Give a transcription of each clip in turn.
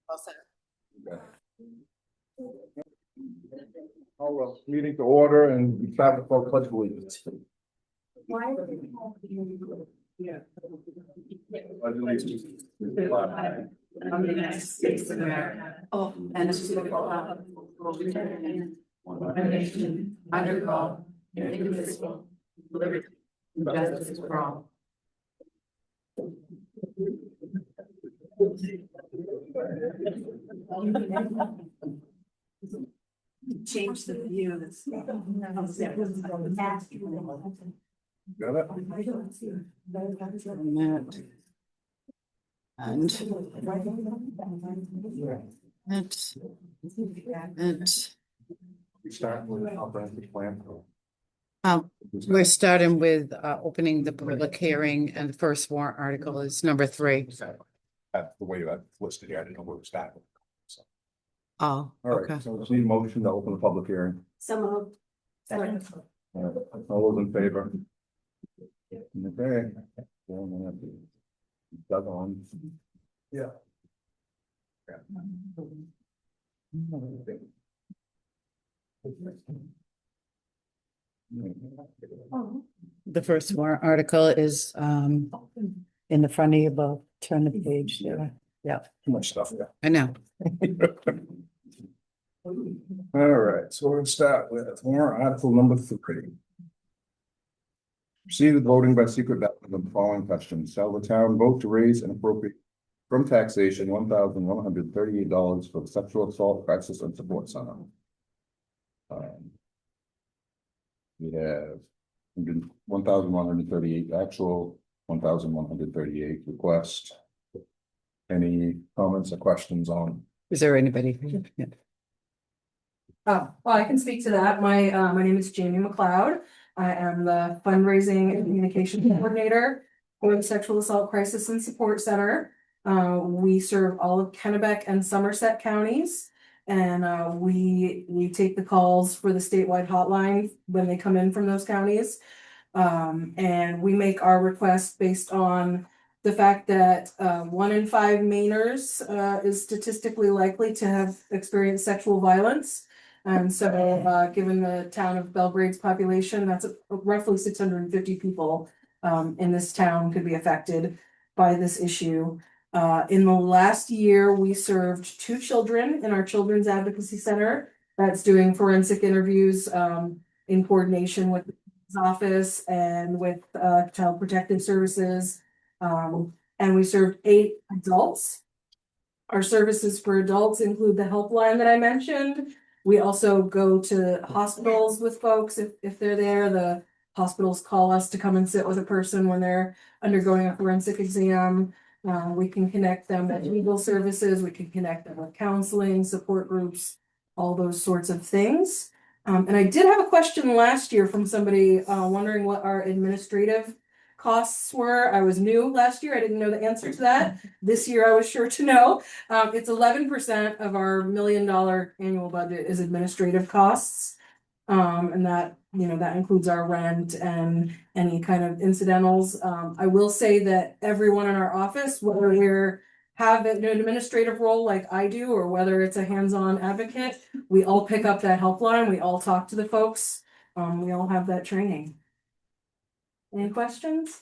All set. Okay. Oh, well, meeting to order and we start with our pledge of allegiance. Why? Pledge allegiance to the flag Of the United States of America. Oh, and to the republic for which it stands, one nation, under God, indivisible, with liberty and justice for all. Change the views. Got it? And We start with the comprehensive plan. we're starting with opening the public hearing, and the first warrant article is number 3. Exactly. The way that's listed here, I didn't know where to start. Oh, All right, okay. so let's need a motion to open the public hearing. Some of. All those in favor? Okay. Doug on. Yeah. The first warrant article is in the front of your book. Turn the page there. Yeah, Too much stuff, yeah. I know. All right, so we're gonna start with warrant article number 3. Proceed with voting by secret ballot on the following questions. Shall the town vote to raise and appropriate from taxation $1,138 for the Sexual Assault Crisis and Support Center? We have 1,138 actual, 1,138 request. Any comments or questions on? Is there anybody? Yeah. Well, I can speak to that. My name is Jamie McLeod. I am the fundraising and communication coordinator for the Sexual Assault Crisis and Support Center. We serve all of Kennebec and Somerset counties. And we take the calls for the statewide hotline when they come in from those counties. And we make our requests based on the fact that 1 in 5 Mainers is statistically likely to have experienced sexual violence. And so given the town of Belgrade's population, that's roughly 650 people in this town could be affected by this issue. In the last year, we served 2 children in our Children's Advocacy Center that's doing forensic interviews in coordination with the office and with Child Protective Services. And we served 8 adults. Our services for adults include the helpline that I mentioned. We also go to hospitals with folks if they're there. The hospitals call us to come and sit with a person when they're undergoing a forensic exam. We can connect them with legal services. We can connect them with counseling, support groups, all those sorts of things. And I did have a question last year from somebody wondering what our administrative costs were. I was new last year. I didn't know the answer to that. This year I was sure to know. It's 11% of our $1 million annual budget is administrative costs. And that, that includes our rent and any kind of incidentals. I will say that everyone in our office, whether we're have an administrative role like I do, or whether it's a hands-on advocate, we all pick up that helpline. We all talk to the folks. We all have that training. Any questions?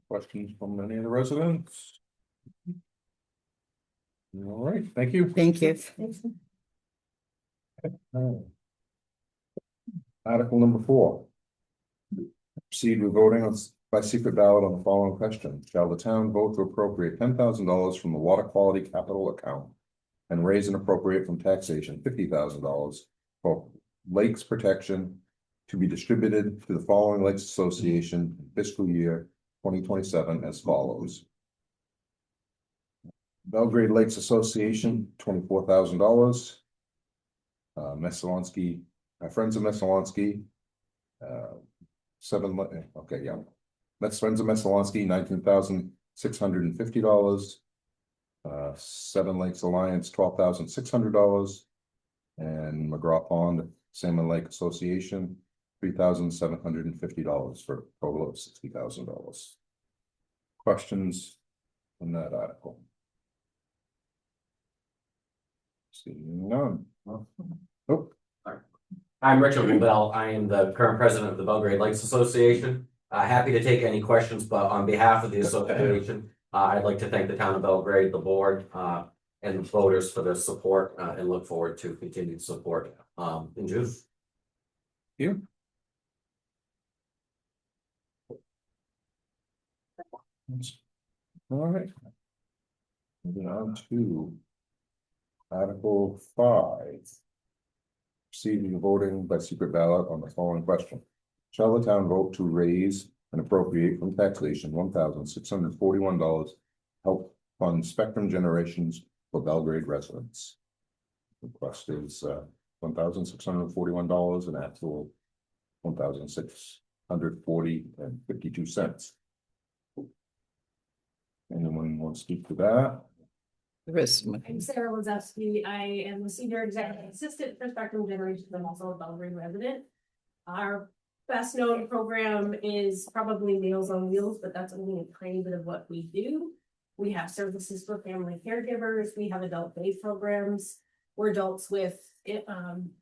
Questions from any of the residents? All right, thank you. Thank you. Article number 4. Proceed with voting by secret ballot on the following question. Shall the town vote to appropriate $10,000 from the water quality capital account and raise and appropriate from taxation $50,000 for lakes protection to be distributed to the following lakes association in fiscal year 2027 as follows? Belgrade Lakes Association, $24,000. Messalonsky, Friends of Messalonsky, Friends of Messalonsky, $19,650. 7 Lakes Alliance, $12,600. And McGraw Pond Salmon Lake Association, $3,750 for a total of $60,000. Questions on that article? Seeing none. Oh, I'm Richard Bell. I am the current president of the Belgrade Lakes Association. Happy to take any questions, but on behalf of the association, I'd like to thank the town of Belgrade, the board, and the voters for their support, and look forward to continued support, in June. you. All right. Moving on to Article 5. Proceed with voting by secret ballot on the following question. Shall the town vote to raise and appropriate from taxation $1,641 help fund spectrum generations for Belgrade residents? Request is $1,641 and actual $1,640.52. Anyone want to speak to that? There is. I'm Sarah Lazowski. I am the senior executive assistant for Spectrum Generations. I'm also a Belgrade resident. Our best known program is probably Meals on Wheels, but that's only a tiny bit of what we do. We have services for family caregivers. We have adult day programs where adults with a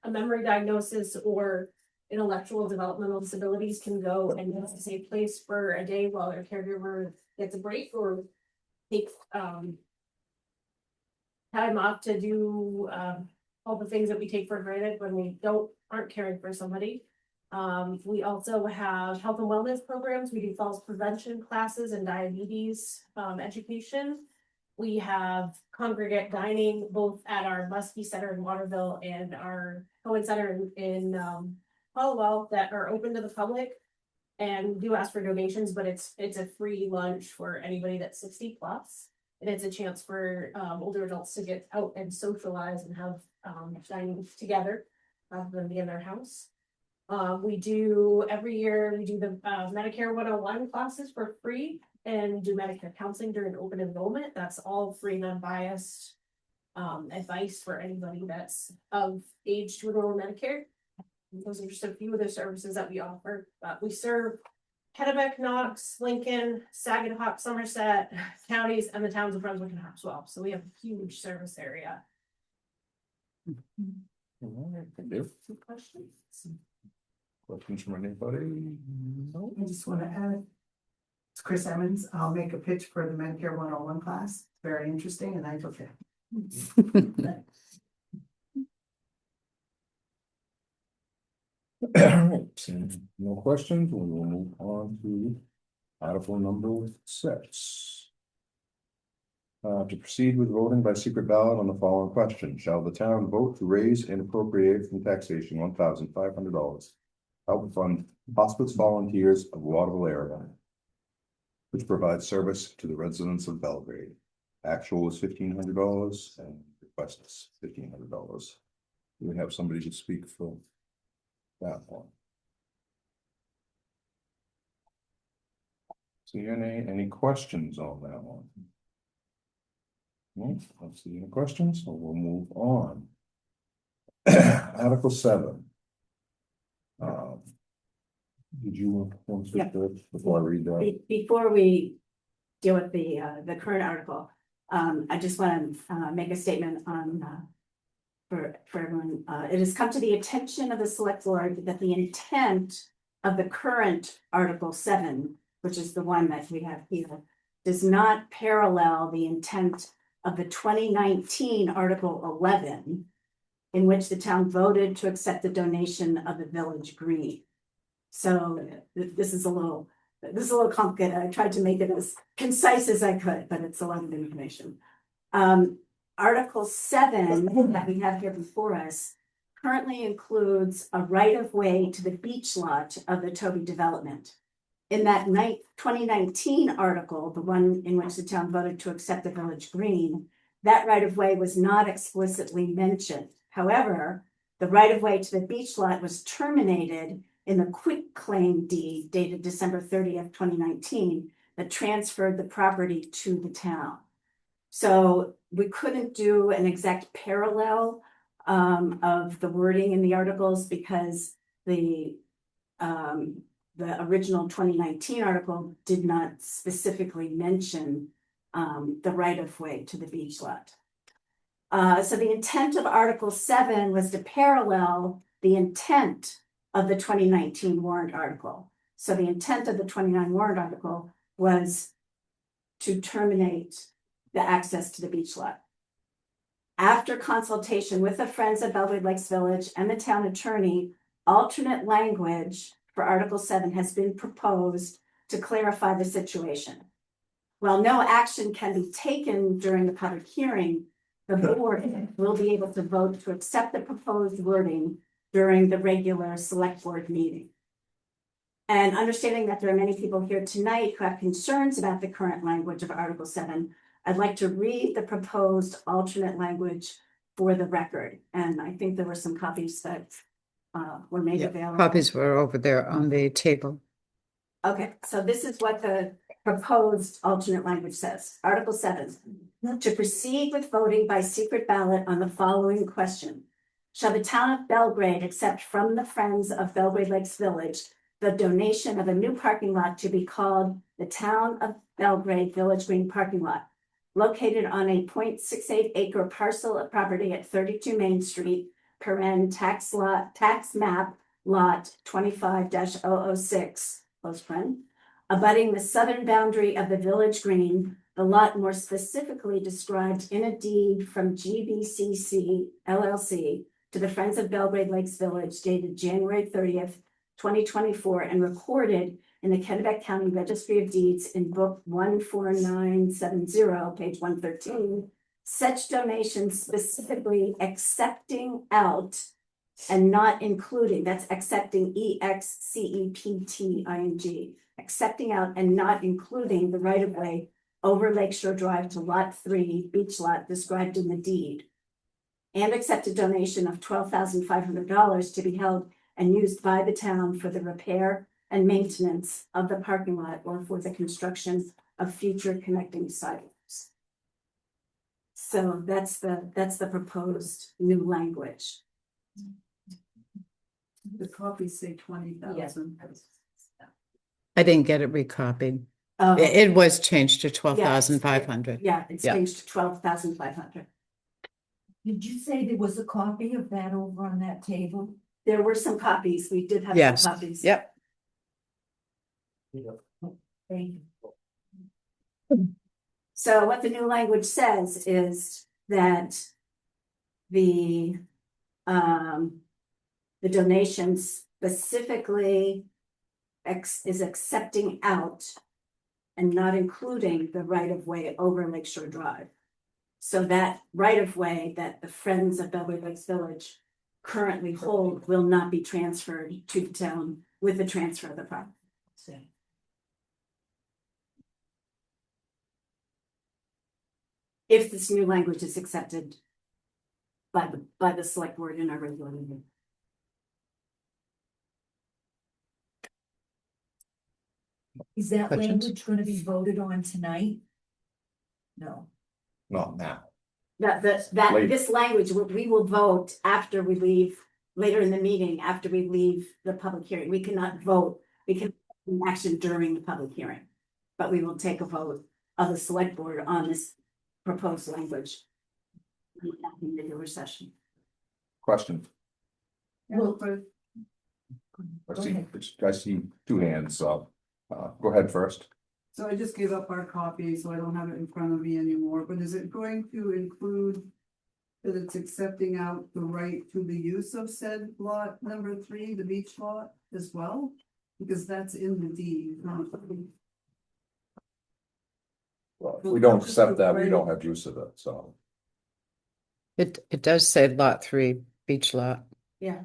memory diagnosis or intellectual developmental disabilities can go and it's a safe place for a day while their caregiver gets a break or takes time off to do all the things that we take for granted when we aren't caring for somebody. We also have health and wellness programs. We do falls prevention classes and diabetes education. We have congregate dining both at our Muskie Center in Waterville and our Cohen Center in Hollowell that are open to the public. And we do ask for donations, but it's a free lunch for anybody that's 60 plus. And it's a chance for older adults to get out and socialize and have dining together rather than be in their house. We do every year, we do the Medicare 101 classes for free and do Medicare counseling during open enrollment. That's all free, non-biased advice for anybody that's of age to enroll in Medicare. Those are just a few of the services that we offer. We serve Kennebec, Knox, Lincoln, Saginaw, Somerset counties, and the towns of Brunswick and Harpswell. So we have a huge service area. All right, thank you. Questions? Questions from anybody? No? I just want to add, it's Chris Emmons. I'll make a pitch for the Medicare 101 class. Very interesting, and I took it. Seeing no questions, we will move on to article number 6. To proceed with voting by secret ballot on the following question, shall the town vote to raise and appropriate from taxation $1,500 help fund hospice volunteers of Waterville area, which provides service to the residents of Belgrade? Actual is $1,500 and request is $1,500. Do we have somebody to speak for that one? See any questions on that one? No, I don't see any questions, so we'll move on. Article 7. Did you want to speak to it before I read that? Before we deal with the current article, I just want to make a statement on for everyone. It has come to the attention of the select board that the intent of the current Article 7, which is the one that we have here, does not parallel the intent of the 2019 Article 11, in which the town voted to accept the donation of the village green. So this is a little complicated. I tried to make it as concise as I could, but it's a lot of information. Article 7 that we have here before us currently includes a right-of-way to the beach lot of the Toby development. In that 2019 article, the one in which the town voted to accept the village green, that right-of-way was not explicitly mentioned. However, the right-of-way to the beach lot was terminated in the quitclaim deed dated December 30th, 2019, that transferred the property to the town. So we couldn't do an exact parallel of the wording in the articles because the original 2019 article did not specifically mention the right of way to the beach lot. So the intent of Article 7 was to parallel the intent of the 2019 warrant article. So the intent of the 29 warrant article was to terminate the access to the beach lot. After consultation with the Friends of Belgrade Lakes Village and the town attorney, alternate language for Article 7 has been proposed to clarify the situation. While no action can be taken during the public hearing, the board will be able to vote to accept the proposed wording during the regular select board meeting. And understanding that there are many people here tonight who have concerns about the current language of Article 7, I'd like to read the proposed alternate language for the record. And I think there were some copies that were made Yeah, available. copies were over there on the table. Okay, so this is what the proposed alternate language says. Article 7, to proceed with voting by secret ballot on the following question. Shall the town of Belgrade accept from the Friends of Belgrade Lakes Village the donation of a new parking lot to be called the Town of Belgrade Village Green Parking Lot, located on a 0.68 acre parcel of property at 32 Main Street, tax map lot 25-006, close friend, abutting the southern boundary of the village green, the lot more specifically described in a deed from GBCC LLC to the Friends of Belgrade Lakes Village dated January 30th, 2024, and recorded in the Kennebec County Registry of Deeds in book 14970, page 113, such donations specifically accepting out and not including, that's accepting EXCEPTING, accepting out and not including the right of way over Lakeshore Drive to Lot 3, beach lot described in the deed, and accept a donation of $12,500 to be held and used by the town for the repair and maintenance of the parking lot or for the construction of future connecting sidewalks. So that's the proposed new language. The copies say 20,000. I didn't get it recopied. Oh, It was changed to 12,500. yeah, it's Yeah. changed to 12,500. Did you say there was a copy of that over on that table? There were some copies. We did have Yes. some copies. Yep. Thank you. So what the new language says is that the donation specifically is accepting out and not including the right of way over Lakeshore Drive. So that right of way that the Friends of Belgrade Lakes Village currently hold will not be transferred to the town with the transfer of the property. If this new language is accepted by the select board in our regular meeting. Is that Questions? language gonna be voted on tonight? No. Not now. That this language, we will vote after we leave, later in the meeting, after we leave the public hearing. We cannot vote, we can take action during the public hearing. But we will take a vote of the select board on this proposed language in the regular session. Question. Well, I see two hands up. Go ahead first. So I just gave up our copy, so I don't have it in front of me anymore, but is it going to include that it's accepting out the right to the use of said lot number 3, the beach lot as well? Because that's in the deed. Well, if we don't accept that, we don't have use of it, so. It does say lot 3, beach lot. Yeah.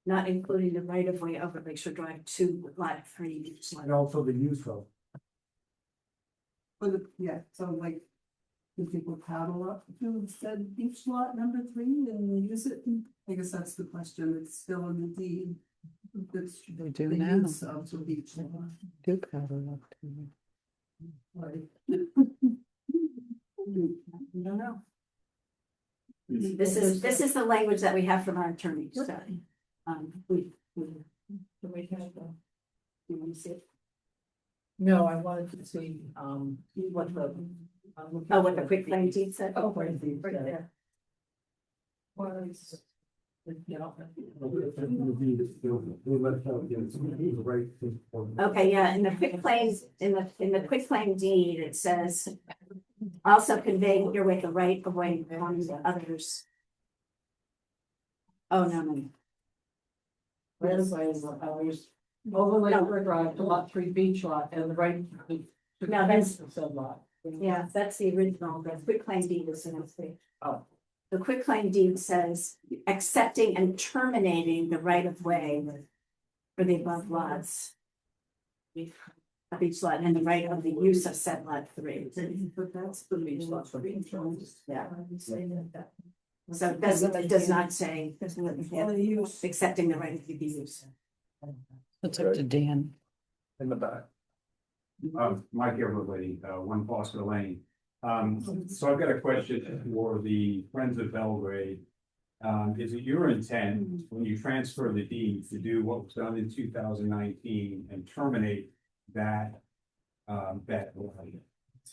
Not including the right of way over Lakeshore Drive to lot 3. And also the use of. Yeah, so like, do people paddle up to said beach lot number 3 and use it? I guess that's the question, it's still in the deed. It's They do the now. use of the beach lot. Do paddle up to it. I don't know. This is the language that we have from our attorney, so, we. You want to see it? No, I wanted to see, what the. Oh, what the quick claim deed said? Oh, right Right there. Was. Okay, yeah, in the quick claims, in the quick claim deed, it says. Also conveying herewith the right of way on the others. Oh, no. Overlay Drive to lot 3 beach lot and the right. No, that's- So lot. Yeah, that's the original, the quick claim deed is in it. Oh. The quick claim deed says accepting and terminating the right of way. For the above lots. Of each lot and the right of the use of said lot 3. But that's the beach lot for beach. Yeah. So it does not say, accepting the right of the use. It's up to Dan. In the back. Mike Everly, 1 Foster Lane. So I've got a question for the Friends of Belgrade. Is it your intent, when you transfer the deed, to do what was done in 2019 and terminate that? That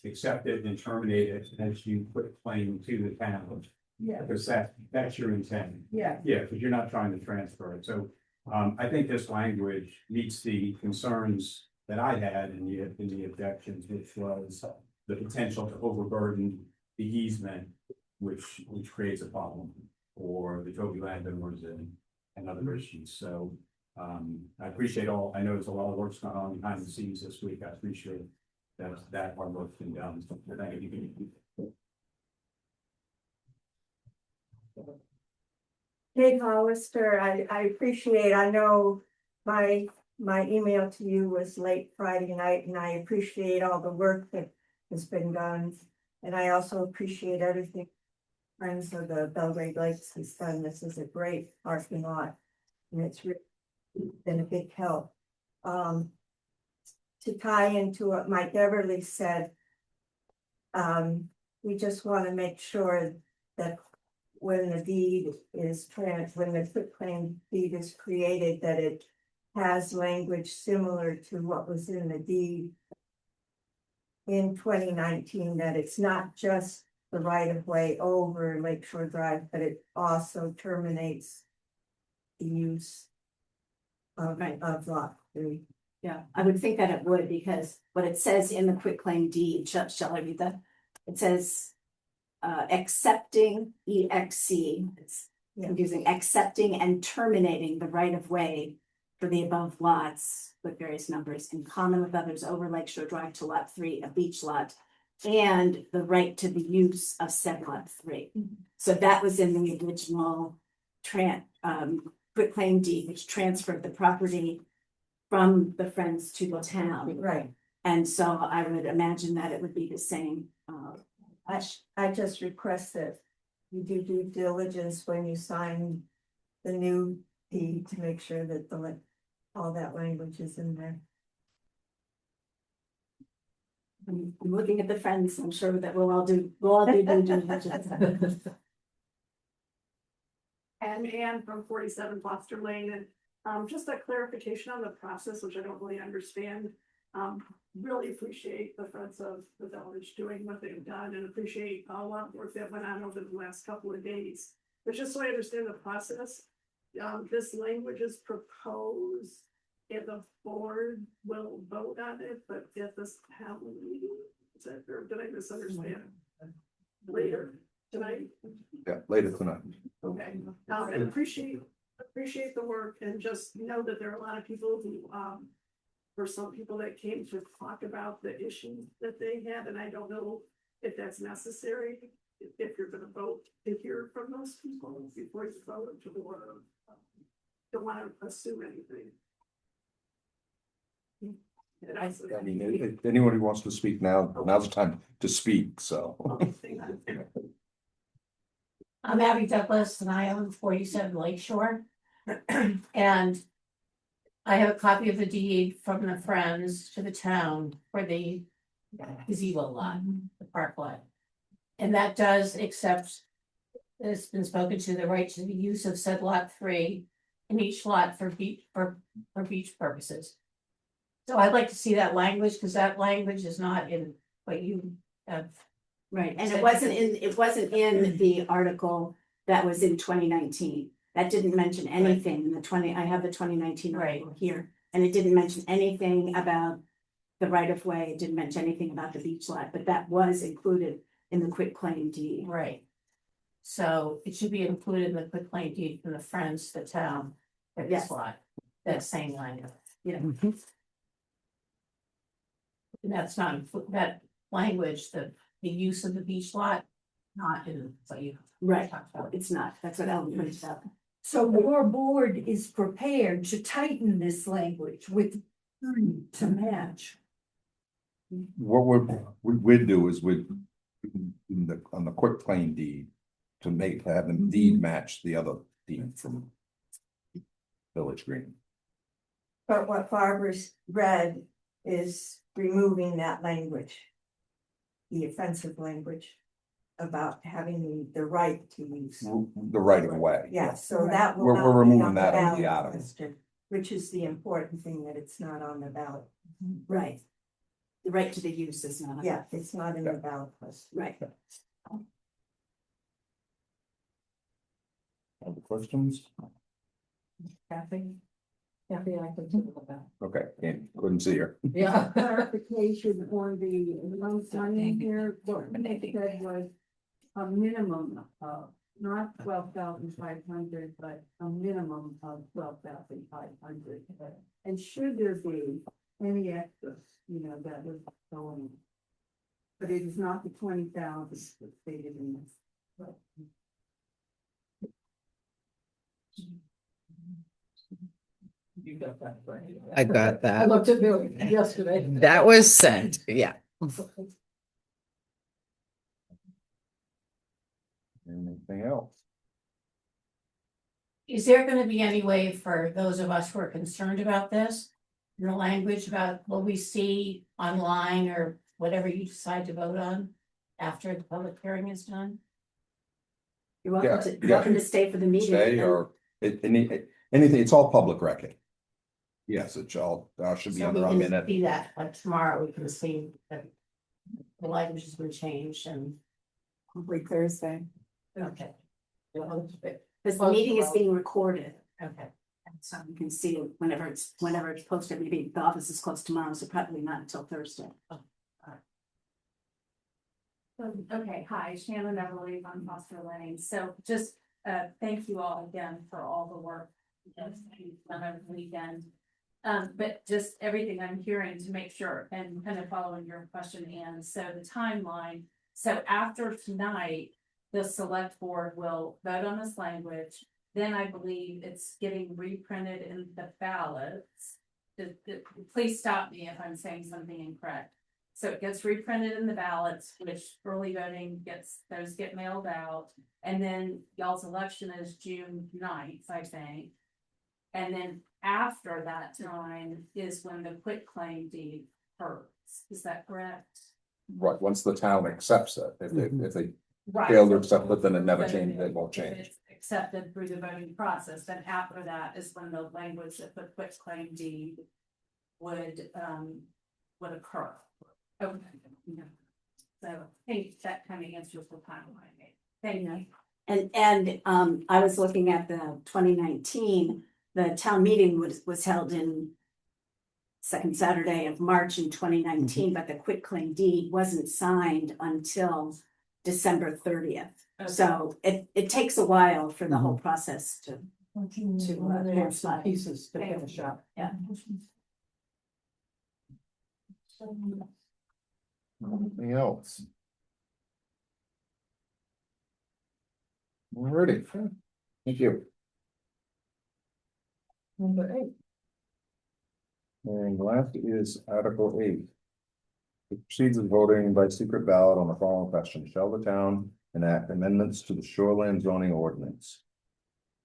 accept it and terminate it as you put claim to the town? Yeah, Because that's your intent. yeah. Yeah, because you're not trying to transfer it. So I think this language meets the concerns that I had in the objections, which was the potential to overburden the easement, which creates a problem for the Toby landowners and other issues. So I appreciate I know there's a lot of work's going on behind the scenes this week. I appreciate that hard work's been done. So thank you. Dave Hollister, I appreciate, I know my email to you was late Friday night, and I appreciate all the work that has been done. And I also appreciate everything Friends of the Belgrade Lakes has done. This is a great parking lot, and it's really been a big help. To tie into what Mike Everly said, we just want to make sure that when the deed is when the quitclaim deed is created, that it has language similar to what was in the deed in 2019, that it's not just the right of way over Lakeshore Drive, but it also terminates the use of lot 3. Yeah, I would think that it would, because what it says in the quitclaim deed, shall I read that? It says accepting EXC, it's confusing, accepting and terminating the right of way for the above lots with various numbers in common with others over Lakeshore Drive to lot 3, a beach lot, and the right to the use of said lot 3. So that was in the original quitclaim deed, which transferred the property from the Friends to the town. Right. And so I would imagine that it would be the same. I just request that you do due diligence when you sign the new deed to make sure that all that language is in there. I'm looking at the Friends, I'm sure that we'll all do due diligence. And Anne from 47 Foster Lane, and just a clarification on the process, which I don't really understand. Really appreciate the Friends of the Village doing what they've done, and appreciate a lot of work that went on over the last couple of days. But just so I understand the process, this language is proposed, and the board will vote on it, but at this town meeting, is that, or did I misunderstand? Later tonight? Yeah, later tonight. Okay, and appreciate the work, and just know that there are a lot of people who, for some people that came to talk about the issues that they had, and I don't know if that's necessary, if you're gonna vote to hear from those people before you vote, or don't want to assume anything. I mean, if anyone who wants to speak now, now's the time to speak, so. I'm Abby Douglas and I own 47 Lakeshore. And I have a copy of the deed from the Friends to the town for the gazebo lot, the park lot. And that does accept, it's been spoken to, the right to the use of said lot 3 in each lot for beach purposes. So I'd like to see that language, because that language is not in what you have. Right, and it wasn't in the article that was in 2019. That didn't mention anything in I have the 2019 article here, and it didn't mention anything about the right of way, it didn't mention anything about the beach lot, but that was included in the quitclaim deed. Right. So it should be included in the quitclaim deed from the Friends, the town, that Yes. lot, that same language. Yeah. Mhm. And that's not, that language, the use of the beach lot, not in what you Right, talked about. it's not, that's what Ellen pointed out. So your board is prepared to tighten this language with, to match. What we'd do is on the quick claim deed, to have the deed match the other deed from Village Green. But what Barbara's read is removing that language. The offensive language about having the right to use. The right of way. Yeah, so that will. We're not be removing on the that out of the ballot article. question, which is the important thing, that it's not on the ballot. Right. The right to the use is not. Yeah, it's not in the ballot question. Right. Other questions? Kathy, I can talk about. Okay, couldn't see her. Yeah. Clarification on the lump sum here, what they said was a minimum of, not 12,500, but a minimum of 12,500. And should there be any excess, that was going. But it is not the 20,000 that's stated in this. You got that, right? I got I that. looked at Bill yesterday. That was sent, yeah. Anything else? Is there gonna be any way for those of us who are concerned about this? In the language about what we see online or whatever you decide to vote on after the public hearing is done? You're Yeah, welcome to, yeah. welcome to stay for the meeting. Stay or anything, it's all public record. Yes, it shall, should be So under we our can minute. see that, like tomorrow, we can see that the language has been changed and, Probably Thursday. okay. Because the meeting is being recorded, Okay. so you can see it whenever it's posted. Maybe the office is closed tomorrow, so probably not until Thursday. Okay, hi, Shannon Everly on Foster Lane. So just thank you all again for all the work that's done over the weekend. But just everything I'm hearing to make sure and kind of following your question, Anne. So the timeline, so after tonight, the select board will vote on this language. Then I believe it's getting reprinted in the ballots. Please stop me if I'm saying something incorrect. So it gets reprinted in the ballots, which early voting those get mailed out. And then y'all's election is June 9th, I think. And then after that time is when the quitclaim deed hurts. Is that correct? Right, once the town accepts it, if they Right. fail to accept it, then it never But changes, it won't if change. it's accepted through the voting process, then after that is when the language of the quitclaim deed would occur. Okay. So I think that kind of answers the timeline. Thank you. And I was looking at the 2019, the town meeting was held in second Saturday of March in 2019, but the quitclaim deed wasn't signed until December 30th. So it takes a while for the whole process to There's some pieces to Thank finish up. yeah. Anything else? Alrighty, thank you. Number 8. And last is Article 8. It proceeds with voting by secret ballot on the following question: shall the town enact amendments to the shoreland zoning ordinance?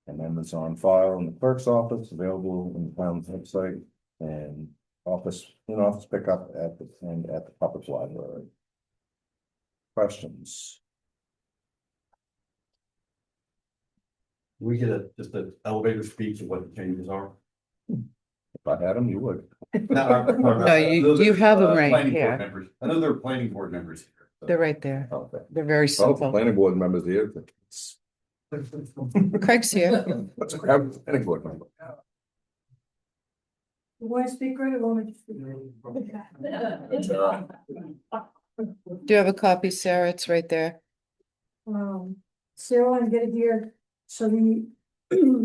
Amendments on file in the clerk's office, available in the town's website, and in-office pickup at the public library. Questions? We get just an elevator speech of what the changes are. If I had them, you would. No, you have them right here. I know there are planning board members here. They're right there. Okay. They're very Well, the simple. planning board members here. Craig's here. Let's grab the planning board member. You want to speak right or want me to speak? Do you have a copy, Sarah? It's right there. Sarah, I'm gonna hear, so the,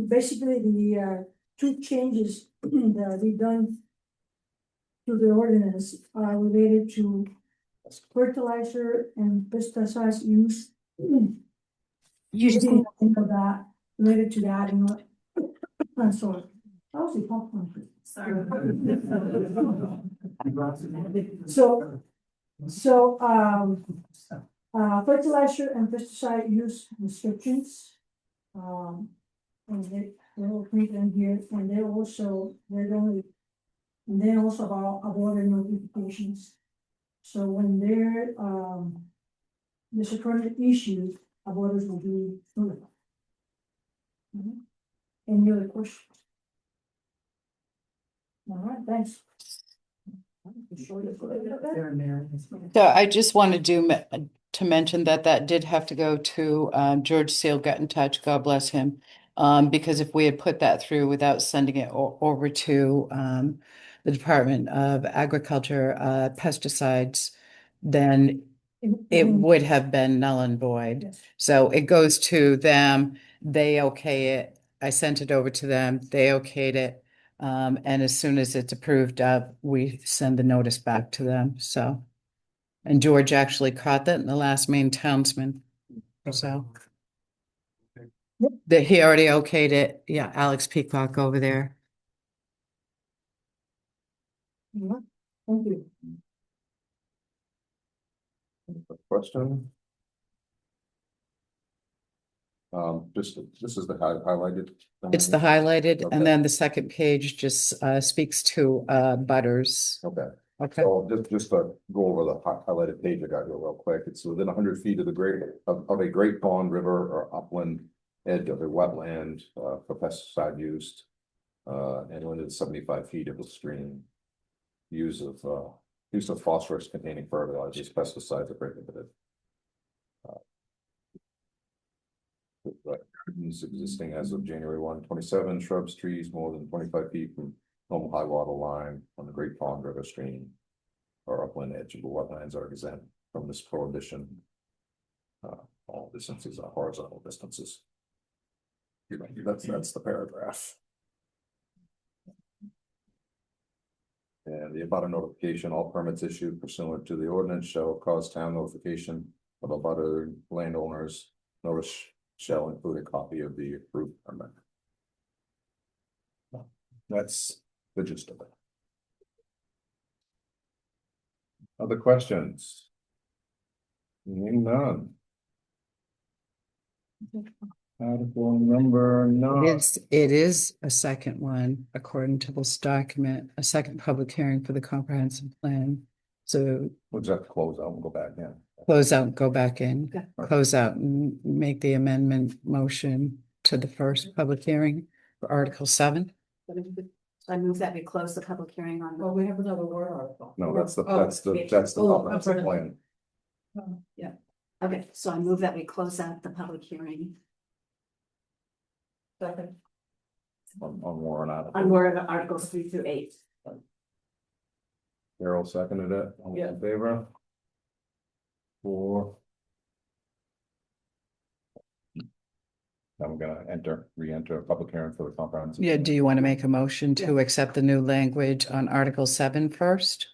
basically the, two changes that we done to the ordinance are related to fertilizer and pesticides use. Using that, related to that, and what, I'm sorry. I was a popcorn. Sorry. Fertilizer and pesticide use restrictions. And they will print in here, and they're only, and then also about aborted notifications. So when there's a current issue, aborters will be notified. Any other questions? All right, thanks. So I just wanted to mention that did have to go to George Seal, got in touch, God bless him. Because if we had put that through without sending it over to the Department of Agriculture, pesticides, then it would have been null and void. Yes. So it goes to them, they okay it. I sent it over to them, they okayed it. And as soon as it's approved up, we send the notice back to them, so. And George actually caught that in the last main townsman, so. That he already okayed it, yeah, Alex Peacock over there. Thank you. Question? This is the highlighted. It's the highlighted, Okay. and then the second page just speaks to butters. Okay, Okay, so just to go over the highlighted page I got here real quick, it's within 100 feet of the of a great pond, river, or upland edge of a wetland for pesticide use. And within 75 feet of a stream. Use of phosphorus containing fertilizers, pesticides are prohibited. Gardens existing as of January 1, 27, shrubs, trees more than 25 feet from normal high water line on the Great Pond River stream. Or upland edge of the wetlands are exempt from this prohibition. All distances are horizontal distances. That's the paragraph. And the abutter notification, all permits issued pursuant to the ordinance shall cause town notification of abutter landowners. Notice shall include a copy of the approved permit. That's the gist of it. Other questions? Seeing none. Article number 9. it is a second one, according to this document, a second public hearing for the comprehensive plan. So We'll just have to close out and go back in. close out, go back in, Okay. close out and make the amendment motion to the first public hearing for Article 7. So I move that we close the public hearing on. Well, we have another warrant article. No, that's the Oh, comprehensive plan. Okay, so I move that we close out the public hearing Second. On warrant article. on warrant articles 3 through 8. Carol seconded it. All in favor? 4. Now we're gonna re-enter a public hearing for the comprehensive. Yeah, plan. do you want to make a motion to accept the new language on Article 7 first?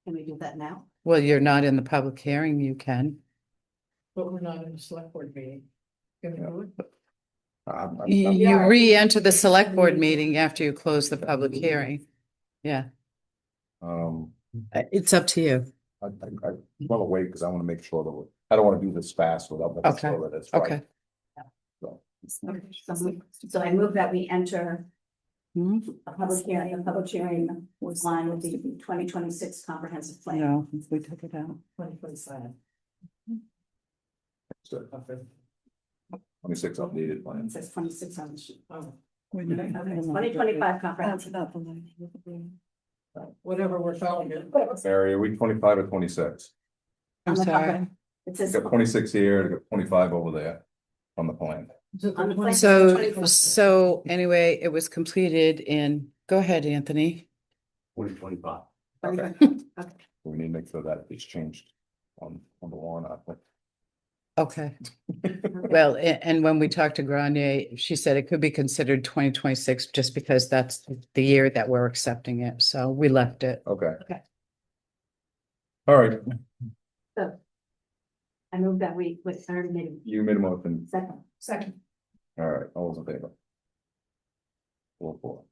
Can we do that now? Well, you're not in the public hearing, you can. But we're not in the select board meeting. Can we do it? You re-enter the select board meeting after you close the public hearing. Yeah, it's up to you. I want to wait because I want to make sure that I don't want to do this fast without making Okay, sure that it's right. okay. So I move that we enter Hmm? a public hearing was line with the 2026 comprehensive plan. No, we took it out. 2027. 26 updated It plans. says 26 on the sheet. Oh. 2025 comprehensive. Whatever we're calling it. Mary, are we 25 or 26? I'm On the sorry. compre- It says. Got 26 here, I got 25 over there on the plan. on the plan, So, 24. so anyway, it was completed in, go ahead, Anthony. 2025. Okay. 25. We need to make sure that it's changed on the warrant. I think. Okay. Well, and when we talked to Granier, she said it could be considered 2026 just because that's the year that we're accepting it. So we left it. Okay. Okay. All right, So. I move that we, with third meeting, you made a motion. Second. All right, all those in favor? 4-4. All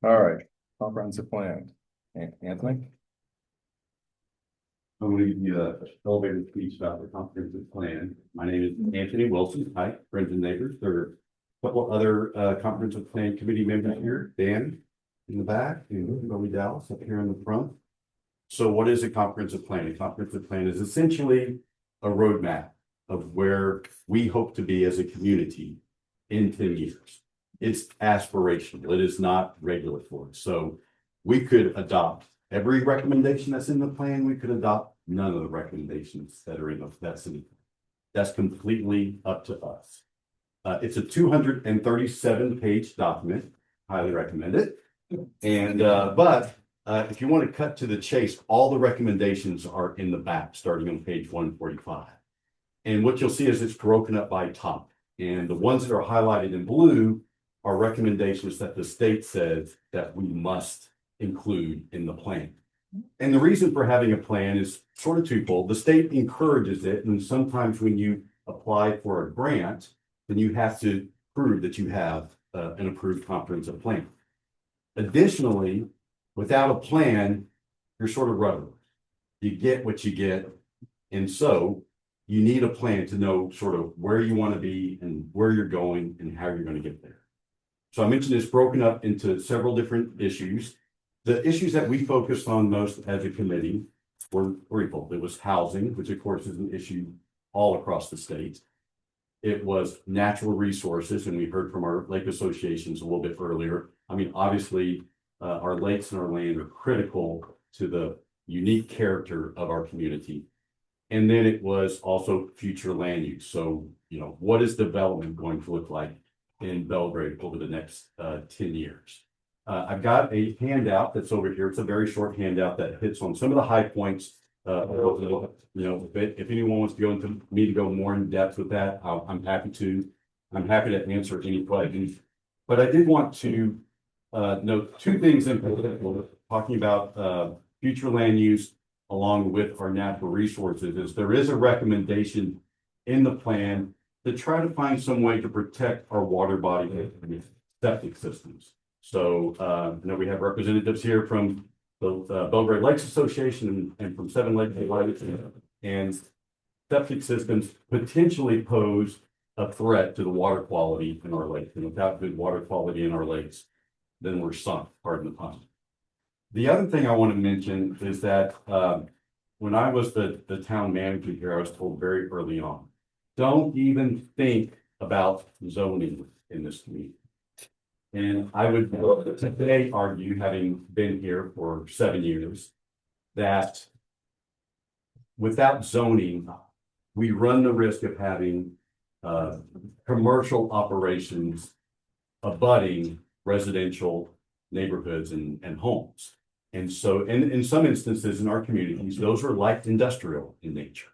right, comprehensive plan. Anthony? I'm going to give you a elevated speech about the comprehensive plan. My name is Anthony Wilson. Hi, friends and neighbors. There are a couple other comprehensive plan committee members here. Dan in the back and Billy Dallas up here in the front. So what is a comprehensive plan? A comprehensive plan is essentially a roadmap of where we hope to be as a community in 10 years. It's aspirational. It is not regulatory. So we could adopt every recommendation that's in the plan. We could adopt none of the recommendations that are in that's completely up to us. It's a 237-page document. Highly recommend it. And but if you want to cut to the chase, all the recommendations are in the back, starting on page 145. And what you'll see is it's broken up by topic. And the ones that are highlighted in blue are recommendations that the state says that we must include in the plan. And the reason for having a plan is sort of twofold. The state encourages it, and sometimes when you apply for a grant, then you have to prove that you have an approved comprehensive plan. Additionally, without a plan, you're sort of rudderless. You get what you get. And so you need a plan to know sort of where you want to be and where you're going and how you're going to get there. So I mentioned it's broken up into several different issues. The issues that we focused on most as a committee were threefold. It was housing, which of course is an issue all across the state. It was natural resources, and we heard from our lake associations a little bit earlier. I mean, obviously, our lakes and our land are critical to the unique character of our community. And then it was also future land use. So, you know, what is development going to look like in Belgrade over the next 10 years? I've got a handout that's over here. It's a very short handout that hits on some of the high points. You know, if anyone wants to go into me to go more in depth with that, I'm happy to. I'm happy to answer any questions. But I did want to note two things in particular, talking about future land use along with our natural resources. Is there is a recommendation in the plan to try to find some way to protect our water body and septic systems. So I know we have representatives here from the Belgrade Lakes Association and from Seven Lakes Alliance, and septic systems potentially pose a threat to the water quality in our lakes. And without good water quality in our lakes, then we're sunk, pardon the pun. The other thing I want to mention is that when I was the town manager here, I was told very early on, don't even think about zoning in this community. And I would today argue, having been here for 7 years, that without zoning, we run the risk of having commercial operations abutting residential neighborhoods and homes. And so in some instances in our communities, those are light industrial in nature.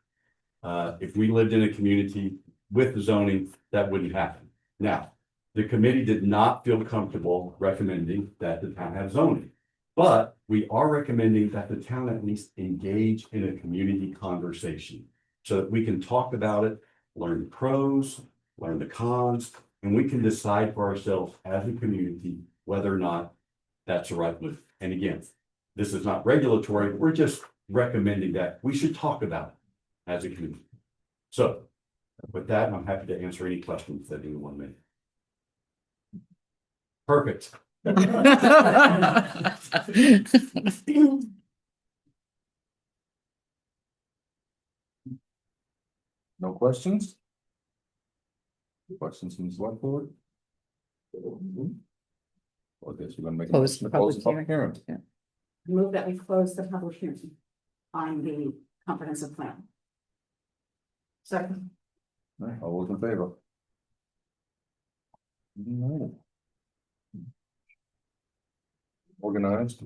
If we lived in a community with zoning, that wouldn't happen. Now, the committee did not feel comfortable recommending that the town have zoning, but we are recommending that the town at least engage in a community conversation so that we can talk about it, learn the pros, learn the cons, and we can decide for ourselves as a community whether or not that's the right move. And again, this is not regulatory. We're just recommending that we should talk about it as a community. So with that, I'm happy to answer any questions that anyone may. Perfect. No questions? Questions from the select board? Well, I guess we're gonna make a Close motion the to close the public public hearing. Move that we close the public hearing on the comprehensive plan. Second. All right, all those in favor? All right. Organized.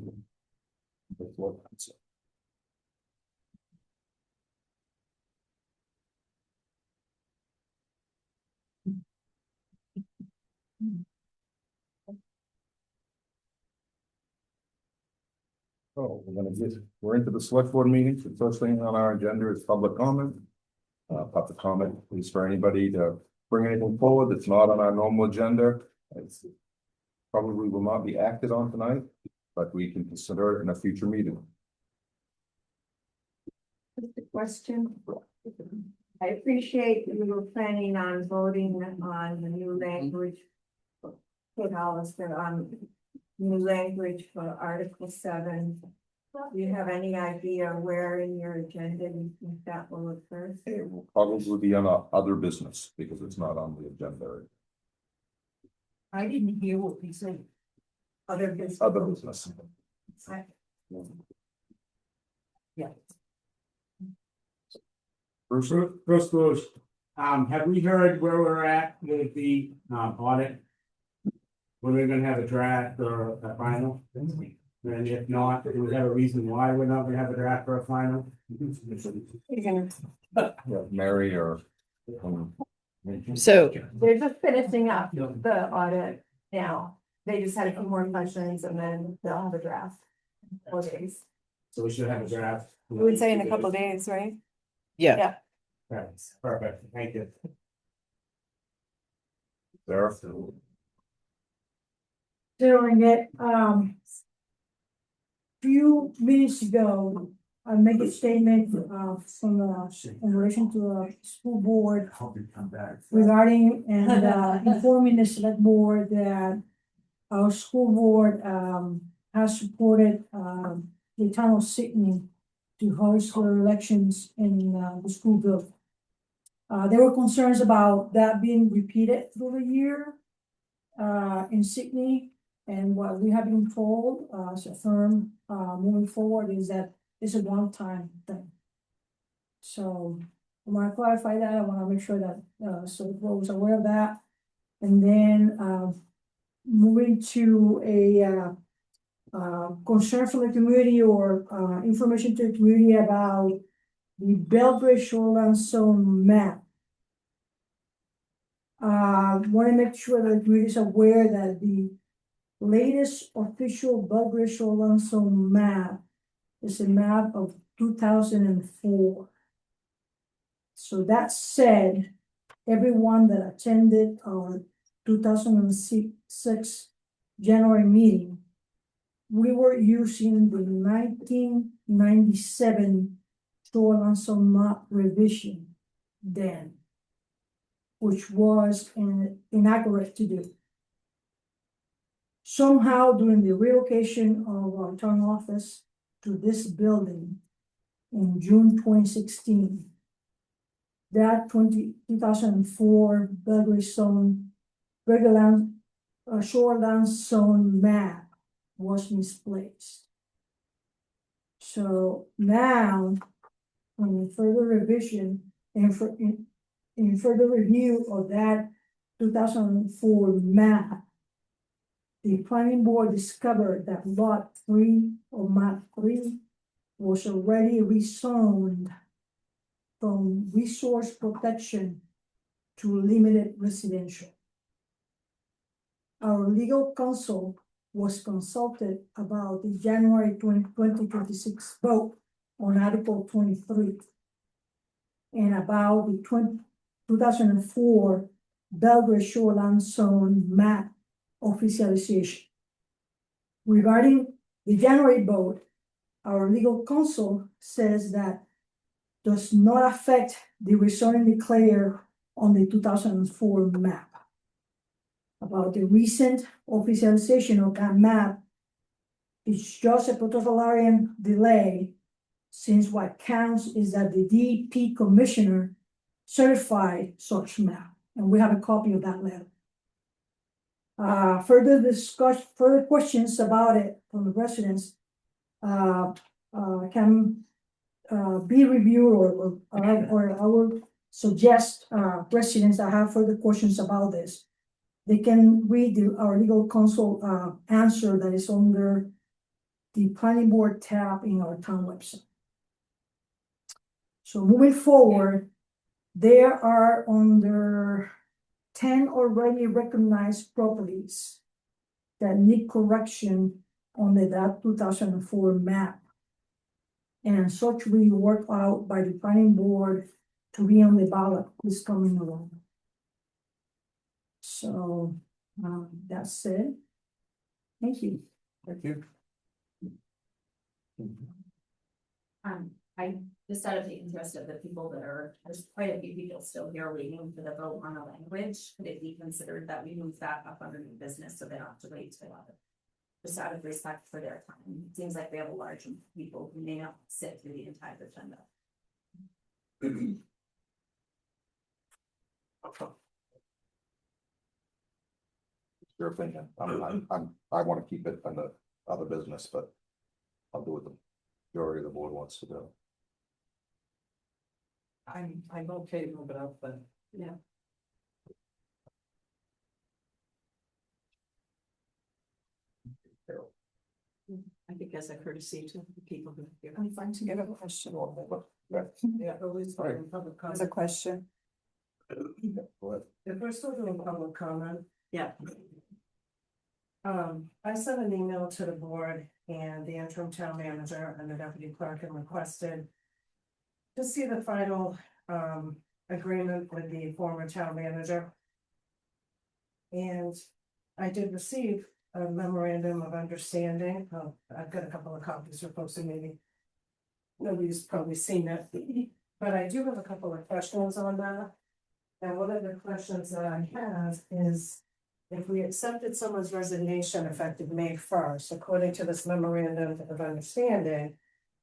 Oh, we're into the select board meetings. The first thing on our agenda is public comment. Public comment is for anybody to bring anything forward that's not on our normal agenda. It's probably will not be acted on tonight, but we can consider it in a future meeting. Just a question. I appreciate you were planning on voting on the new language. Put Hollister on new language for Article 7. Do you have any idea where in your agenda you think that will occur? It will probably be on other business because it's not on the agenda. I didn't hear what he said. Other business. Other business. Yeah. Bruce, have we heard where we're at with the audit? Whether we're gonna have a draft or a final? And if not, do we have a reason why we're not gonna have a draft or a final? Yeah, Mary or. So, They're just finishing up the audit now. They just had a few more questions and then they'll have a draft. 4 days. So we should have a draft. I would say in a couple of days, right? yeah, Right, perfect, thank you. Sarah? During it, few minutes ago, I made a statement, from, in relation to a school board regarding and, informing the select board that our school board, has supported, the town of Sydney to host their elections in, the school building. There were concerns about that being repeated through the year, in Sydney. And what we have been told, as a firm, moving forward is that it's a one-time thing. So I want to clarify that. I want to make sure that, so the board was aware of that. And then, moving to a, concern from the community or, information to the community about the Belgrade Shoreline Zone map. Want to make sure that the community is aware that the latest official Belgrade Shoreline Zone map is a map of 2004. So that said, everyone that attended our 2006 January meeting, we were using the 1997 Shoreline Zone map revision then, which was inaccurate to do. Somehow during the relocation of our town office to this building in June 2016, that 2004 Belgrade Shoreline Zone map was misplaced. So now, on further revision and in further review of that 2004 map, the planning board discovered that lot 3 or map 3 was already rezoned from resource protection to limited residential. Our legal counsel was consulted about the January 2026 vote on Article 23 and about the 2004 Belgrade Shoreline Zone map officialization. Regarding the January vote, our legal counsel says that does not affect the rezoning declared on the 2004 map. About the recent officialization of that map, it's just a protocolarian delay, since what counts is that the DEP commissioner certified such map, and we have a copy of that letter. further questions about it from the residents. Can be reviewed or I will suggest residents that have further questions about this. They can read our legal counsel answer that is under the planning board tab in our town website. So moving forward, there are under 10 already recognized properties that need correction on the that 2004 map. And such will be worked out by the planning board to be on the ballot this coming along. So, that's it. Thank you. Thank you. I just out of the interest of the people that are, there's quite a few people still here waiting for the vote on the language. Could it be considered that we move that up under new business so they don't have to wait till just out of respect for their time? It seems like we have a large group of people who may not sit through the entire agenda. Your opinion. I want to keep it on the other business, but I'll do what the majority of the board wants to do. I'm okay to move it up, but. Yeah. I think as a courtesy to the people who. I'm fine to get a question. Yeah, always Right. public There's a comment. question. Go ahead. If we're still doing public comment. Yeah. I sent an email to the board and the interim town manager and the deputy clerk and requested. To see the final agreement with the former town manager. And I did receive a memorandum of understanding. I've got a couple of copies for folks who maybe. Nobody's probably seen it, but I do have a couple of questions on that. And one of the questions that I have is, if we accepted someone's resignation effective May 1st, according to this memorandum of understanding,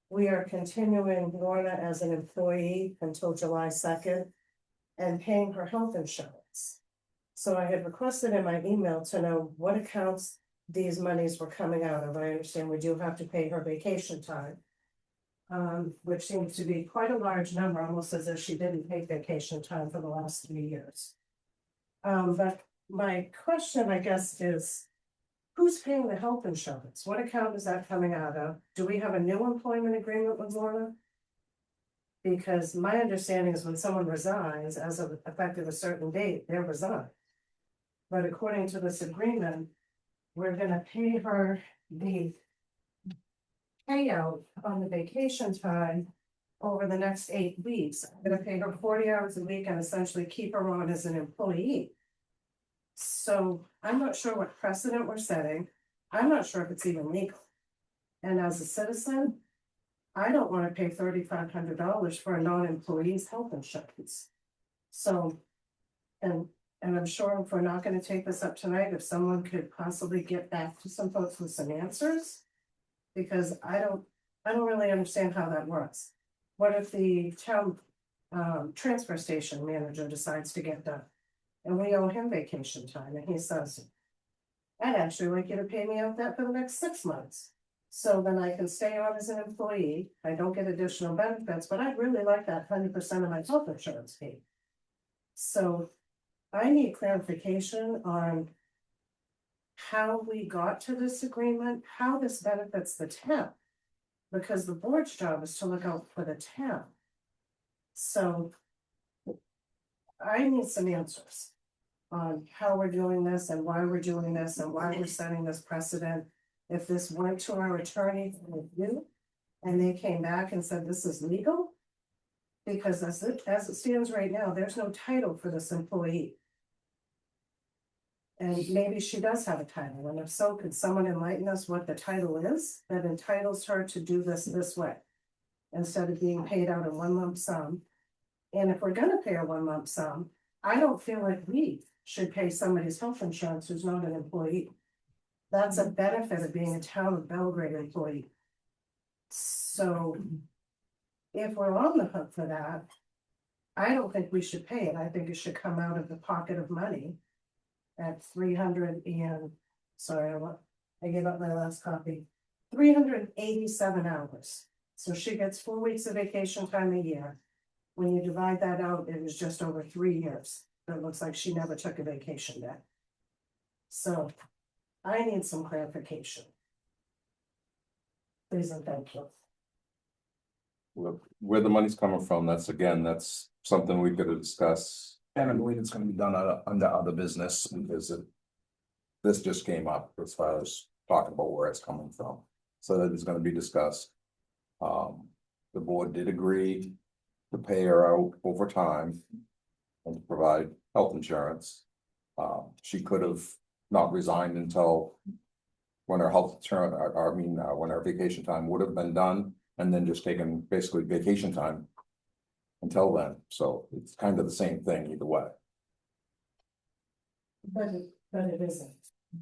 we are continuing Lorna as an employee until July 2nd and paying her health insurance. So I had requested in my email to know what accounts these monies were coming out of. I understand we do have to pay her vacation time. Which seems to be quite a large number, almost as if she didn't take vacation time for the last 3 years. But my question, I guess, is who's paying the health insurance? What account is that coming out of? Do we have a new employment agreement with Lorna? Because my understanding is when someone resigns as of effective a certain date, they're resigned. But according to this agreement, we're gonna pay her the payout on the vacation time over the next 8 weeks. I'm gonna pay her 40 hours a week and essentially keep her on as an employee. So I'm not sure what precedent we're setting. I'm not sure if it's even legal. And as a citizen, I don't want to pay $3,500 for a non-employee's health insurance. So, and I'm sure if we're not gonna take this up tonight, if someone could possibly get back to some folks with some answers. Because I don't really understand how that works. What if the town transfer station manager decides to get done? And we owe him vacation time and he says. I'd actually like you to pay me out that for the next 6 months. So then I can stay on as an employee. I don't get additional benefits, but I'd really like that 100% of my health insurance paid. So I need clarification on. How we got to this agreement, how this benefits the town. Because the board's job is to look out for the town. So. I need some answers. On how we're doing this and why we're doing this and why we're setting this precedent. If this went to our attorney for review. And they came back and said this is legal. Because as it stands right now, there's no title for this employee. And maybe she does have a title, and if so, could someone enlighten us what the title is that entitles her to do this way? Instead of being paid out in one lump sum. And if we're gonna pay a one lump sum, I don't feel like we should pay somebody's health insurance who's not an employee. That's a benefit of being a town of Belgrade employee. So. If we're on the hook for that. I don't think we should pay it, I think it should come out of the pocket of money. at 300 and, sorry, I gave up my last copy. 387 hours. So she gets 4 weeks of vacation time a year. When you divide that out, it was just over 3 years. It looks like she never took a vacation day. So I need some clarification. Please and thank you. Where the money's coming from, that's something we could discuss. And I believe it's gonna be done under other business because this just came up as far as talking about where it's coming from. So that is gonna be discussed. The board did agree to pay her out over time and to provide health insurance. She could have not resigned until when her health insurance, when her vacation time would have been done, and then just taken basically vacation time until then. So it's kind of the same thing either way. But it isn't,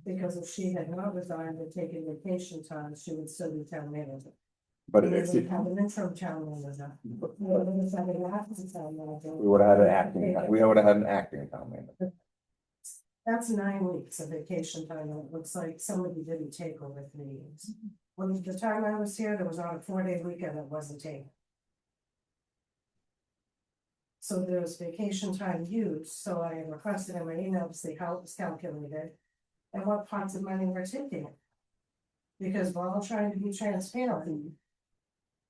because if she had not resigned and taken vacation time, she would still be town manager. But We if would have an interim town manager. We would have had an acting town manager. we would have had an acting town manager. That's 9 weeks of vacation time, and it looks like somebody didn't take over 3 years. When the time I was here, there was on a 4-day weekend that wasn't taken. So there was vacation time used, so I requested in my email to see how it was calculated. And what parts of money we're taking. Because we're all trying to be transparent.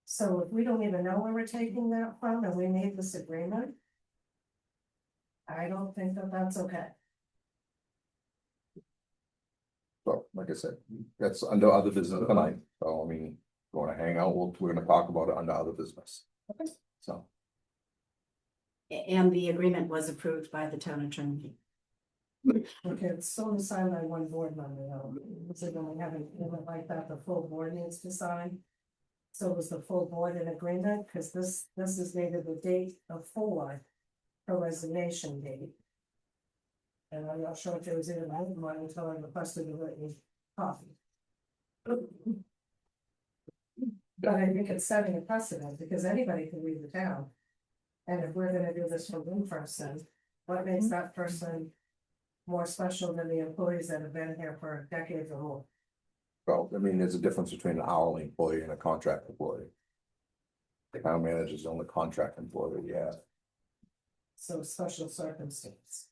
So if we don't even know where we're taking that from and we made this agreement. I don't think that that's okay. So, like I said, that's under other business tonight, so I mean, going to hang out, we're gonna talk about it under other business. Okay. So, And the agreement was approved by the town attorney. Okay, it's only signed by one board member though. So when we have an agreement like that, the full board needs to sign. So was the full board in agreement? Because this is dated the date before her resignation date. And I'm not sure if there was even one until I requested a written copy. But I think it's setting a precedent because anybody can leave the town. And if we're gonna do this for one person, what makes that person more special than the employees that have been here for decades or more? well, I mean, there's a difference between an hourly employee and a contract employee. The town manager is the only contract employee we have. So special circumstance.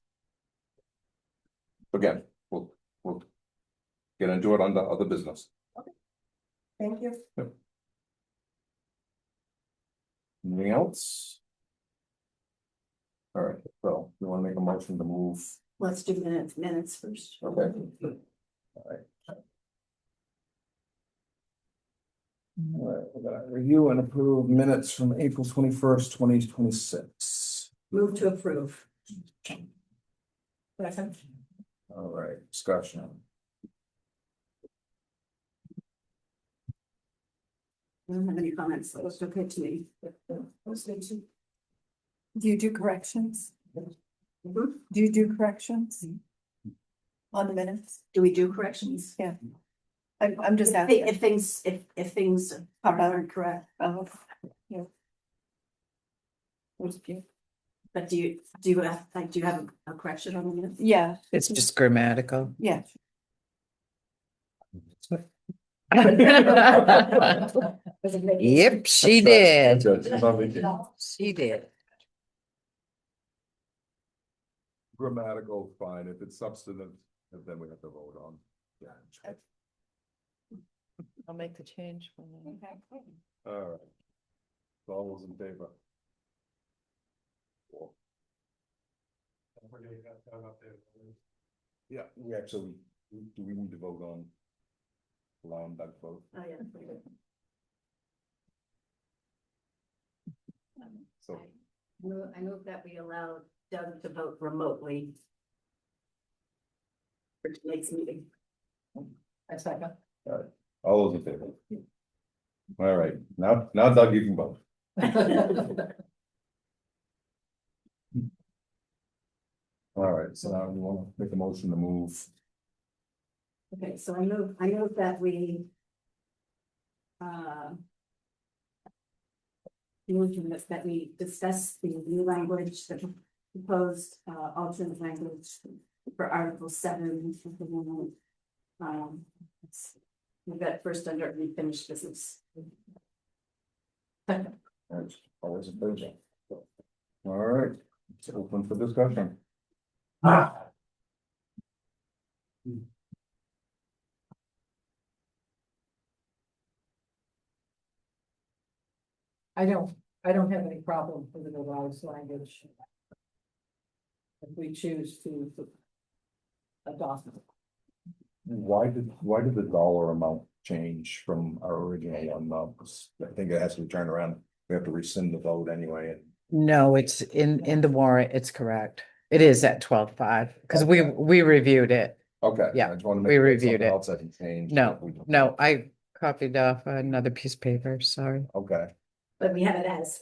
Again, we'll get into it under other business. Thank you. Anything else? All right, so you want to make a motion to move? Let's do minutes first. Okay. All right. All right, we're gonna review and approve minutes from April 21st, 2026. Move to approve. Second. All right, discussion. I don't have any comments. That was okay to me. Do you do corrections? Mhm. Do you do corrections? On the minutes? Do we do corrections? Yeah. I'm just If asking. if things aren't correct. Oh, yeah. There's a few. But do you have a correction on the minutes? Yeah. It's just grammatical. Yeah. Yep, she did. Grammatical, She did. fine. If it's substantive, then we have to vote on. Yeah. I'll make the change. All right. All those in favor? Four. Yeah, we actually, do we need to vote on? Allowing that vote? Oh, yeah. So, I move that we allow Doug to vote remotely. For tonight's meeting. I second. all those in favor? All right, now Doug, you can vote. All right, so now we want to make a motion to move. Okay, so I move that we. That we discuss the new language, the proposed alternate language for Article 7. We've got first under unfinished business. That's always a pleasure. All right, it's open for discussion. I don't have any problem with the revised language. If we choose to adopt it. Why did the dollar amount change from our original one? I think it has to be turned around. We have to rescind the vote anyway. No, it's in the warrant, it's correct. It is at 12.5, because we reviewed it. Okay. Yeah, I just want to we make sure reviewed something it. else hasn't changed. No, I copied off another piece of paper, sorry. Okay, But we have it as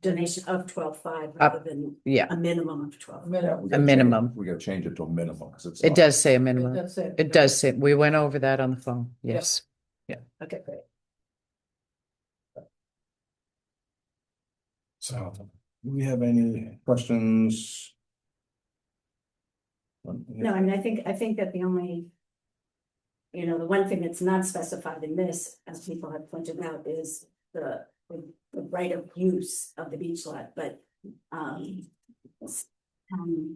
donation of 12.5 rather than Yeah, a minimum of 12. yeah, we a gotta minimum. We gotta change it to a minimum, because it's. It not- does say a minimum. That's it. It does say, we went over that on the phone, yes. Okay, great. So, do we have any questions? No, I mean, I think that the only, the one thing that's not specified in this, as people have pointed out, is the right of use of the beach lot, but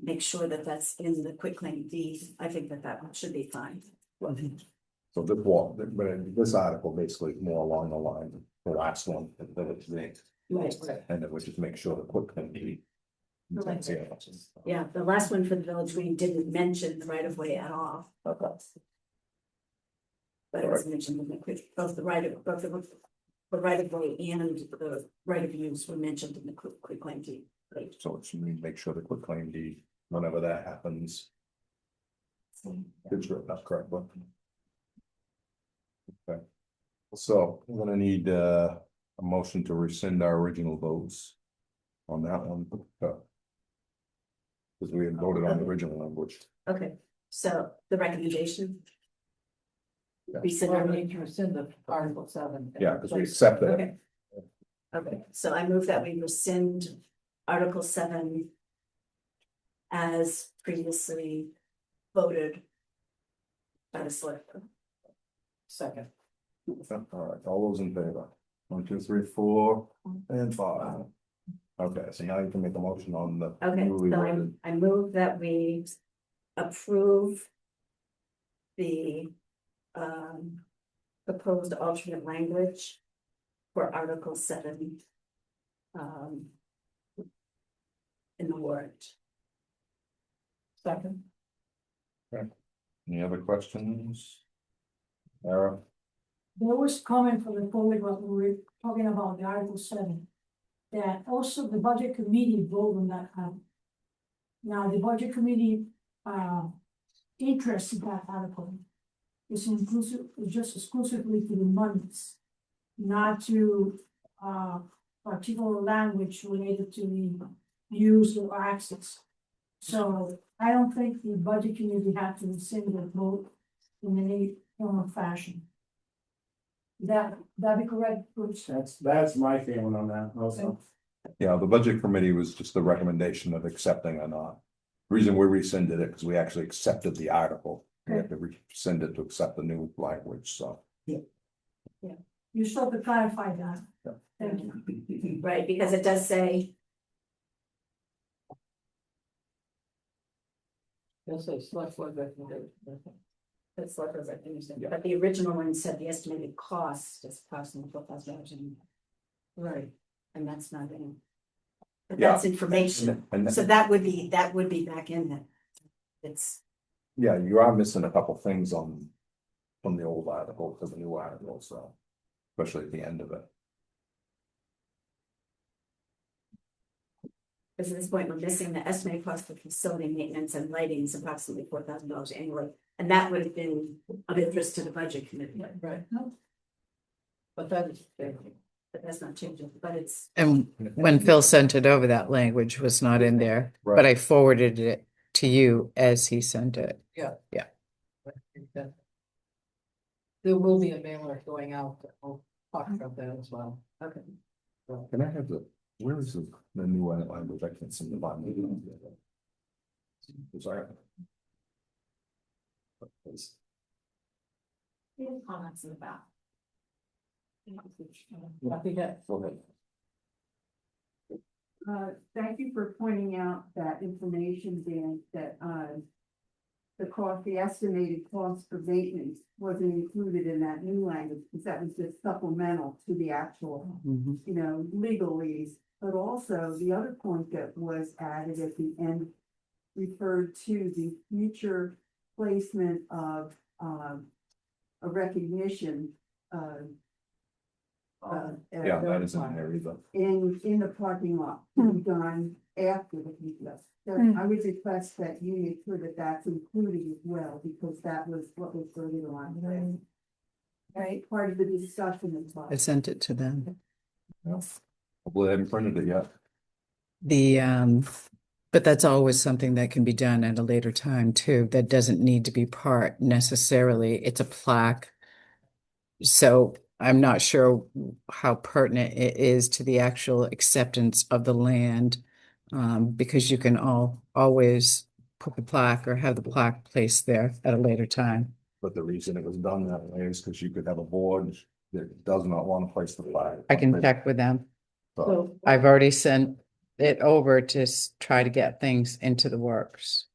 make sure that that's in the quitclaim deed. I think that one should be fine. So this article basically is more along the line of the last one that it's made. Right. And then we just make sure the quick can be. Yeah, the last one for the Village Green didn't mention the right of way at all. Okay. But it was mentioned in the quick, both the right of way and the right of use were mentioned in the quick claim deed. Right. So it's make sure the quick claim deed, whenever that happens. It's written up correctly. Okay. So we're gonna need a motion to rescind our original votes on that one. Because we had voted on the original language. Okay, so the recommendation. Yeah. Rescind Or our- we need to rescind the Article 7. Yeah, because we accepted it. Okay. Okay, so I move that we rescind Article 7 as previously voted by the select. Second. All right, all those in favor? 1, 2, 3, 4, and 5. Okay, so now you can make a motion on the. Okay, newly so worded. I move that we approve the proposed alternate language for Article 7 in the warrant. Second. Any other questions? Sarah? There was comment from the public when we were talking about the Article 7. That also the budget committee voted on that. Now, the budget committee interest in that article is inclusive, is just exclusively to the monies, not to particular language related to the use or access. So I don't think the budget committee had to rescind the vote in any form or fashion. That be correct, Bruce? That's my feeling on that also. Yeah, the budget committee was just the recommendation of accepting or not. Reason we rescinded it, because we actually accepted the article. We have to rescind it to accept the new language, so. You still have to clarify that. Yeah. Thank you. Right, because it does say, That's a select board recommendation. that's what I understand, but the original one said the estimated cost is approximately $4,000. Right. And that's not in. But Yeah. that's information, And so that would be back in there. It's, yeah, you are missing a couple things from the old article to the new article, so. Especially at the end of it. because at this point, we're missing the estimated cost for facility maintenance and lighting is approximately $4,000 annually. And that would have been of interest to the budget committee, Right. But that is. but that's not changing, but it's, And when Phil sent it over, that language was not in there, but Right. I forwarded it to you as he sent it. Yeah. Yeah. There will be a mailer going out. I'll talk about that as well. okay. Can I have where is the new language? I can't seem to find it. Sorry. Comments in the back. Go ahead. Thank you for pointing out that information, Dan, that, the estimated cost for maintenance wasn't included in that new language, because that was just supplemental to the actual, Mhm. you know, legalese. But also, the other point that was added at the end referred to the future placement of, a recognition, Yeah, that isn't in there either. in the parking lot, to be done after the PTS. So I would request that you make sure that that's included as well, because that was what was voted on. Right, part of the discussion as well. I sent it to them. Hopefully, I haven't printed it yet. But that's always something that can be done at a later time too. That doesn't need to be part necessarily. It's a plaque. So I'm not sure how pertinent it is to the actual acceptance of the land. Because you can always put the plaque or have the plaque placed there at a later time. But the reason it was done that way is because you could have a board that does not want to place the flag. I can check with them. So, I've already sent it over to try to get things into the works.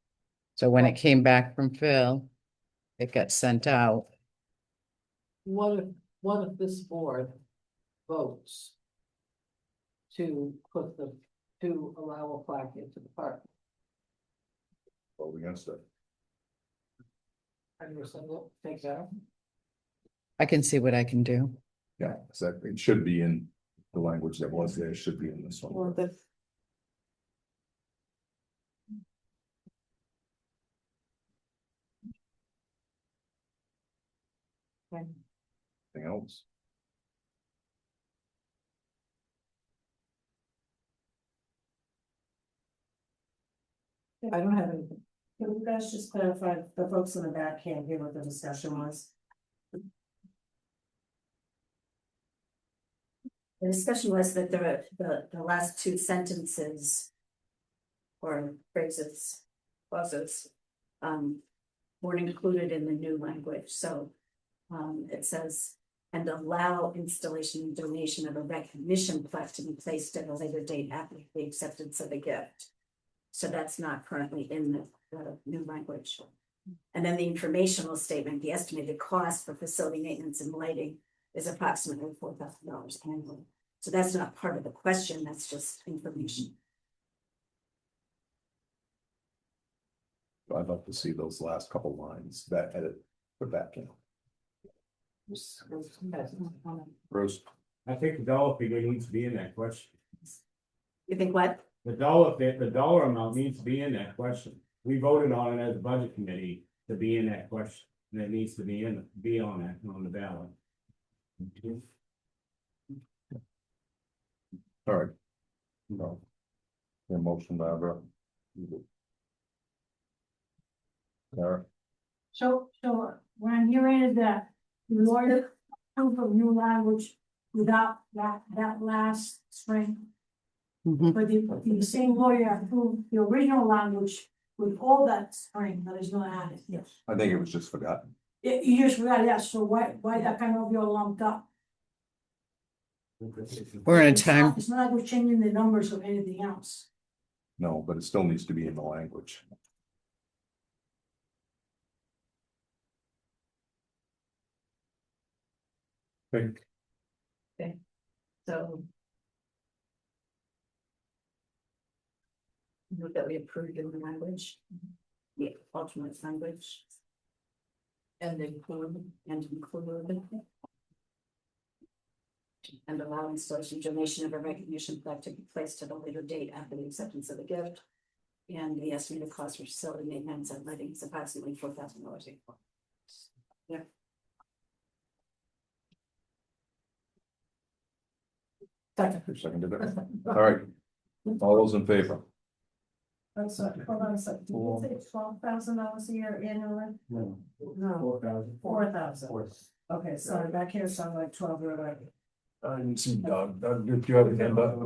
So when it came back from Phil, it got sent out. What if this board votes to allow a plaque into the park? vote against it. Take that. I can see what I can do. Yeah, exactly. It should be in the language that was there, it should be in this one. Anything else? I don't have anything. Can you guys just clarify, the folks in the back can't hear what the discussion was? The discussion was that the last two sentences. Or phrases, clauses. Weren't included in the new language, so. It says, and allow installation and donation of a recognition plaque to be placed at a later date after the acceptance of the gift. So that's not currently in the new language. And then the informational statement, the estimated cost for facility maintenance and lighting is approximately $4,000 annually. So that's not part of the question, that's just information. I'd like to see those last couple lines, that edit, put back in. Bruce, I think the dollar figure needs to be in that question. You think what? The dollar amount needs to be in that question. We voted on it as a budget committee to be in that question, and it needs to be on the ballot. all right. No. Your motion, Barbara. Sarah, So what I'm hearing is that the lawyer approve of new language without that last string. Mhm. But the same lawyer approved the original language with all that string that is not added. Yes. I think it was just forgotten. You just read that, so why that kind of be all lumped up? We're in a It's not- time, It's not like we're changing the numbers of anything else. No, but it still needs to be in the language. Okay. So. Note that we approved in the language. The alternate language. And include. And allow installation donation of a recognition plaque to be placed at a later date after the acceptance of the gift. And the estimated cost for facility maintenance and lighting is approximately $4,000. Yeah. Who seconded it? All right. All those in favor? I'm sorry, hold on a second, did you say $12,000 a year annually? No. No, 4,000. 4,000. Okay, sorry, back here sounded like 12 or 11. I didn't see Doug. Doug, did you have a hand up?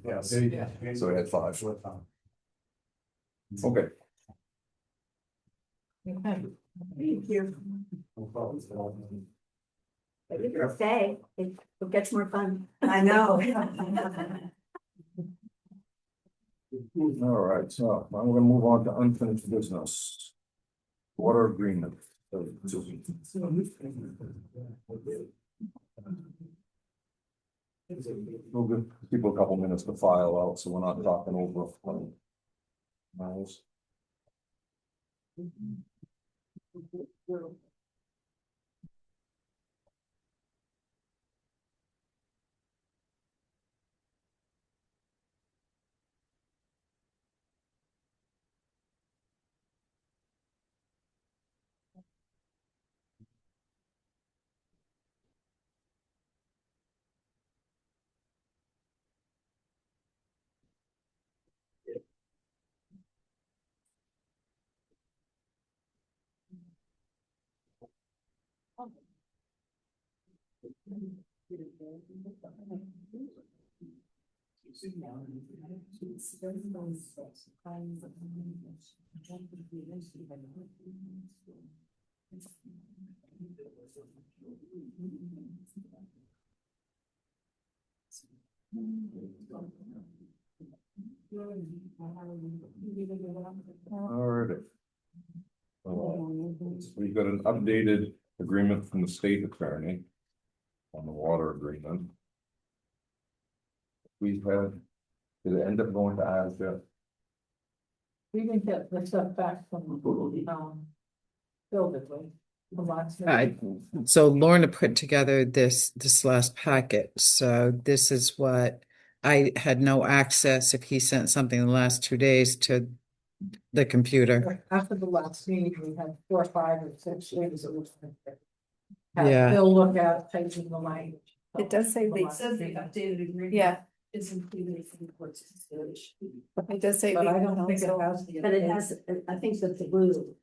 Yes. So we had five. Okay. Thank you. But you can stay, it gets more fun. I know. All right, so I'm gonna move on to unfinished business. Water agreement. We'll give people a couple minutes to file out, so we're not talking over. Miles. Alrighty. We've got an updated agreement from the state attorney on the water agreement. We've had, did it end up going to ASDA? We didn't get the stuff back from, Bill, did we? From last night. So Lorna put together this last packet, so this is what I had no access if he sent something in the last 2 days to the computer. After the last meeting, we had 4 or 5 or 6 things that we. Yeah. Bill look at changing the language. It does say The the- last meeting. updated agreement. Yeah. Is included in the court's consideration. It does say. But I don't think it has. But it has, I think that the blue.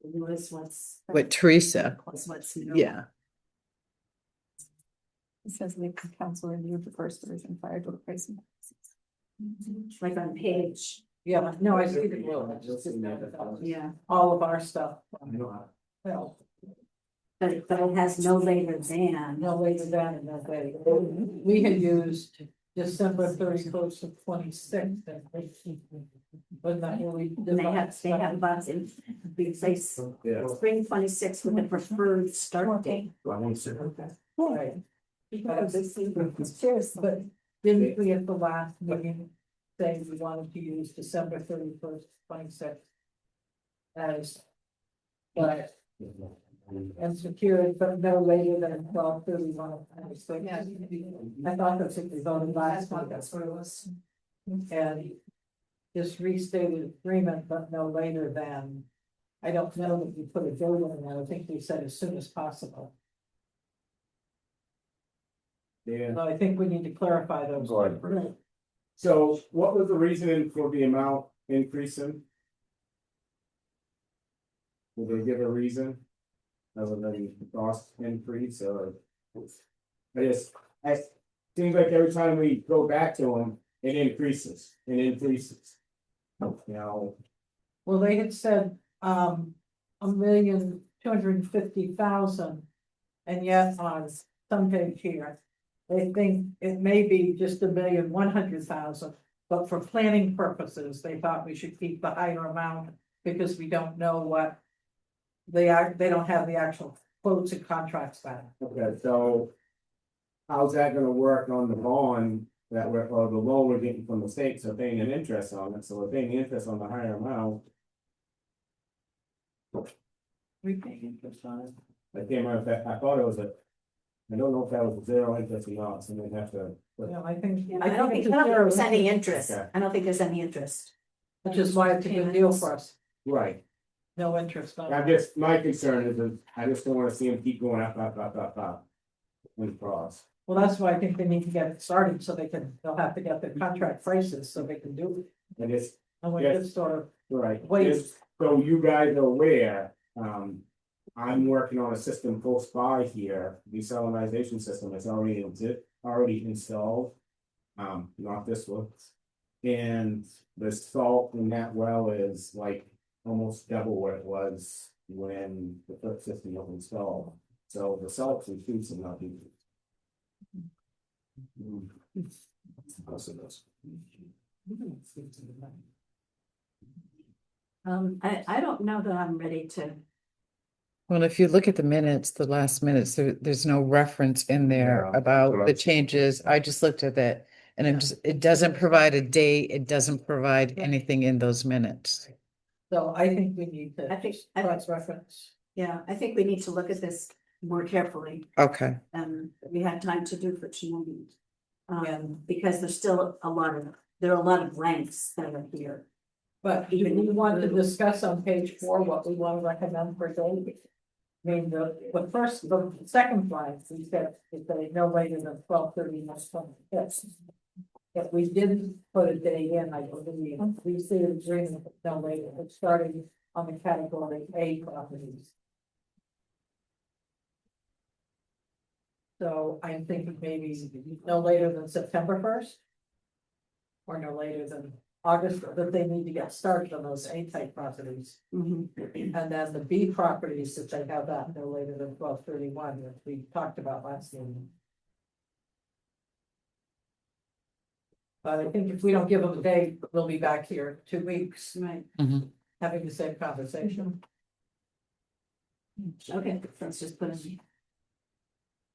The blue is what's. With Teresa, Was what's new. yeah. It says the council reviewed the first version prior to the pricing. Like on page. Yeah, no, I see the blue. Yeah. All of our stuff. Well, But it has no later than. no later than in that day. We had used December 31st of 26. Wasn't that where we? And they have about in, they spring 26 with the preferred start date. Right. Because But didn't we at the last meeting say we wanted to use December 31st, 26? As. But. And secured, but no later than 12/31. I thought that's what we voted last month, that's what it was. And. Just restated agreement, but no later than. I don't know that we put a date on that, I think we said as soon as possible. Yeah. So I think we need to clarify those. Go ahead, Bruce. So what was the reasoning for the amount increasing? Will they give a reason? Other than the cost increase or? I seems like every time we go back to them, it increases, it increases. You know, Well, they had said, 1,250,000. And yet on some page here, they think it may be just 1,100,000. But for planning purposes, they thought we should keep the higher amount because we don't know what. They don't have the actual quotes and contracts back. okay, so. How's that gonna work on the bond that we're, or the loan we're getting from the state, so paying an interest on it, so we're paying interest on the higher amount. We pay interest on it. I can't remember if that, I thought it was a. I don't know if that was zero interest or not, so we'd have to. Yeah, I think. I don't think there's any interest. Okay. I don't think there's any interest. Which is why it's a good deal for us. Right, No interest on I'm it. just, my concern is that I just don't wanna see them keep going up. When cross. Well, that's why I think they need to get it started so they'll have to get their contract prices so they can do it. And it's, And we Yes. just sort of right, wait. just so you guys are aware, I'm working on a system close by here, desalinization system, it's already installed. Not this one. And the salt in that well is like almost double what it was when the first system was installed. So the salt is nothing. I don't know that I'm ready to, Well, if you look at the minutes, the last minutes, there's no reference in there Yeah, about but the I- changes. I just looked at it. And it doesn't provide a date, it doesn't provide anything in those minutes. So I think we need to. I think, Cross-reference. yeah, I think we need to look at this more carefully. Okay, We had time to do for tonight. Because there's still there are a lot of blanks that are here. But do we want to discuss on page 4 what we want to recommend for date? I mean, the second line, we said, is that no later than 12:30 next 25th. If we didn't put a day in, I believe, we see it agreement with no later, it's starting on the category A properties. So I'm thinking maybe no later than September 1st. Or no later than August, that they need to get started on those A-type properties. And then the B properties, that they have that no later than 12/31, which we talked about last meeting. But I think if we don't give them a date, we'll be back here 2 weeks. Right. Having the same conversation. Okay, let's just put it.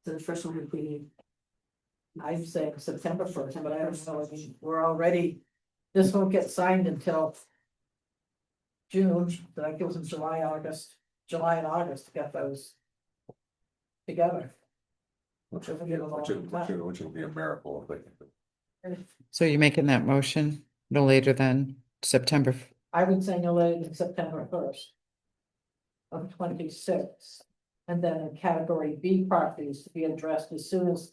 So the first one would be, I'm saying September 1st, but I don't know, I mean, we're already, this won't get signed until June, so that gives them July and August to get those together. Which will be a miracle if they can. so you're making that motion no later than September. I would say no later than September 1st. Of 26, and then in category B properties to be addressed as soon as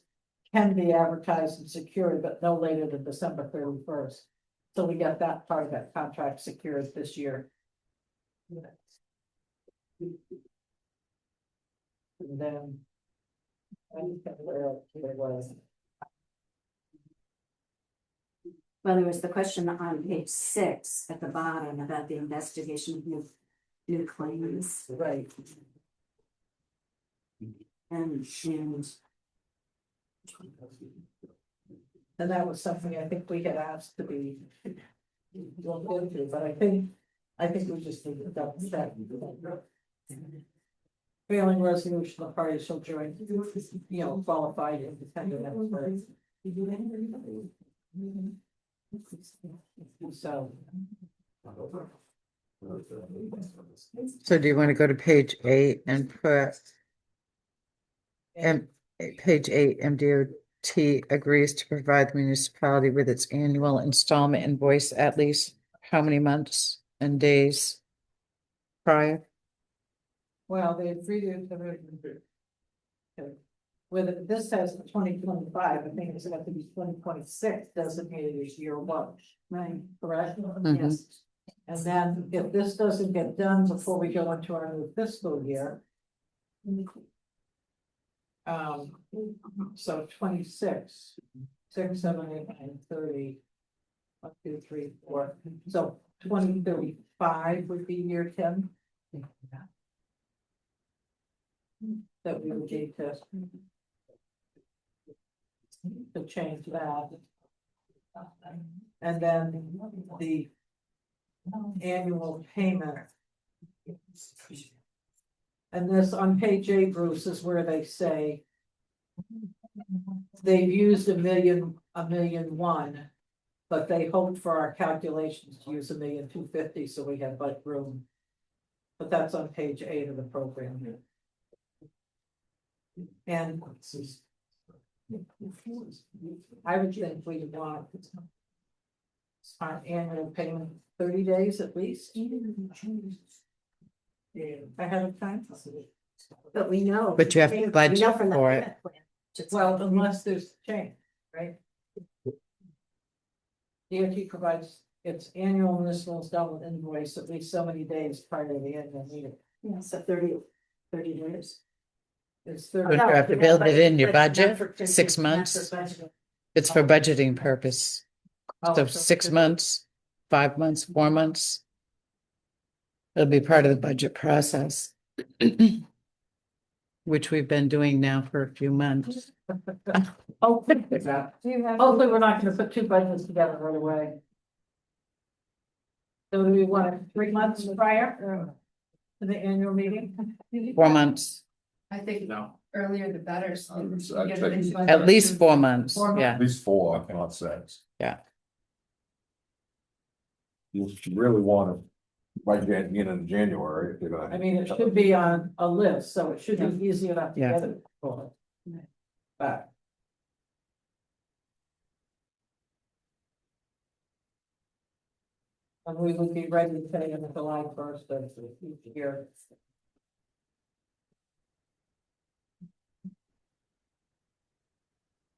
can be advertised and secured, but no later than December 31st. So we get that part of that contract secured this year. And then. I think where it was. well, there was the question on page 6 at the bottom about the investigation of new claims. Right. And And that was something I think we had asked to be. Looked into, but I think we just need to double check. Failing resolution, the parties shall join, qualified independent experts. So. So do you want to go to page 8 and put? Page 8, MDOT agrees to provide the municipality with its annual installment invoice at least how many months and days prior? Well, they agreed to. With this says 2025, I think it's got to be 2026 designated as year 1. right, Correct? yes. And then if this doesn't get done before we go into our new fiscal year. So 26, 6, 7, 8, 9, 30. 1, 2, 3, 4, so 2035 would be year 10. That we would need to change that. And then the annual payment. And this on page 8, Bruce, is where they say they've used a million 1, but they hoped for our calculations to use 1,250,000, so we have budget room. But that's on page 8 of the program here. And I would think we want our annual payment 30 days at least. Ahead of time. But we know. But you have to we know budget from the for payment it. plan, just- Well, unless there's change, right? DOT provides its annual municipal installment invoice at least so many days prior to the annual meeting. Yeah, so 30 days. It's Don't 30. you have to build it in your But not budget? for 6 not months? for budget. It's for budgeting purpose. Oh, So so 6 months, 5 months, 4 months. It'll be part of the budget process. Which we've been doing now for a few months. Hopefully, we're not gonna put two budgets together right away. So do we want it 3 months prior to the annual meeting? 4 months, I think No. earlier the better. so we can get I'd things say budgeted at least to- 4 months, 4 months. yeah. At least 4, if not 6. Yeah. You really want to, by beginning of January, if you're gonna. I mean, it should be on a list, so it should be easy enough to Yeah. get it. for. But. And we would be ready to pay in July 1st of each year.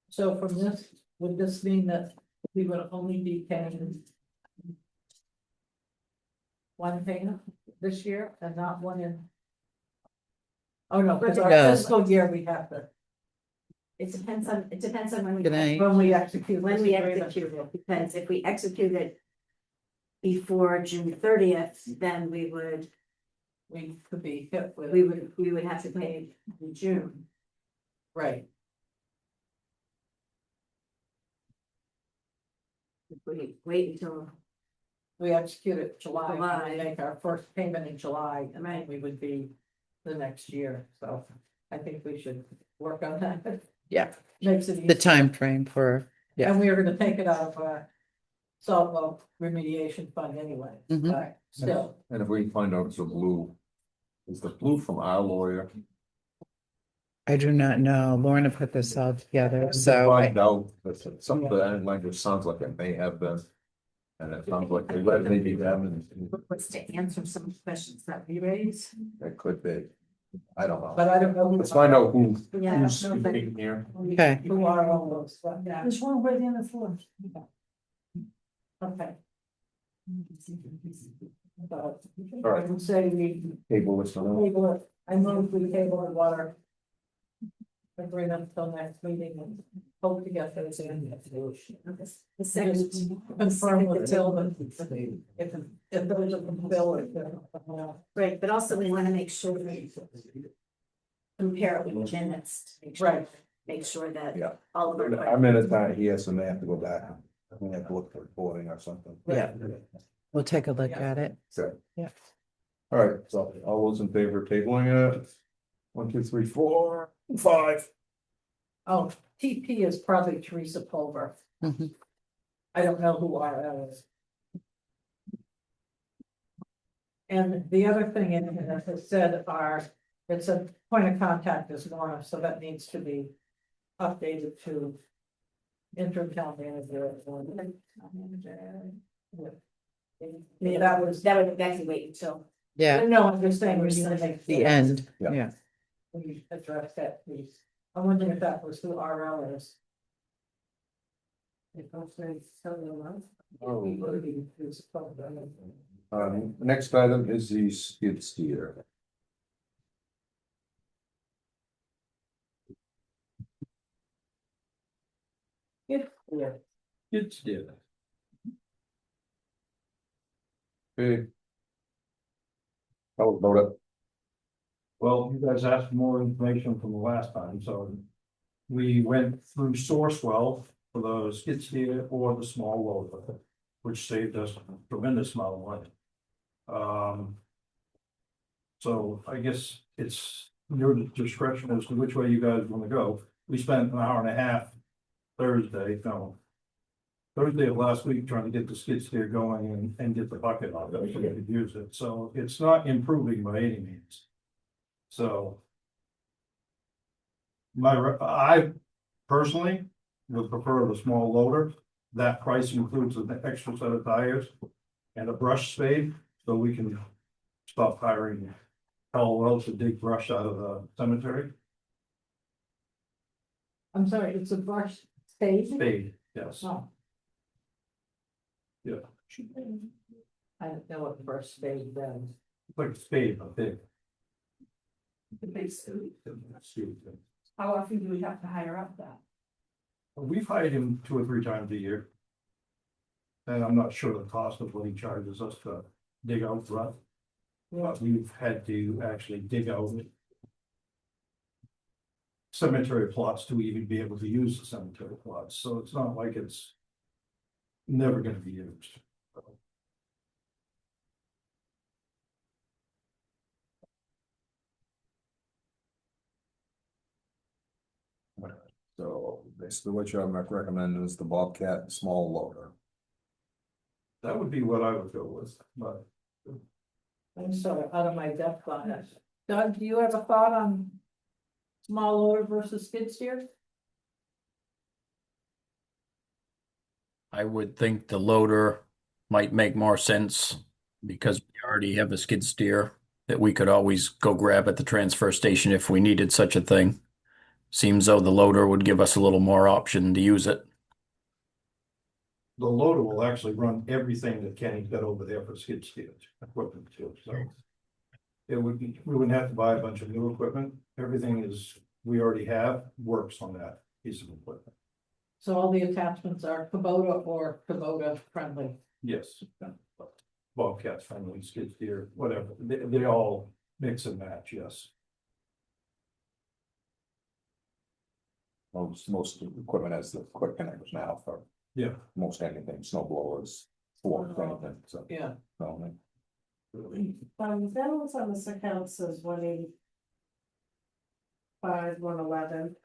So from this, would this mean that we would only be paying one payment this year and not one in? Oh, no, because our No. fiscal year, we have to, It depends on when we. Good night. when we execute. When this we agreement. execute it, because if we execute it before June 30th, then we would, We could be hit with. we would have to pay in June. Right, If we wait until, we execute it July, and July. we make our first payment in July, and then Right. we would be the next year, so I think we should work on that. Yeah. Makes it easy. The time frame for, yeah. And we are gonna take it out of our salt remediation fund anyway, Mhm. but still, And if we can find out it's a blue, is the blue from our lawyer? I do not know. Lorna put this all together, so Find out, that some of the language sounds like it may have been. And it sounds like they let maybe them and what's to answer some questions that we raise. it could be. I don't know. but I don't know. Let's find out who's Yeah. speaking here. Okay. Who are all those, but yeah, there's one right in the floor. Okay. So, I would say we Table this one. table it, I move we table the water. Agreement until next meeting and hope to get those in. The second. Confirm with Bill that if those are from Bill or. Right, but also we wanna make sure we compare it with minutes. to make sure- Right. Make sure that Yeah. all of our. I'm in a time here, so may have to go back. I think I have to look for recording or something. Yeah. We'll take a look at it. So. Yeah. All right, so all those in favor of tabling it? 1, 2, 3, 4, 5. Oh, TP is probably Teresa Pulver. Mhm. I don't know who RL is. And the other thing, in as I said, it's a point of contact is Nora, so that needs to be updated to interim town manager. Yeah, that was, That would actually wait until. Yeah, no, I'm just saying, we need to make. the end, Yeah. yeah. We address that, please. I'm wondering if that was who RL is. If I say, tell you what. Next item is the skid steer. Yeah. Skid steer. Okay. How about it? Well, you guys asked for more information from the last time, so. We went through Sourcewell for the skid steer or the small loader, which saved us a tremendous amount of money. So I guess it's your discretion as to which way you guys want to go. We spent an hour and a half Thursday of last week trying to get the skid steer going and get the bucket on it so we could use it. So it's not improving by any means. So. I personally would prefer the small loader. That price includes an extra set of tires and a brush spade, so we can stop hiring Caldwell to dig brush out of the cemetery. I'm sorry, it's a brush spade? Spade, yes. Oh, Yeah, I don't know what brush spade does. it's like a spade, but big. How often do we have to hire up that? We've hired him 2 or 3 times a year. And I'm not sure the cost of what he charges us to dig out rut. But we've had to actually dig out cemetery plots to even be able to use the cemetery plots, so it's not like it's never gonna be used. So basically what you're recommending is the Bobcat small loader. That would be what I would go with, but I'm sorry, out of my depth on it. Doug, do you have a thought on small loader versus skid steer? I would think the loader might make more sense because we already have a skid steer that we could always go grab at the transfer station if we needed such a thing. Seems though the loader would give us a little more option to use it. the loader will actually run everything that Kenny's got over there for skid steer equipment too, so. It would be, we wouldn't have to buy a bunch of new equipment. Everything is, we already have, works on that piece of equipment. So all the attachments are Kubota or Kubota friendly. Yes. Bobcats, friendly, skid steer, whatever, they all mix and match, yes. Most equipment has the quick connectors now for Yeah. most anything, snow blowers, for anything, so. Yeah. No, Balance on this account says 185, 111.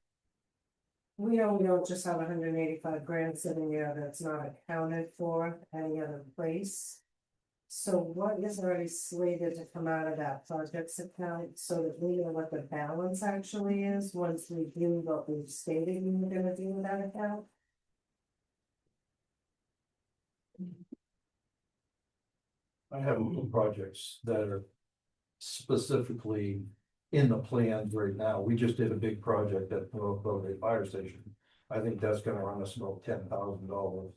We don't just have 185 grand sitting there that's not accounted for any other place. So what is already slated to come out of that projects account so that we know what the balance actually is once we do what we've stated we were gonna do with that account? I have some projects that are specifically in the plans right now. We just did a big project at North Belgrade Fire Station. I think that's gonna run us about $10,000.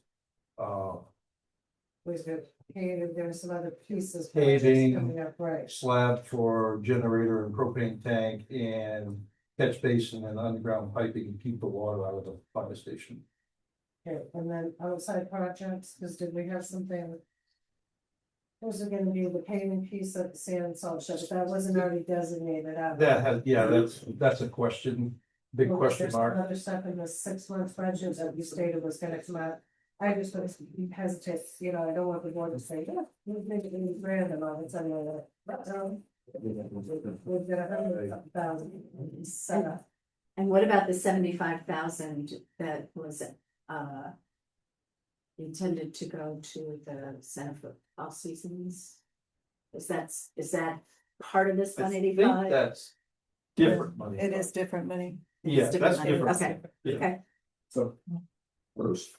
Was good. Hey, there's some other pieces. Paving. Coming up, right? Slab for generator and propane tank and catch basin and underground piping to keep the water out of the fire station. Okay, and then outside projects, because did we have something? Was it gonna be the paving piece of the sand and salt shed, but that wasn't already designated out. That has, yeah, that's a question, big Well, question there's mark. Other stuff in the 6 months budget that you stated was gonna come out. I just was hesitate, I don't want the board to say, yeah, we'll make it in grand and all, it's anyway. We've got 100,000 set up. And what about the 75,000 that was intended to go to the Center for All Seasons? Is that part of this I 185? think that's different money. It is different money. Yeah, that's money. different. Okay, Yeah. okay. So, Bruce,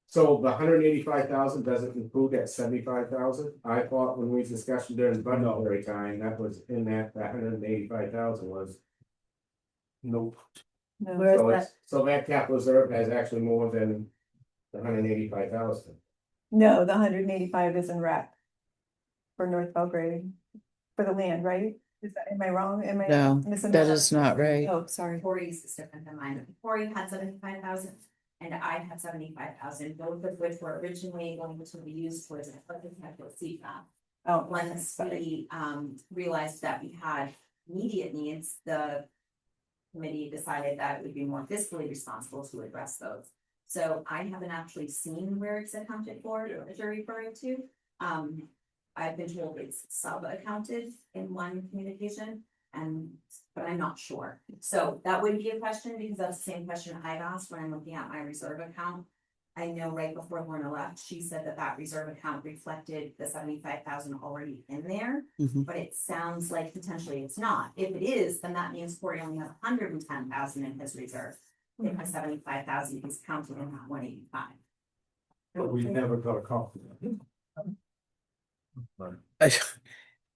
so the 185,000 doesn't include that 75,000? I thought when we discussed during the budgetary time, that was in that 185,000 was. Nope. Where's So that? so that capital reserve has actually more than the 185,000. No, the 185 is in rec. For North Belgrade, for the land, right? Am I wrong? Am I? No, missing that is not right. Oh, sorry. Corey's is different than mine. Corey had 75,000 and I had 75,000, both of which were originally going to be used towards a capital CPAP. Oh, Once we realized that we had immediate needs, the committee decided that it would be more fiscally responsible to address those. So I haven't actually seen where it's accounted for, that you're referring to. I've been told it's sub-accounted in one communication, but I'm not sure. So that wouldn't be a question because that's the same question I've asked when I'm looking at my reserve account. I know right before Lorna left, she said that reserve account reflected the 75,000 already in there, but it sounds like potentially it's not. If it is, then that means Corey only has 110,000 in his reserve. If my 75,000 is counted in that 185. But we never got a copy.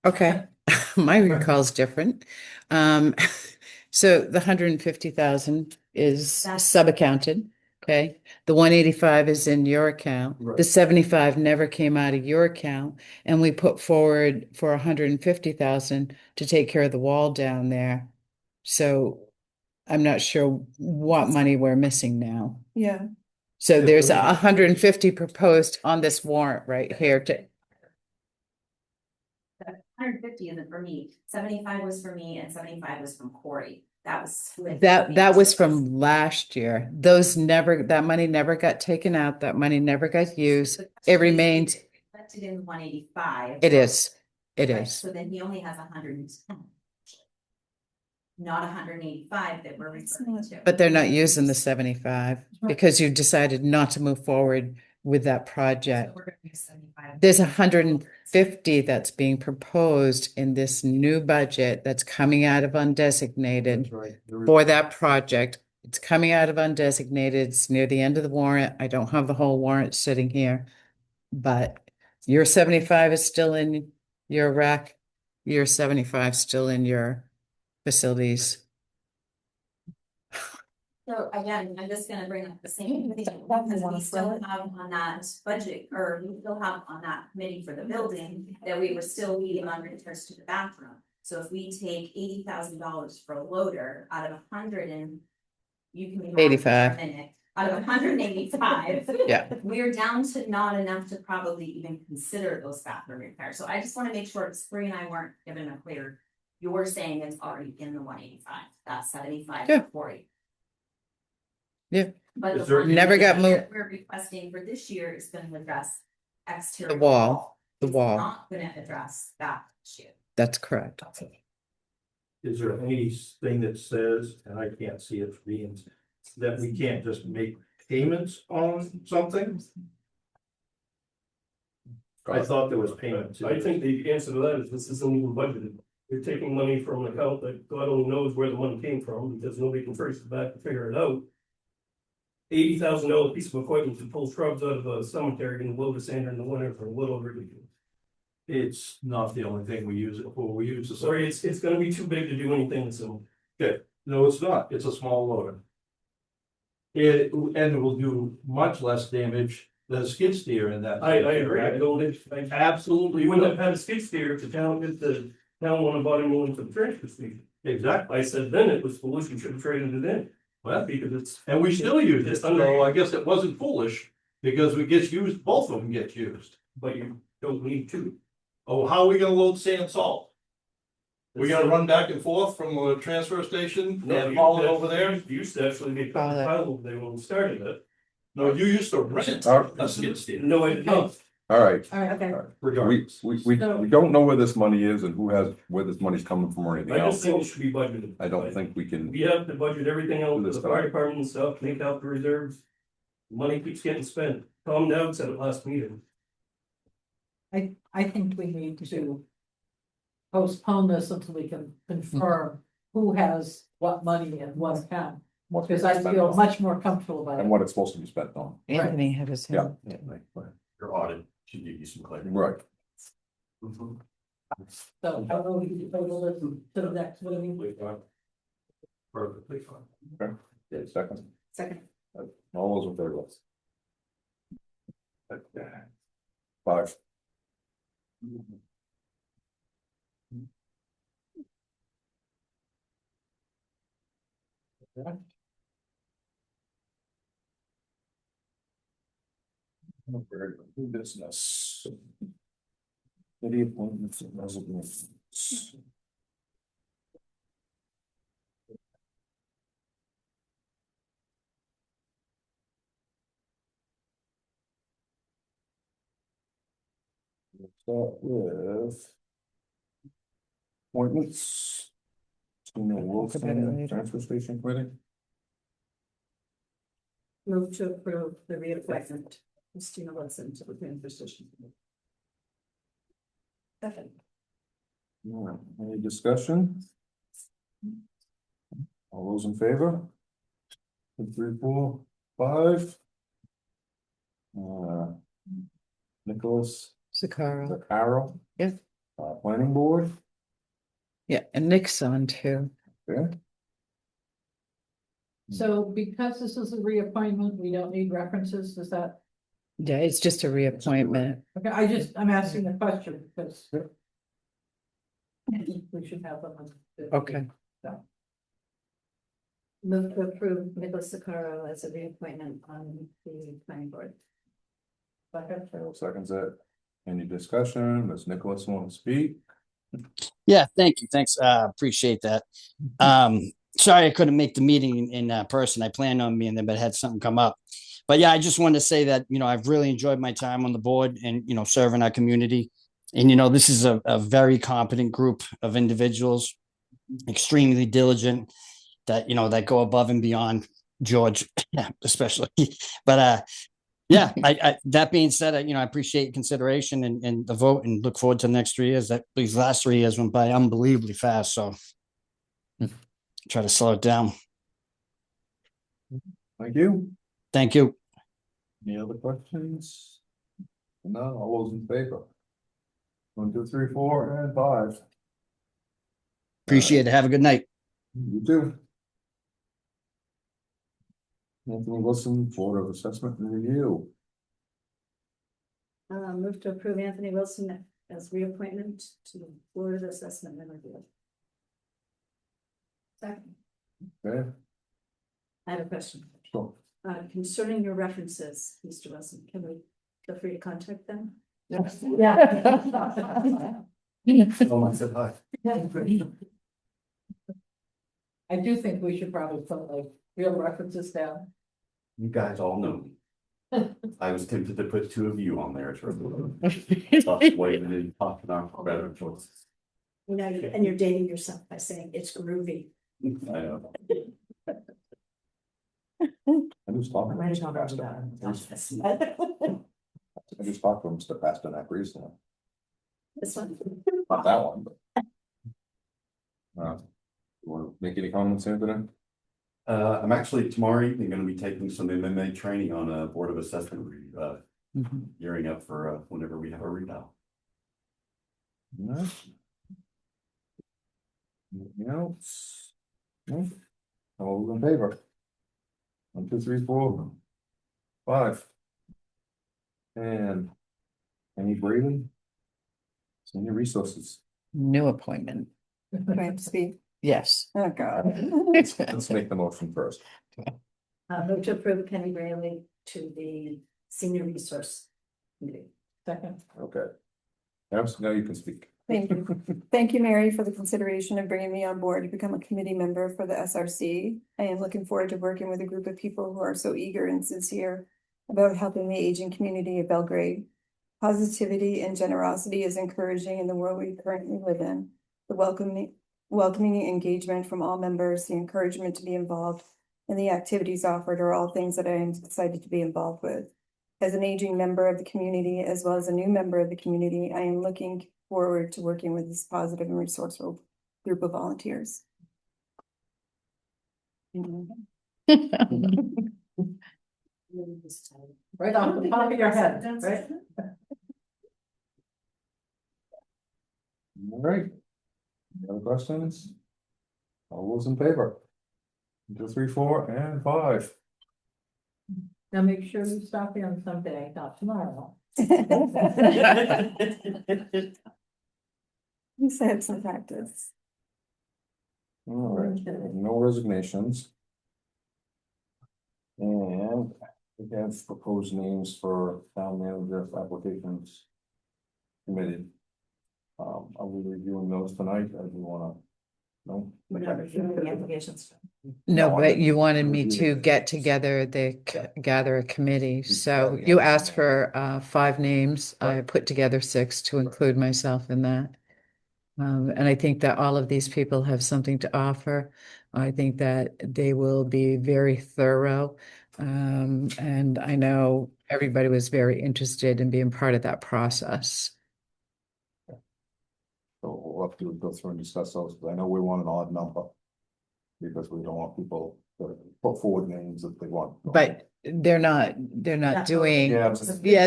Okay, my recall's different. So the 150,000 is sub-accounted, okay? The 185 is in your account. Right. The 75 never came out of your account, and we put forward for 150,000 to take care of the wall down there. So I'm not sure what money we're missing now. Yeah. So Yeah, there's believe it. 150 proposed on this warrant right here to, 150 isn't for me, 75 was for me and 75 was from Corey. That was. split That was between from last year. That money never got taken out. That money never got used. It remained, Reflected in 185. it is, it Right, is. so then he only has 110. Not 185 that we're referring to. But they're not using the 75 because you decided not to move forward with that So project. we're gonna use 75. There's 150 that's being proposed in this new budget that's coming out of undesignated for that project. It's coming out of undesignated. It's near the end of the warrant. I don't have the whole warrant sitting here. But your 75 is still in your rec. Your 75 still in your facilities. So again, I'm just gonna bring up the same thing, because we still have on that budget, or we still have on that committee for the building, that we were still meeting on repairs to the bathroom. So if we take $80,000 for a loader out of 100 and you can. be mad for a 85. minute, out of 185. Yeah. We're down to not enough to probably even consider those bathroom repairs. So I just wanna make sure Spring and I weren't given a clear, you're saying it's already in the 185, that's 75 Yeah. for you. Yeah. But Is the there- one Never got that moved. We're requesting for this year is gonna address exterior. The wall, the It's wall. Not gonna address that issue. That's correct. Is there anything that says, and I can't see it being, that we can't just make payments on something? I thought there was payment. I think the answer to that is this isn't even budgeted. You're taking money from an account that God only knows where the money came from, because nobody can trace it back to figure it out. $80,000 piece of equipment to pull shrubs out of a cemetery and load a sander in the winter for a little ridiculous. It's not the only thing we use it for. We use the. Sorry, it's gonna be too big to do anything, so. Okay, no, it's not. It's a small loader. And it will do much less damage than a skid steer in that. I agree, I absolutely wouldn't have had a skid steer if the town wanted to buy him one for the transfer station. Exactly. I said then it was foolish, we should have traded it in. Well, Because it's. and we still use it, It's so under- I guess it wasn't foolish, because it gets used, both of them get used. But you don't need to. Oh, how are we gonna load sand and salt? We gotta run back and forth from the transfer station and haul it over there? You used to actually be a pile over there when we started it. No, you used to rent a skid steer. No, I did not. All right. All right, okay. Regardless. We don't know where this money is and where this money's coming from or anything I just else. think it should be budgeted. I don't think we can. We have to budget everything else, Do this the fire time. department and stuff, make out the reserves. Money keeps getting spent. Tom Dowd said it last meeting. I think we need to postpone this until we can confirm who has what money and what account. Because I feel much more comfortable about it. And what it's supposed to be spent on. Anthony had his Yeah. hand. Your audit should give you some clarity. Right. So I don't know, we can table this to the next meeting. Perfectly fine. Okay. Yeah, second. Second. All those in favor? Okay. 5. Very good. Business. City appointments and resignations. Let's start with appointments. Tina Wilson, transfer station committee. Move to approve the reappointment, Christina Wilson to the transfer station. Second. All right, any discussion? All those in favor? 2, 3, 4, 5. Nicholas Sakara. Carroll. Yeah. Planning board. Yeah, and Nick's on too. Okay. So because this is a reappointment, we don't need references, is that? Yeah, it's just a reappointment. Okay, I'm asking the question because. We should have them. Okay. So, Move to approve Nicholas Sakara as a reappointment on the planning board. Carol seconds it. Any discussion? Does Nicholas want to speak? Yeah, thank you. Thanks. Appreciate that. Sorry I couldn't make the meeting in person. I planned on being there, but had something come up. But yeah, I just wanted to say that, I've really enjoyed my time on the board and, serving our community. And, this is a very competent group of individuals, extremely diligent, that go above and beyond George, especially. But yeah, that being said, I appreciate consideration and the vote and look forward to the next 3 years. That these last 3 years went by unbelievably fast. So try to slow it down. Thank you. Thank you. Any other questions? No, all those in favor? 1, 2, 3, 4, and 5. Appreciate it. Have a good night. You too. Anthony Wilson, Board of Assessment and Review. Move to approve Anthony Wilson as reappointment to the Board of Assessment and Review. Second. Okay, I have a question. sure. Concerning your references, Mr. Wilson, can we feel free to contact them? Yes. Someone said hi. I do think we should probably put like real references down. You guys all know me. I was tempted to put 2 of you on there. Waiting and talking about better choices. And you're dating yourself by saying it's groovy. I know. I just talked to Mr. Pasternak. I just talked to Mr. Pasternak recently. This one. Not that one, but. You want to make any comments, Anthony? I'm actually tomorrow evening going to be taking some MMA training on a Board of Assessment, gearing up for whenever we have a readout. Nice. Anything else? No? All those in favor? 1, 2, 3, 4, 5. And any Braden? Senior Resources. New appointment. Can I have to speak? Yes. Oh, God. Let's make the motion first. Move to approve Penny Rayleigh to the Senior Resource Committee. Second. Okay. Yes, now you can speak. Thank you. Thank you, Mary, for the consideration of bringing me on board to become a committee member for the SRC. I am looking forward to working with a group of people who are so eager and sincere about helping the aging community of Belgrade. Positivity and generosity is encouraging in the world we currently live in. The welcoming engagement from all members, the encouragement to be involved, and the activities offered are all things that I am excited to be involved with. As an aging member of the community, as well as a new member of the community, I am looking forward to working with this positive and resourceful group of volunteers. Right off the top of your head, right? All right. Any other questions? All those in favor? 1, 2, 3, 4, and 5. Now make sure you stop in someday, not tomorrow. You said some practice. All right, no resignations. And we have proposed names for town manager applications committee. Are we reviewing those tonight, or do you wanna? No? We're not reviewing the applications. No, No, but you I- wanted me to get together gather a committee. So you asked for 5 names. I put together 6 to include myself in that. And I think that all of these people have something to offer. I think that they will be very thorough. And I know everybody was very interested in being part of that process. So we'll have to go through and discuss those, but I know we want an odd number. Because we don't want people to put forward names that they want. But they're not doing, Yeah,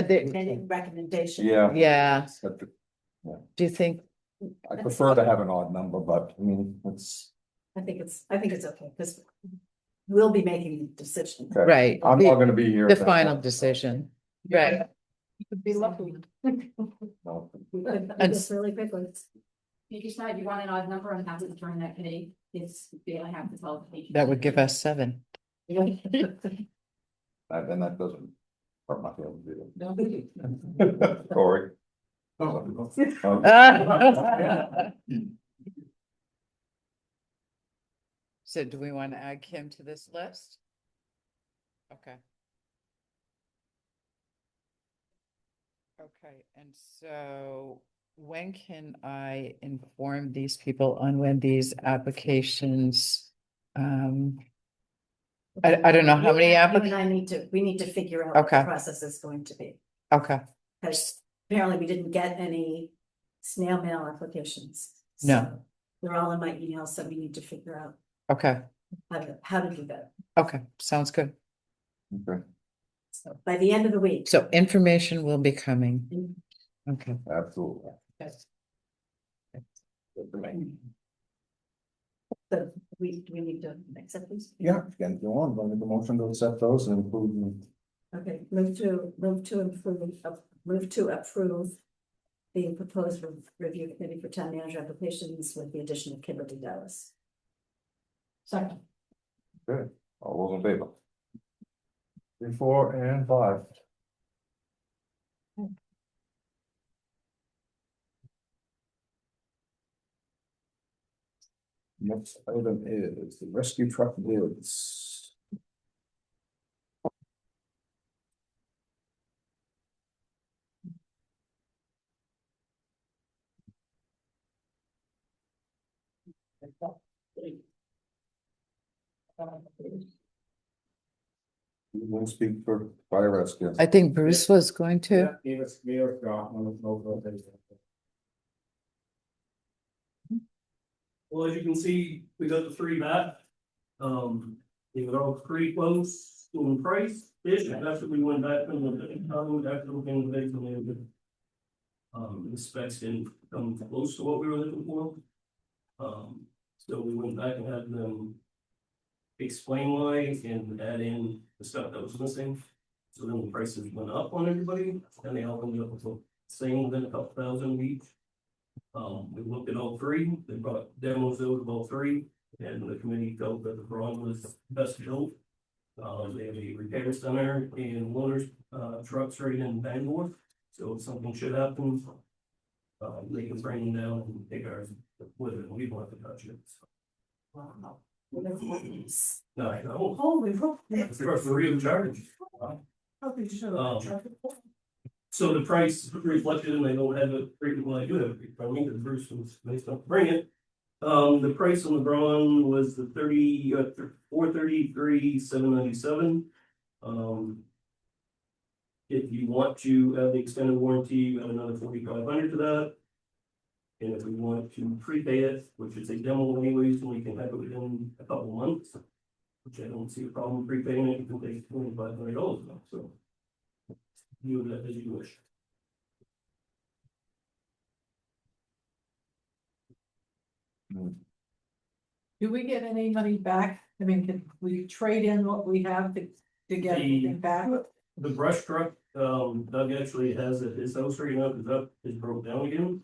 Any recommendation. yeah. But, yeah. Do you think? I prefer to have an odd number, but I mean, it's. I think it's okay, because we'll be making the decision. Okay. Right. I'm not gonna be here. The at that final point. decision, right? You could be lucky. No. We could do And- this really quickly. If you decide you want an odd number, I'm happy to join that committee. It's, I have to tell the patient. That would give us 7. Then that doesn't hurt my feelings either. Corey. So do we want to add Kim to this list? Okay. Okay, and so when can I inform these people on when these applications? I don't know how many You and applications. we need to figure out what the Okay. process is going to be. Okay, Because apparently we didn't get any snail mail applications. No. So they're all in my email, so we need to figure out okay, how to do that. okay, sounds good. Okay, So by the end of the week. So information will be coming. Okay. absolutely. So we need to accept these. Yeah, again, go on, going to the motion to accept those and include. Okay, move to approve the proposed review committee for town manager applications with the addition of Kimberly Dallas. Second. Good, all those in favor? 3, 4, and 5. Next item is the rescue truck bids. You want to speak for fire rescue? I think Bruce was going to. Yeah, give us, got one of those. Well, as you can see, we got the 3 back. They were all pretty close in price, ish, that's what we went back from after looking at the bids and everything. The specs didn't come close to what we were looking for. So we went back and had them explain why and add in the stuff that was missing. So then the prices went up on everybody, and they all ended up with the same within a couple thousand each. We looked at all 3, they brought demos out of all 3, and the committee felt that the Braun was best built. They have a repair center and loaners, trucks right in Bangor, so if something should happen, they can bring them down and take ours with it, we don't have to touch it. Wow. No, I know. Holy. It's for free of charge. So the price reflected, and I don't have it written, well, I do have it in front of me, because Bruce was nice enough to bring it. The price on the Braun was the 433,797. If you want to have the extended warranty, you add another 4,500 to that. And if we want to prepay it, which is a demo anyways, we can have it within a couple months, which I don't see a problem prepaying it, you can take $2,500 now, so. Do that as you wish. Do we get any money back? I mean, can we trade in what we have to get anything back? The brush truck, Doug actually has at his house right now, because that is broke down again.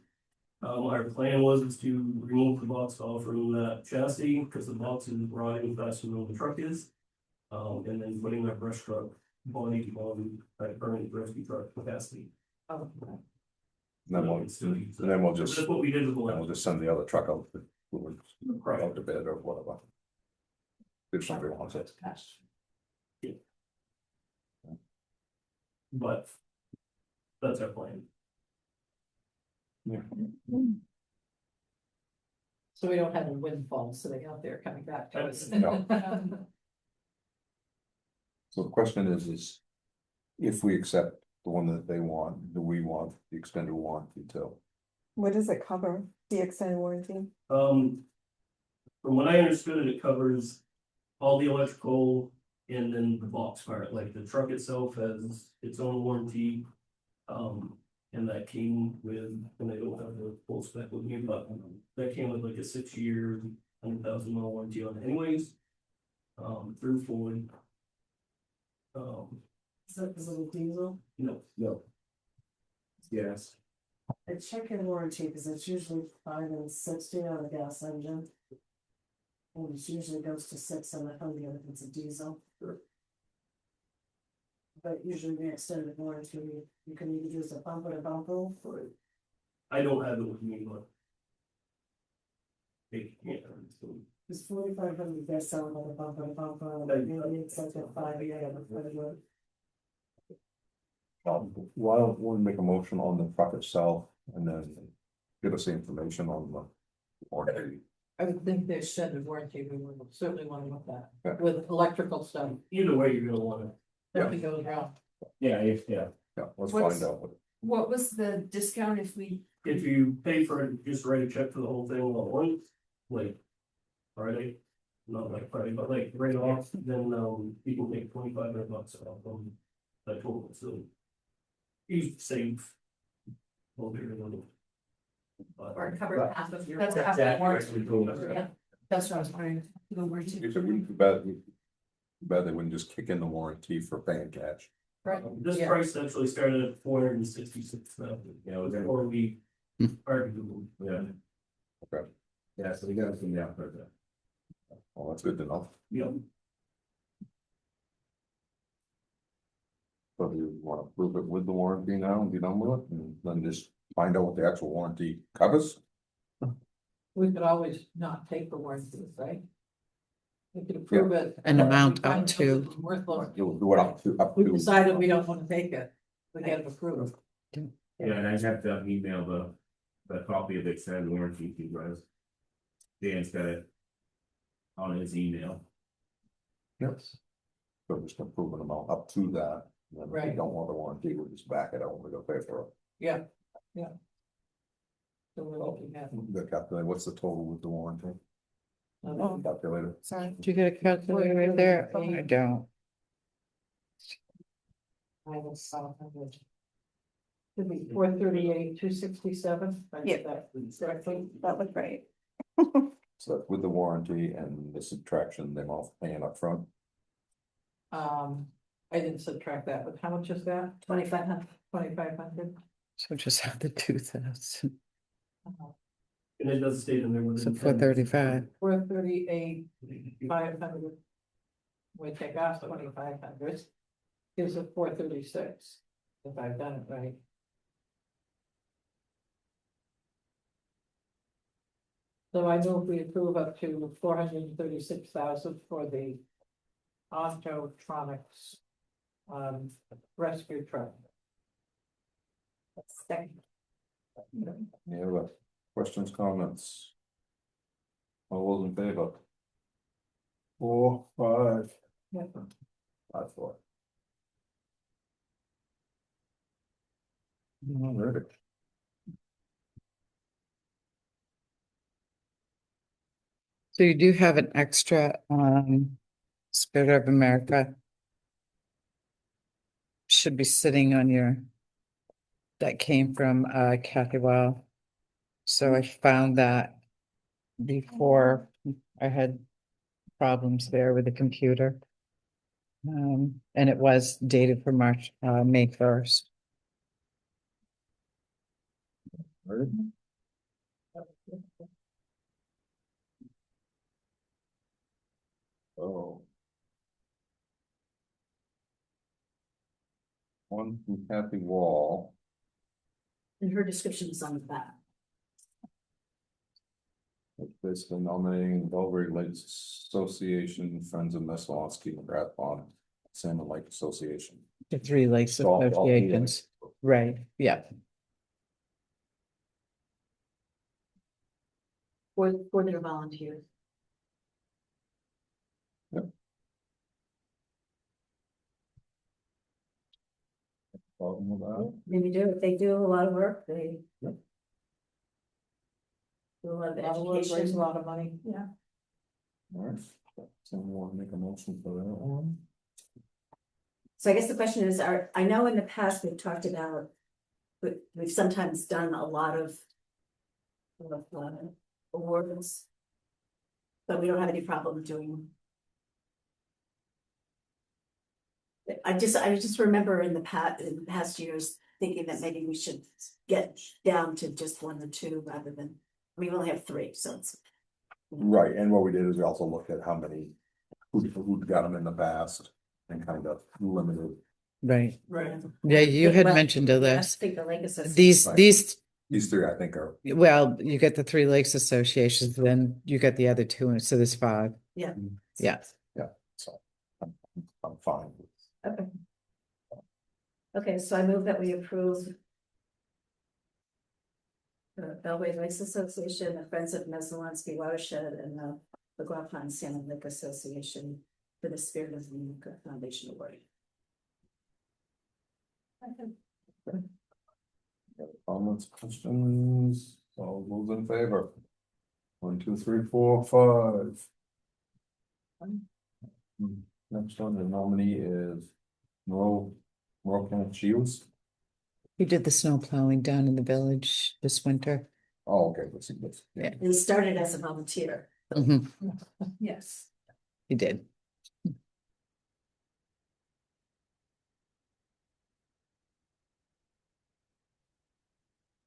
Our plan was to remove the box off from that chassis, because the box is riding faster than the truck is. And then putting that brush truck body on that current rescue truck capacity. And then we'll just, That's what we did with the then last. we'll just send the other truck out. Right. Out to bed or whatever. If somebody wants it. But that's our plan. Yeah. So we don't have a windfall sitting out there coming back to us. No. So the question is if we accept the one that they want, do we want the extended warranty too? What does it cover, the extended warranty? From what I understood, it covers all the electrical and then the box part, like the truck itself has its own warranty. And that came with, and I don't have the full spec with me, but that came with like a 6-year, 100,000 mile warranty on it anyways. Through Ford. Is that the little diesel? No. Yes. I check in warranty because it's usually 5 and 60 on a gas engine. And it usually goes to 6 on a Hyundai if it's a diesel. But usually the extended warranty, you can either use a bumper to bumper, or I don't have it with me, but. Yeah. It's 4,500, that sound like a bumper, maybe it's like a 5 year. Why don't we make a motion on the truck itself and then give us the information on the warranty? I would think there's shed warranty, we would certainly want to look at Yeah. with electrical stuff, Either way, you're gonna wanna. nothing goes wrong. Yeah, Yeah, let's What's- find out. What was the discount if we, If you pay for it, just write a check for the whole thing all at once, like Friday, not like Friday, but like right off, then you can take $2,500 off that total, so. You save. Well, bigger than. Or cover half of your. That's half the warranty. Yeah. that's what I was wondering, the warranty. It's a too bad they wouldn't just kick in the warranty for paying cash. Right. This Yeah. price actually started at $466,000. Yeah, okay. Before we argued. Yeah. Okay. Yeah, so we gotta come down for that. Well, that's good to know. Yep. So do you want to prove it with the warranty now and be done with it and then just find out what the actual warranty covers? We could always not take the warranties, right? We could approve it. An amount We find up to- something Worthless, You'll do it up we to. decided we don't want to take it, we get it approved. Yeah, and I have to email the copy of the extended warranty to you guys. Dan's got it on his email. Yes. So just approve an amount up to that. And then if we Right. don't want the warranty, we'll just back it out when we go pay for it. Yeah, yeah. So we're looking at. The calculator, what's the total with the warranty? Oh. Calculator. Sorry. Do you get a calculator right there? Oh, I don't. I was 500. Could be 438, 267. Yep. Correctly. That looked right. So that's with the warranty and the subtraction, they're all paying up front. I didn't subtract that, but how much is that? 2,500. 2,500. So just have the 2,000. And it does state in there. So 435. 438, 500. We take off 2,500. Gives it 436, if I've done it right. So I move we approve up to 436,000 for the Ontotronics rescue truck. Second. Any other questions, comments? All those in favor? 4, 5. Yeah. 5, 4. Alright. So you do have an extra, Spirit of America. Should be sitting on your, that came from, Kathy Well. So I found that before I had problems there with the computer. And it was dated for May 1st. Oh. One from Kathy Wall. And her description is on the back. It's basically nominating the Belgrade Lakes Association, Friends of Messalonsky, McGrath Pond, Salmon Lake Association. The 3 lakes All 3 associations, lakes. right, yeah. For their volunteers. Problem with that? Maybe do, if they do a lot of work, they. Yep. Do a lot of A lot of work, raise education. a lot of money. Yeah. Alright, someone want to make a motion for that one? So I guess the question is, I know in the past we've talked about, we've sometimes done a lot of awards. But we don't have any problem doing. I just remember in the past years, thinking that maybe we should get down to just 1 or 2 rather than, we only have 3, so it's. Right, and what we did is we also looked at how many, who'd got them in the past and kind of limited. Right. Right. Yeah, you had Well, mentioned a I list. think the Lake Association. These These three, I think, are, Well, you get the Three Lakes Associations, then you got the other two, and so there's five. Yeah. Yeah. so I'm fine. Okay. Okay, so I move that we approve the Belgrade Lakes Association, the Friends of Messalonsky Watershed, and the Guapan Salmon Lake Association for the Spirit of the Unica Foundation Award. Comments, questions, all those in favor? 1, 2, 3, 4, 5. Next one, the nominee is Merle Kenneth Shields. He did the snow plowing down in the village this winter. Oh, okay, let's see this. Yeah. He started as a volunteer. Mhm. Yes. He did.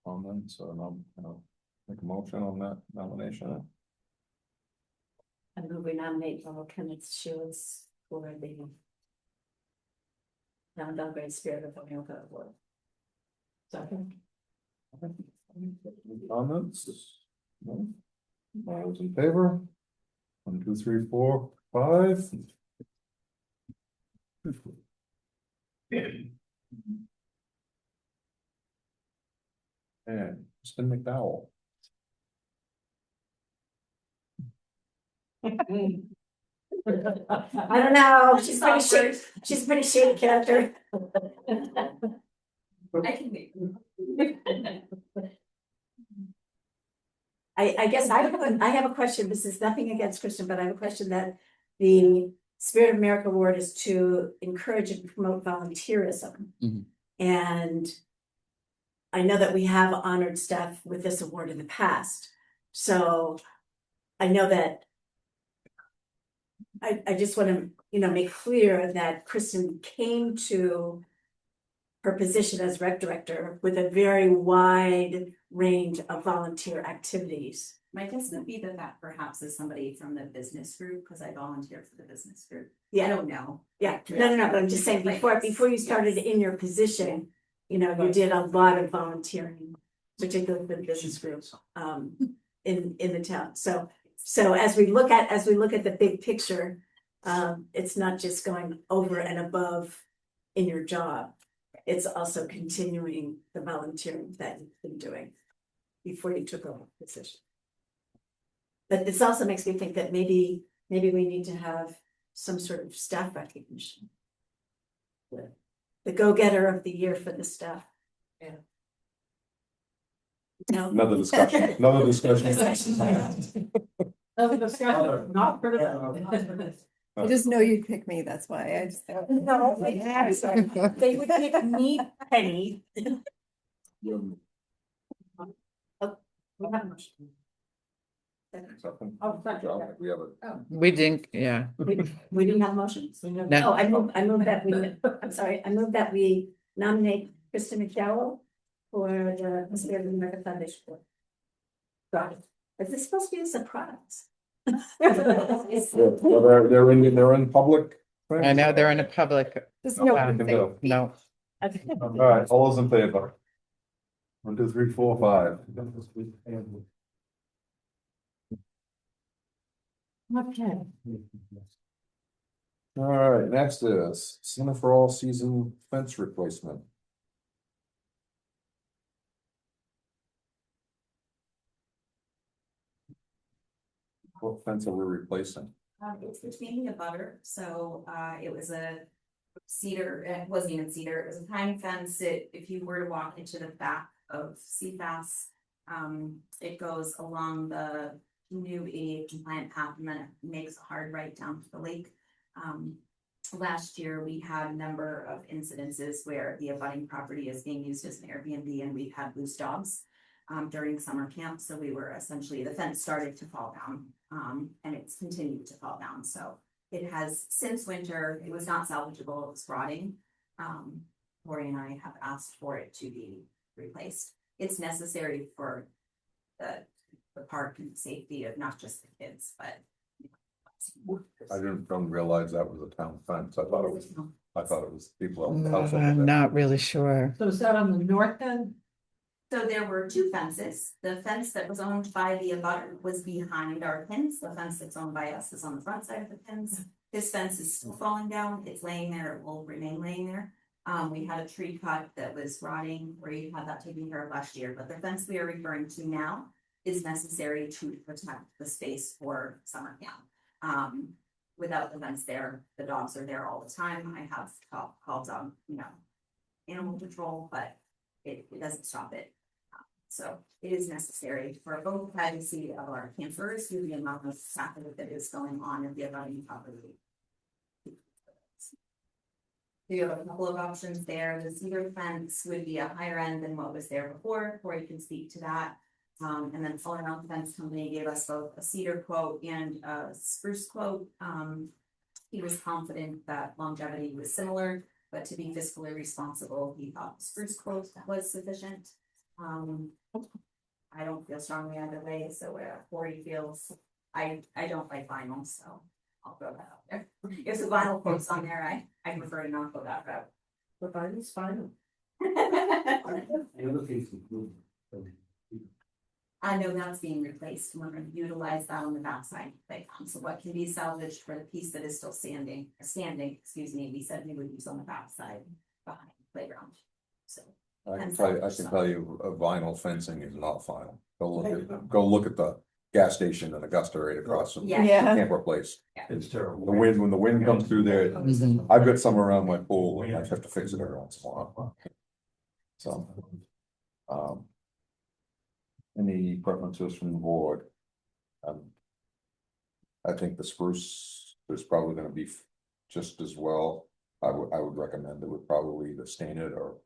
Comments, so I'll make a motion on that nomination. I move we nominate Merle Kenneth Shields for the Town Belgrade Spirit of the Unica Award. Second. Comments? No? All those in favor? 1, 2, 3, 4, 5. And Kristen McDowell. I don't know, she's pretty shady, she's a pretty shady character. I can wait. I guess I have a question, this is nothing against Christian, but I have a question that the Spirit of America Award is to encourage and promote volunteerism. Mhm. And I know that we have honored staff with this award in the past, so I know that I just want to, make clear that Kristen came to her position as rec director with a very wide range of volunteer activities. My guess would be that perhaps is somebody from the business group, because I volunteer for the business group. Yeah. I don't know. Yeah, no, but I'm just saying, before you started in your position, you did a lot of volunteering, particularly for the business group, in the town. So as we look at the big picture, it's not just going over and above in your job. It's also continuing the volunteering that you've been doing before you took over the position. But this also makes me think that maybe we need to have some sort of staff recognition. The go-getter of the year for the staff. Yeah. No. Another discussion. Another discussion. Another discussion, not for the. I just know you'd pick me, that's why I just. No, they would pick me, Penny. We have We didn't, yeah. We didn't have motions? No. Oh, I move that I move that we nominate Kristen McDowell for the Spirit of America Foundation Board. Got it. Is this supposed to be a surprise? Well, they're in public. I know they're in a public. There's no one can do. No. All right, all those in favor? 1, 2, 3, 4, 5. Okay. All right, next is Center for All Season fence replacement. What fence are we replacing? It's between the butter, so it was a cedar, it wasn't even cedar, it was a pine fence. If you were to walk into the back of CFAS, it goes along the new ADA compliant path and then it makes a hard right down to the lake. Last year, we had a number of incidences where the abutting property is being used as an Airbnb and we've had loose dogs during summer camp. So we were essentially, the fence started to fall down and it's continued to fall down. So it has since winter, it was not salvageable, it was rotting. Lori and I have asked for it to be replaced. It's necessary for the park and safety of not just the kids, but. I didn't realize that was a town fence. I thought it was people. I'm not really sure. So is that on the north end? So there were two fences. The fence that was owned by the abutter was behind our pins. The fence that's owned by us is on the front side of the pins. This fence is still falling down. It's laying there. It will remain laying there. We had a tree cut that was rotting. We had that taken care of last year, but the fence we are referring to now is necessary to protect the space for summer camp. Without the fence there, the dogs are there all the time. I have called on, animal control, but it doesn't stop it. So it is necessary for both privacy of our campers, due to the amount of traffic that is going on in the abutting property. You have a couple of options there. The cedar fence would be a higher end than what was there before. Corey can speak to that. And then Fuller Mountain Fence Company gave us both a cedar quote and a spruce quote. He was confident that longevity was similar, but to be fiscally responsible, he thought the spruce quote was sufficient. I don't feel strongly either way, so where Corey feels, I don't like vinyl, so I'll throw that out there. If the vinyl quote's on there, I prefer to not go that route. But vinyl's fine. I know that's being replaced, and we're gonna utilize that on the backside of the playground, so what can be salvaged for the piece that is still standing, we said we would use on the backside behind the playground, so. I can tell you, vinyl fencing is not final. Go look at the gas station in Augusta right across from. Yeah. Yeah. Can't replace. It's terrible. When the wind comes through there, I've got some around my pool, and I have to fix it every once in a while. So. Any preferences from the board? I think the spruce is probably gonna be just as well. I would recommend it would probably either stain it or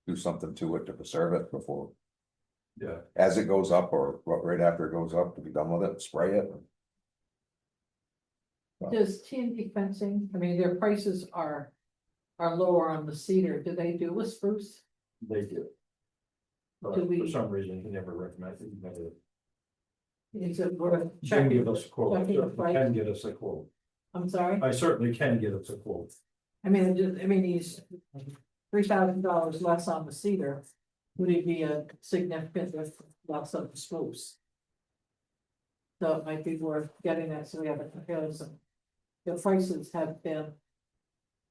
do something to it to preserve it before. Yeah. As it goes up or right after it goes up, to be done with it, spray it. Does TNT fencing, I mean, their prices are lower on the cedar, do they do a spruce? They do. But Do we- for some reason, he never recommended, he never. Is it worth Can checking? give us a quote, checking the certainly price? can get us a quote. I'm sorry, I certainly can get us a quote. he's $3,000 less on the cedar. Would it be a significant loss of the spruce? So it might be worth getting that, so we have a comparison. The prices have been.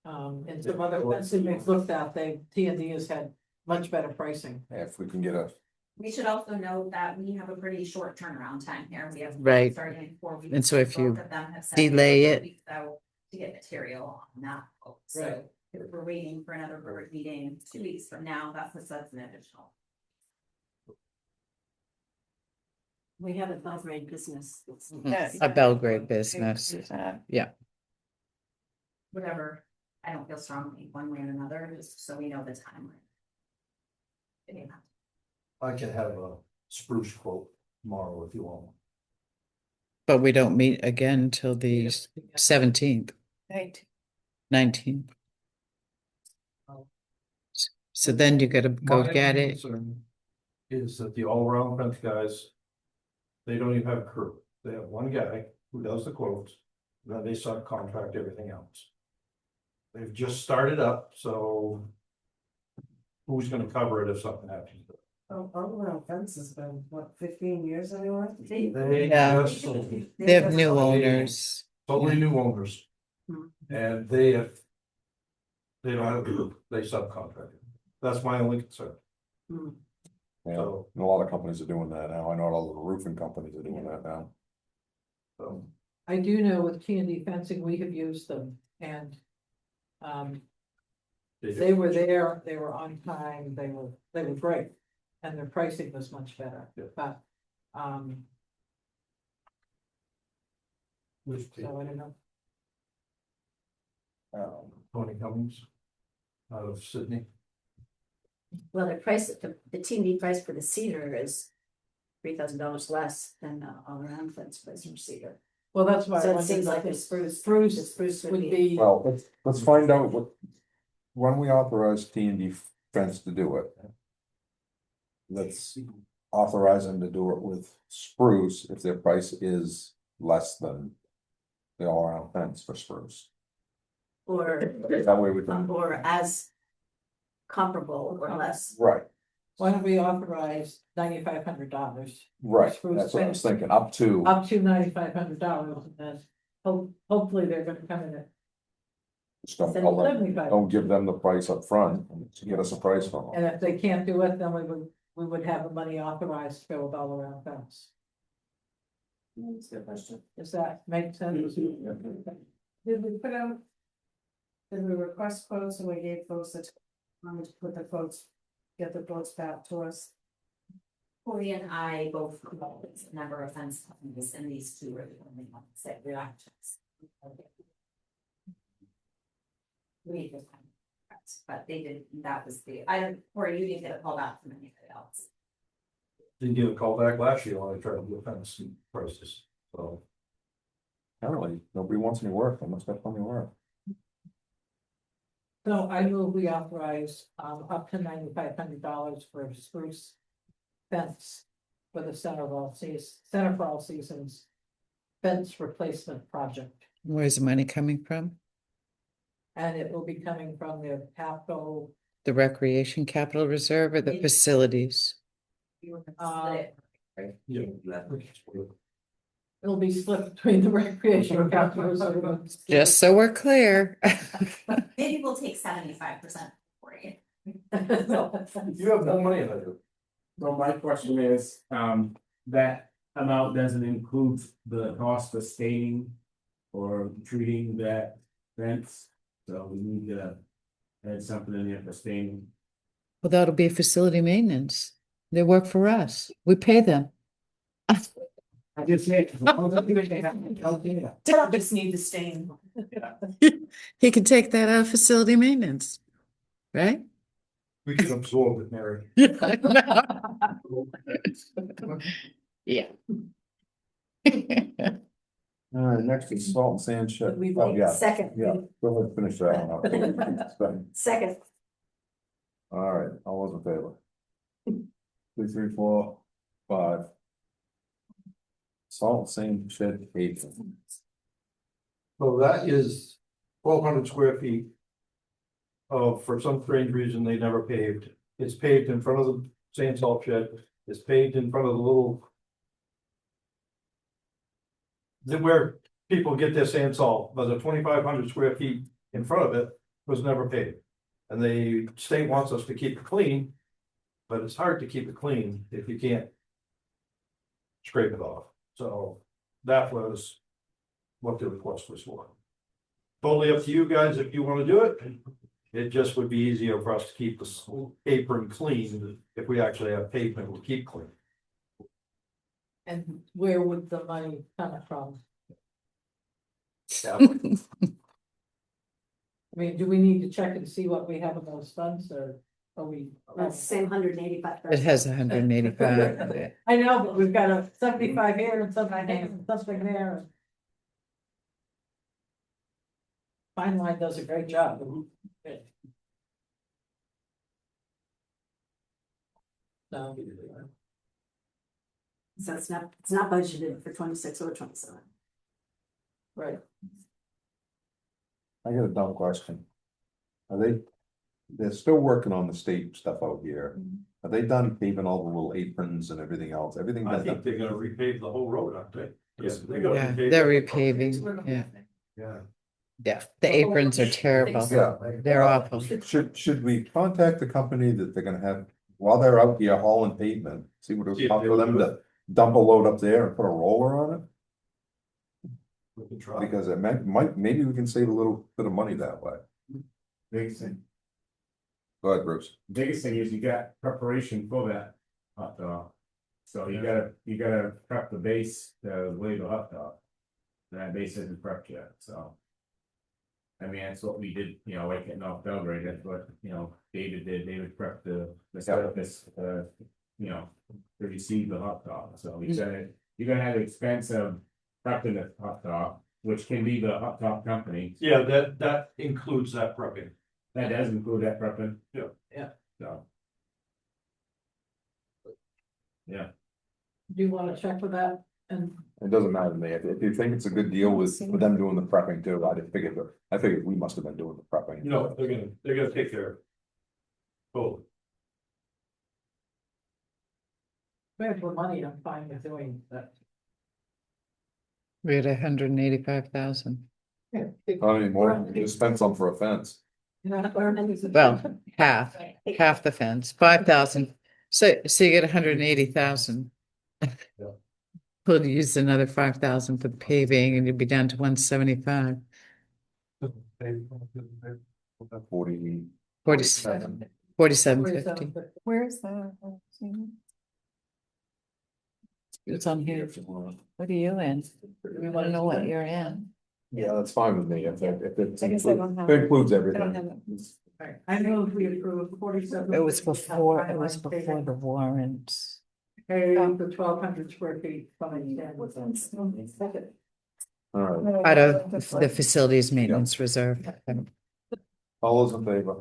And some other fencing we've looked at, TND has had much better pricing. If we can get a, We should also note that we have a pretty short turnaround time here. We have. Right. Starting in 4 weeks. And so if you Both of them have said they delay have 4 it- weeks out to get material on that. quote. So Right. if we're waiting for another board meeting 2 weeks from now, that puts us an additional. We have a Belgrade business. A Belgrade business, yeah. Whatever, I don't feel strongly one way or another, just so we know the timeline. Yeah. I can have a spruce quote tomorrow if you want. But we don't meet again till the 17th, 19th. So then you gotta go My get it. concern Is that the all-around fence guys. They don't even have a crew. They have one guy who does the quotes, then they subcontract everything else. They've just started up, so. Who's gonna cover it if something happens? All around fence has been, what, 15 years anyway? They Yeah. just- They have new owners. Totally new owners. Hmm. And they have. They don't have a group, they subcontract it. That's my only concern. Hmm. yeah, So- and a lot of companies are doing that now. I know all the roofing companies are doing that now. So. I do know with TND fencing, we have used them and. They were there, they were on time, they were great, and their pricing was much better, but, so I don't know. Tony Cummings. Out of Sydney. Well, the TND price for the cedar is $3,000 less than the all around fence price from cedar. Well, that's why. So I it wondered seems if like the the spruce Spruce would be, Well, let's find out what. When we authorize T&D fence to do it. Let's authorize them to do it with spruce if their price is less than. The all-around fence for spruce. Or, That way we can, or as comparable or less. right, Why don't we authorize $9,500? Right, that's what I was thinking, up to, Up to $9,500 and then hopefully they're gonna come in at. just don't give them the price up front to get us a price from them. And if they can't do it, then we would have the money authorized to go all around fence. That's a good question. Does that make sense? Did we put out? Did we request quotes and we gave folks the time to put the quotes, get the quotes back to us? Corey and I both called a number of fence companies, and these two were the only ones that reactions. We just, but they did, that was Corey, you didn't get a call back from anybody else. Didn't get a call back last year when I tried to do fence prices, so. Apparently, nobody wants any work, they must have plenty of work. So I move we authorize up to $9,500 for spruce fence for the Center for All Seasons fence replacement project. Where's the money coming from? And it will be coming from the capital. The recreation capital reserve or the It- facilities? Yeah. It'll be split between the recreation capital reserve. Just so we're clear. Maybe we'll take 75% for you. You have no money in it. So my question is, that amount doesn't include the cost of staining or treating that fence, so we need to add something in there for staining. Well, that'll be facility maintenance. They work for us. We pay them. I just said. Just need to stain. He can take that out of facility maintenance, right? We can absorb it, Mary. Yeah. All right, next is salt and sand shed. We Oh, yeah, second. yeah, go ahead, and finish that one up. Second. All right, all those in favor? 2, 3, 4, 5. Salt sand shed 8. So that is 1,200 square feet. For some strange reason, they never paved. It's paved in front of the sand salt shed. It's paved in front of the little. Where people get their sand salt, but the 2,500 square feet in front of it was never paved. And the state wants us to keep it clean, but it's hard to keep it clean if you can't scrape it off. So that was what the request was for. Totally up to you guys if you want to do it. It just would be easier for us to keep the apron clean if we actually have pavement to keep clean. And where would the money come from? I mean, do we need to check and see what we have in those funds, or are we? That's the same 185. It has 185. I know, but we've got a 75 here and something there and something there. Fine Line does a great job. No. So it's not budgeted for 26 or 27. Right. I got a dumb question. They're still working on the state stuff out here. Are they done paving all the little aprons and everything else? Everything I that's think done? they're gonna repave the whole road, aren't they? Yes, they're Yeah, gonna repave. they're repaving. Yeah, Yeah. yeah. The aprons are terrible. Yeah. They're awful. Should we contact the company that they're gonna have, while they're out here hauling pavement, see what it would cost for them to dump a load up there and put a roller on it? We can try. Because it might, maybe we can save a little bit of money that way. Biggest thing, Go ahead, Bruce. biggest thing is you got preparation for that hot dog. So you gotta prep the base to lay the hot dog. That base isn't prepped yet, so. I mean, that's what we did, like at North Belgrade, that's what, David did, David prepped the surface, to receive the hot dog, so you're gonna have the expense of prepping the hot dog, which can be the hot dog company. Yeah, that includes that prepping. That does include that prepping. Yeah. Yeah. So. Yeah. Do you want to check with that? And It doesn't matter to me. If you think it's a good deal with them doing the prepping too, I figured we must have been doing the prepping. No, they're gonna take care of it. Oh, We have more money, I'm fine with doing that. We had 185,000. Not anymore, you just spend some for a fence. Well, half the fence, 5,000. So you get 180,000. We'll use another 5,000 for the paving and you'd be down to 175. 40. 4750. Where is that? It's on here. What are you in? We want to know what you're in. Yeah, that's fine with me, if it I guess I don't have it includes I don't have everything. it. I move we approve 47. It was before the warrants. Hey, the 1,200 square feet. Fine. All right, Out of the facilities maintenance reserve. all those in favor?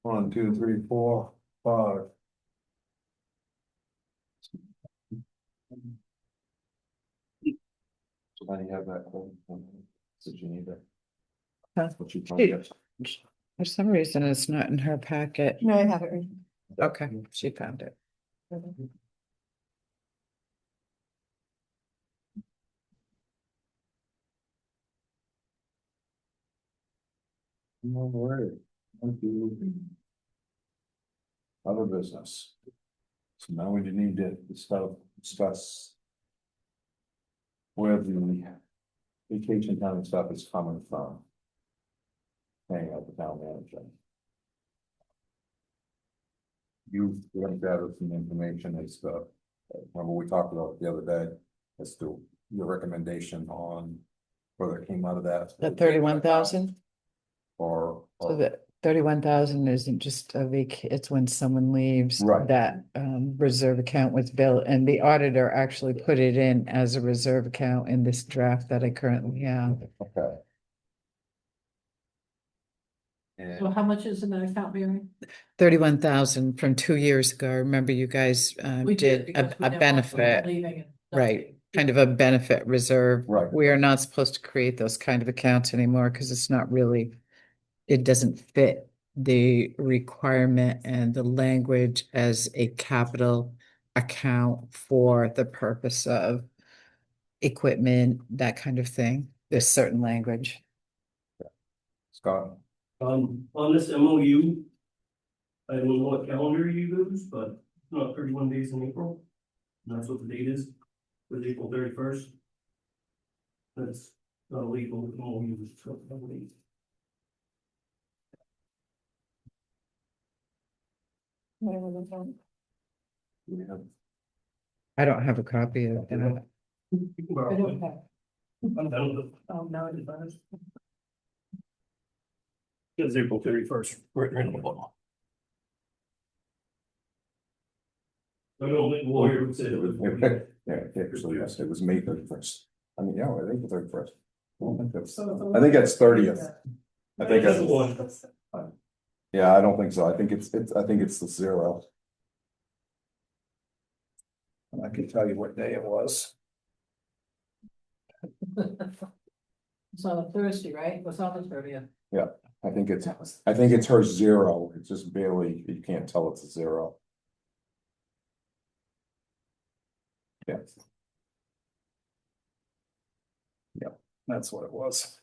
1, 2, 3, 4, 5. So now you have that quote. Did you need that? Huh? What you told us. For some reason, it's not in her packet. No, I have it. Right. Okay, she found it. All right. Thank you. Other business. So now we need to discuss where the vacation time stuff is coming from. Hang out the town manager. You gathered some information as remember we talked about it the other day as to your recommendation on whether it came out of that. The 31,000? Or. So the 31,000 isn't just it's when someone leaves. Right. That reserve account was built and the auditor actually put it in as a reserve account in this draft that I currently have. Okay. So how much is in that account, Mary? 31,000 from 2 years ago. Remember you guys We did because we a didn't want someone benefit. leaving and Right, kind of a benefit reserve. Right. We are not supposed to create those kind of accounts anymore because it's not really, it doesn't fit the requirement and the language as a capital account for the purpose of equipment, that kind of thing. There's certain language. Scott. On this MOU. I don't know what calendar you use, but it's not 31 days in April. And that's what the date is, was April 31st. That's not illegal, MOU. So I believe. I don't have a copy of it. You can borrow I it. don't have. I'm done with it. Oh, no, it is. It's April 31st, right in the bottom. I don't think the lawyer would say it was. Yeah, so yes, it was May 31st. I mean, yeah, I think the 31st. I think that's 30th. I think that's. Yeah, I don't think so. I think it's the 0. And I can tell you what day it was. It's on a Thursday, right? It was on the 30th. Yeah, I think it's her 0. It's just barely, you can't tell it's a 0. Yeah. Yeah, that's what it was.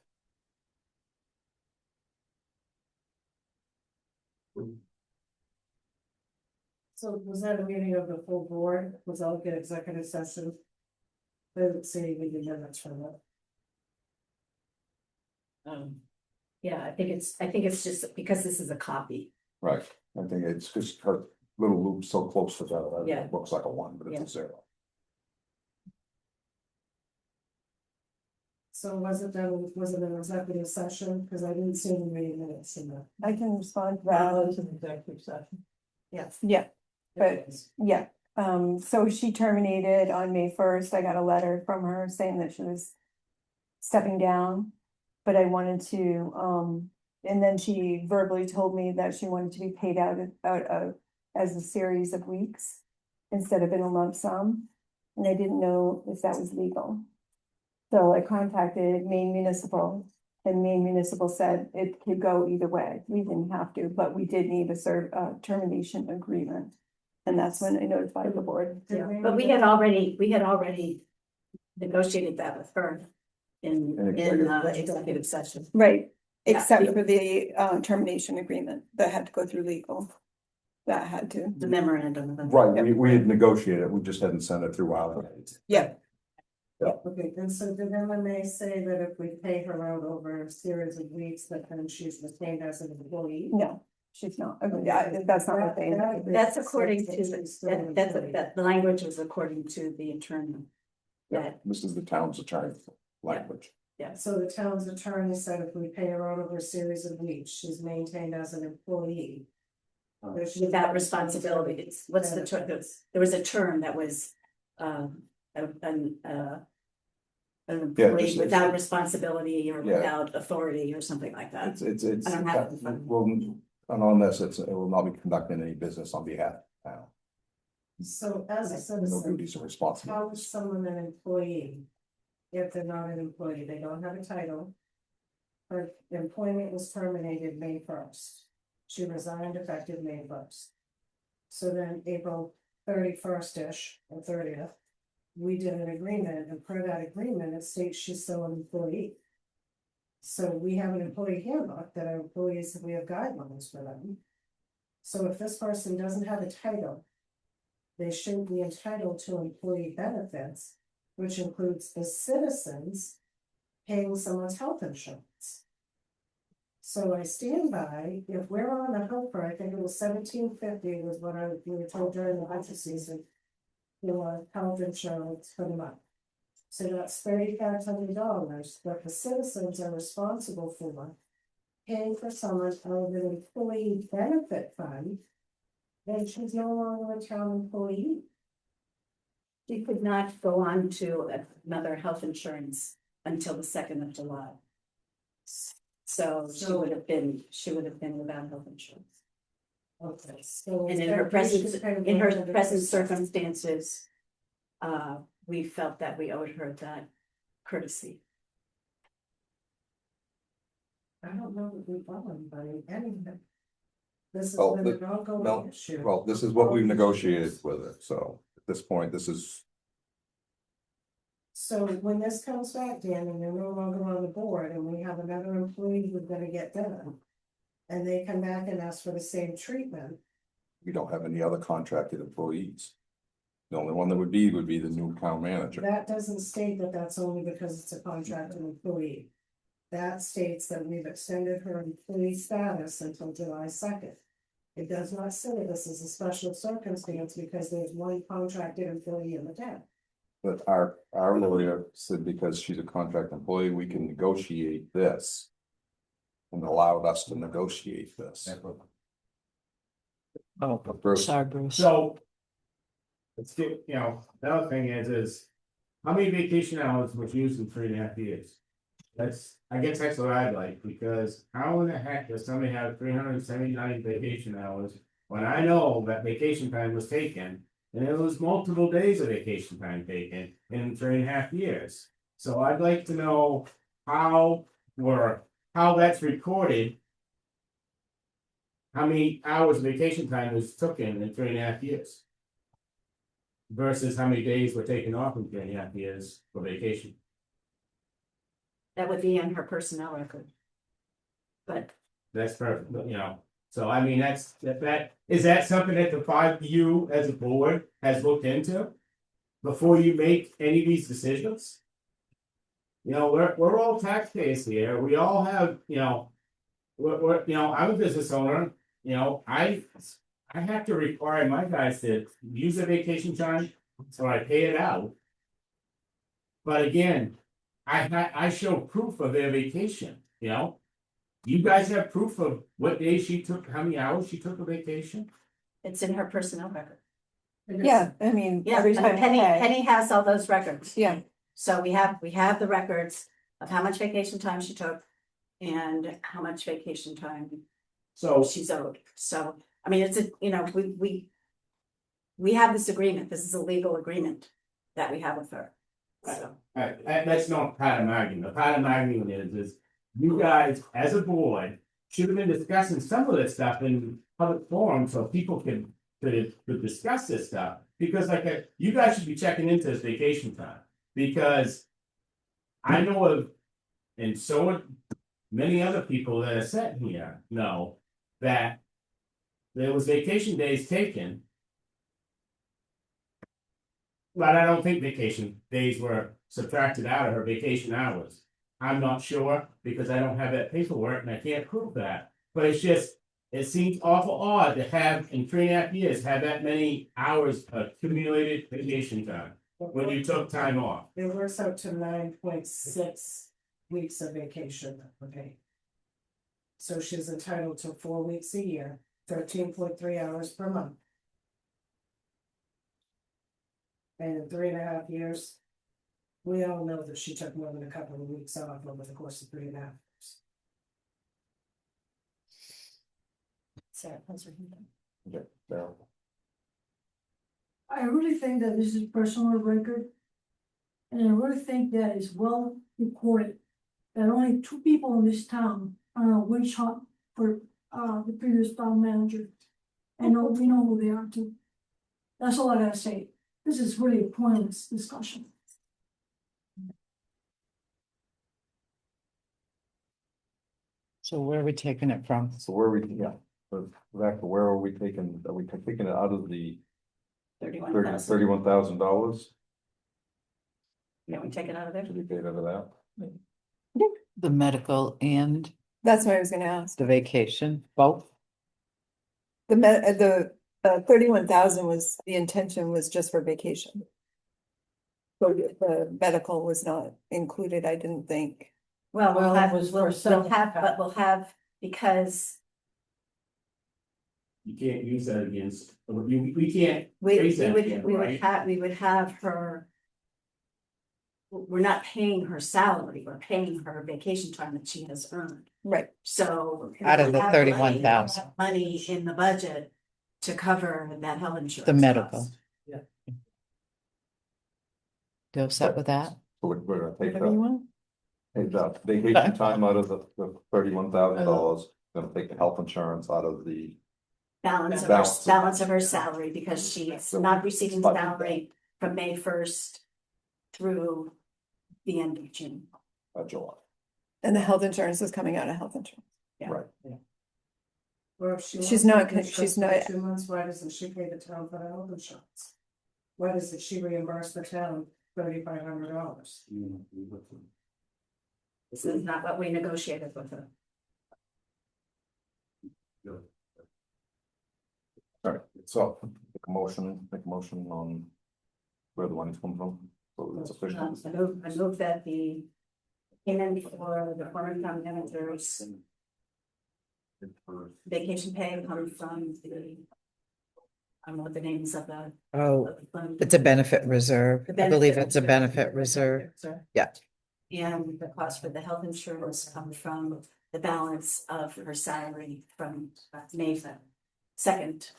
So was that a meeting of the full board? Was that like an executive session? Doesn't say we didn't have much from it. Yeah, I think it's just because this is a copy. Right, I think it's just her little loop so close to that, Yeah. it looks like a 1, but it's Yeah. a 0. So was it an executive session? Because I didn't see any meeting minutes in that. I can respond to That that. was an executive session. Yes. Yeah, but yeah, so she terminated on May 1st. I got a letter from her saying that she was stepping down. But I wanted to, and then she verbally told me that she wanted to be paid out of as a series of weeks instead of in a lump sum. And I didn't know if that was legal. So I contacted Maine Municipal and Maine Municipal said it could go either way. We didn't have to, but we did need a termination agreement. And that's when I notified the board. But we had already negotiated that with her in executive session. Right, Yeah. except for the termination agreement that had to go through legal. That had to. The memorandum. Right, we had negotiated, we just hadn't sent it through our. Yeah. Okay, and so did MMA say that if we pay her out over a series of weeks, that then she's retained as an employee? No, she's not. That's not what they. That's according to, that the language is according to the attorney. Yeah, This is the town's attorney language. yeah. So the town's attorney said if we pay her out over a series of weeks, she's maintained as an employee. Without responsibility, it's, what's the term, there was a term that was, an employee without responsibility or without authority or something like that. It's, I don't have it. well, and on this, it will not be conducting any business on behalf of the town. So as a No citizen, duties or responsibilities. how is someone an employee? If they're not an employee, they don't have a title. Her employment was terminated May 1st. She resigned effective May 1st. So then April 31st-ish or 30th, we did an agreement, and per that agreement, it states she's still an employee. So we have an employee handbook that our employees, we have guidelines for them. So if this person doesn't have a title, they shouldn't be entitled to employee benefits, which includes the citizens paying someone's health insurance. So I stand by, if we're on the hook for, I think it was $17.50 was what we were told during the budget season. For health insurance for the month. So that's $3,500 that the citizens are responsible for. Paying for someone out of an employee benefit fund. Then she's no longer a town employee. She could not go on to another health insurance until the 2nd of July. So she would have been without health insurance. Okay, so. And in her present circumstances, we felt that we owed her that courtesy. I don't know that we've done anything. This has Well, been an ongoing issue. Well, this is what we've negotiated with it, so at this point, this is. So when this comes back, Dan, and you're no longer on the board, and we have another employee who's gonna get done. And they come back and ask for the same treatment. We don't have any other contracted employees. The only one that would be the new town manager. That doesn't state that that's only because it's a contracted employee. That states that we've extended her employee status until July 2nd. It does not say this is a special circumstance because there's one contracted employee in the town. But our lawyer said because she's a contract employee, we can negotiate this. And allowed us to negotiate this. Oh, Bruce. sorry, Bruce. So. Let's get, the other thing is how many vacation hours was used in 3.5 years? I guess that's what I'd like, because how in the heck does somebody have 379 vacation hours? When I know that vacation time was taken, and it was multiple days of vacation time taken in 3.5 years. So I'd like to know how that's recorded. How many hours of vacation time was taken in 3.5 years? Versus how many days were taken off in 3.5 years for vacation? That would be in her personnel record. But That's perfect, so I mean, is that something that the five of you as a board has looked into? Before you make any of these decisions? We're all taxpayers here, we all have, I'm a business owner, I have to require my guys to use their vacation time, so I pay it out. But again, I show proof of their vacation, You guys have proof of what days she took, how many hours she took a vacation? it's in her personnel record. Yeah, I mean, Yeah, every time. Penny has all those records. Yeah. So we have the records of how much vacation time she took and how much vacation time she's owed. So, I mean, it's we have this agreement. This is a legal agreement that we have with her. So. That's not part of my argument. The part of my argument is you guys, as a board, should have been discussing some of this stuff in public forum so people can to discuss this stuff. Because you guys should be checking into this vacation time, because I know of, and so would many other people that are sitting here know that there was vacation days taken. But I don't think vacation days were subtracted out of her vacation hours. I'm not sure because I don't have that paperwork and I can't prove that. But it's just, it seems awful odd to have in 3.5 years, have that many hours of accumulated vacation time when you took time off. It works out to 9.6 weeks of vacation per pay. So she's entitled to 4 weeks a year, 13.3 hours per month. And in 3.5 years, we all know that she took more than a couple of weeks off over the course of 3.5 years. Sarah, how's your hand? Okay, Daryl. I really think that this is personal record. And I really think that is well recorded. That only 2 people in this town are on a witch hunt for the previous town manager. And we know who they are too. That's all I gotta say. This is really a pointless discussion. So where are we taking it from? So where are we, yeah, but back to where are we taking it out of the $31,000? Yeah, we take it out of there. Should we take it out of that? The medical and That's what I was gonna ask. the vacation, both? The 31,000 was, the intention was just for vacation. So the medical was not included, I didn't think. Well, Well, it was for we'll have, because You can't use that against, we can't. we raise that would, again, we would right? have, we would have her. We're not paying her salary, we're paying her vacation time that she has earned. Right. So. Out of the we have money- 31,000. Money in the budget to cover that health insurance. The medical. cost. You upset with that? So we're gonna take Whatever you want. the vacation time out of the $31,000, gonna take the health insurance out of the. Balance of her salary, because she's not receiving salary from May 1st through the end of June. July. And the health insurance is coming out of health insurance. Yeah. Right. Or if she She's wants not to con- do she's for not- 2 months, why doesn't she pay the town for the health insurance? Why doesn't she reimburse the town $3,500? This is not what we negotiated with her. All right, so make a motion on where the money's coming from, so it's official. I move that the payment for the former town manager's vacation pay comes from the, I don't know what the names of the. Oh, of the fund. it's a benefit reserve. The I believe benefit it's a benefit reserve. Yeah. And the cost for the health insurance comes from the balance of her salary from May 2nd.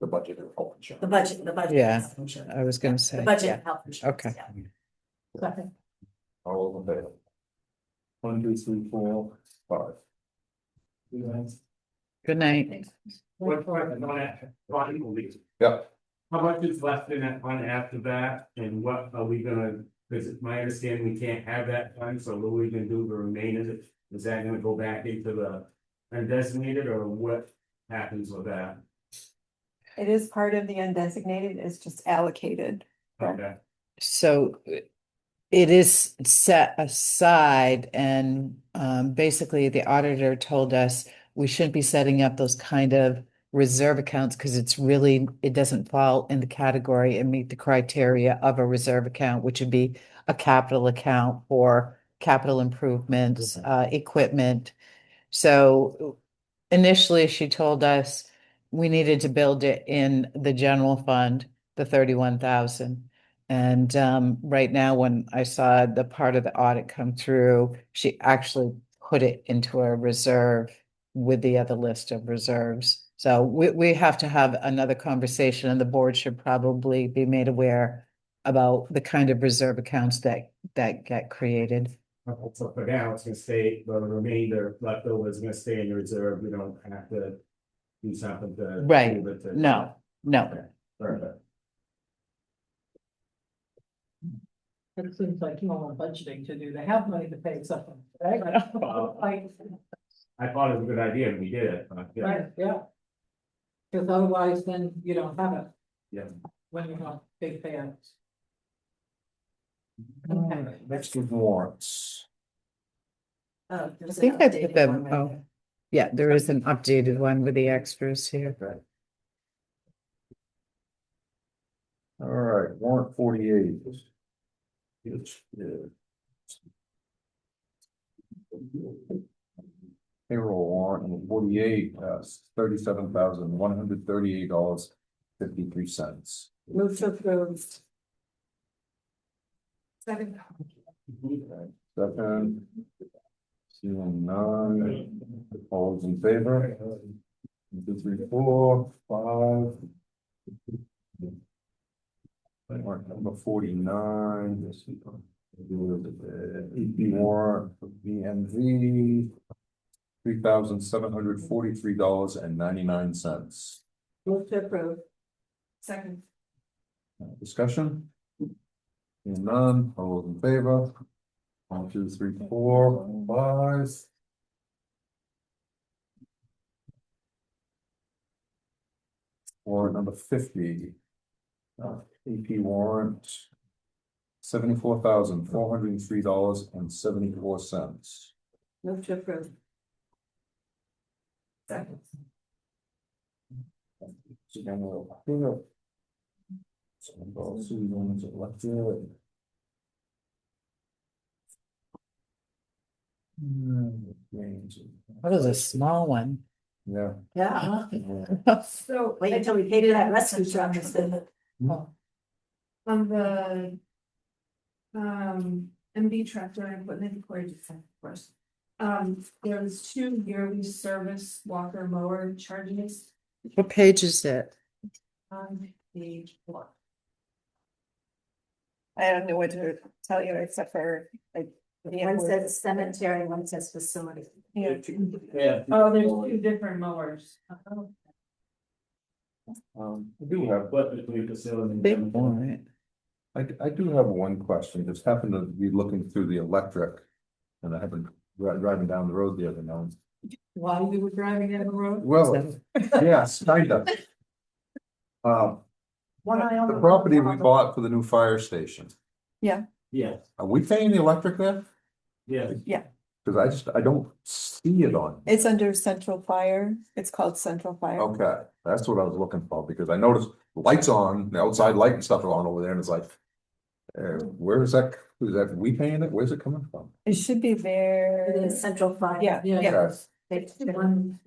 The budget of health insurance. The budget. Yeah, health insurance. I was gonna say. The budget yeah. of health insurance. Okay. Yeah. All in favor? 1, 2, 3, 4, 5. Good night. What part of that, Yeah. how much is left in that fund after that, and what are we gonna, because it's my understanding we can't have that fund, so what are we gonna do the remainder? Is that gonna go back into the undesignated, or what happens with that? It is part of the undesignated, it's just allocated. Okay. So it is set aside and basically the auditor told us we shouldn't be setting up those kind of reserve accounts because it doesn't fall in the category and meet the criteria of a reserve account, which would be a capital account for capital improvements, equipment. So initially she told us we needed to build it in the general fund, the 31,000. And right now, when I saw the part of the audit come through, she actually put it into a reserve with the other list of reserves. So we have to have another conversation, and the board should probably be made aware about the kind of reserve accounts that get created. So for now, it's gonna stay, the remainder leftover is gonna stay in the reserve, we don't have to do something to. Right, move it to- no, No. Perfect. It seems like normal budgeting to do, they have money to pay something, right? Like, I thought it was a good idea and we did it, but yeah. right, yeah. Because otherwise, then you don't have it. Yeah. When you have big payouts. Okay, next is warrants. I think I put them, oh, yeah, there is an updated one with the extras here. All right, warrant 48. Which is payroll warrant number 48, $37,138.53. Move to approve. Second. Second. Seeing none, all those in favor? 1, 2, 3, 4, 5. Warrant number 49. EP warrant for BMV. $3,743.99. Move to approve. Second. Discussion? Seeing none, all those in favor? 1, 2, 3, 4, 5. Warrant number 50. AP warrant. $74,403.74. Move to approve. Second. What is a small one? Yeah. Yeah. So. Wait until we pay for that rescue truck. On the. MB tractor and equipment for first. There's 2 yearly service walker mower charges What page is it? on page 4. I don't know what to tell you except for like. One says cemetery, one says facility. Yeah. Yeah. Oh, there's 2 different mowers. I do have, But between facility. Big warrant. I do have one question, just happened to be looking through the electric. And I happened driving down the road the other night. While you were driving down the road? Well, yes, kinda. One eye on The property we bought for the new fire station, Yeah, Yeah, are we paying the electric there? yeah. yeah. Cause I don't see it on. It's under Central Fire. It's called Central Fire. Okay, that's what I was looking for, because I noticed the lights on, the outside light and stuff are on over there, and it's like. Where is that, we paying it, where's it coming from? It should be there. It is central fire. Yeah, yeah. Okay. 61.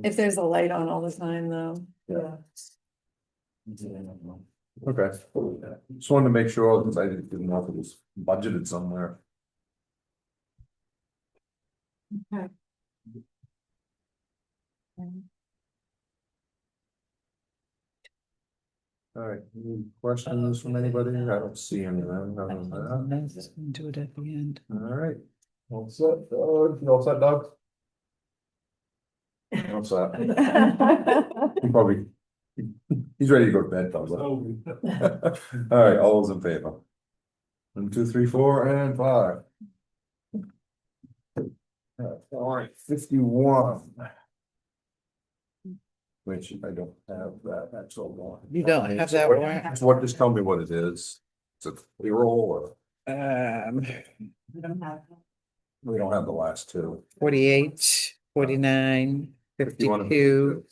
If there's a light on all the time though. Yeah. Okay, just wanted to make sure, because I didn't know if it was budgeted somewhere. Okay. All right, any questions from anybody? I don't see any of them. Other than that. Do it at the end. All right, all set, Doug, you all set, Doug? All set. He probably, he's ready to go to bed, Doug. All right, all those in favor? 1, 2, 3, 4, and 5. All right, 51. Which I don't have that actual one. You don't have that warrant? What, just tell me what it is. Is it payroll or? We don't have. We don't have the last 2. 48, 49, 51 and 52.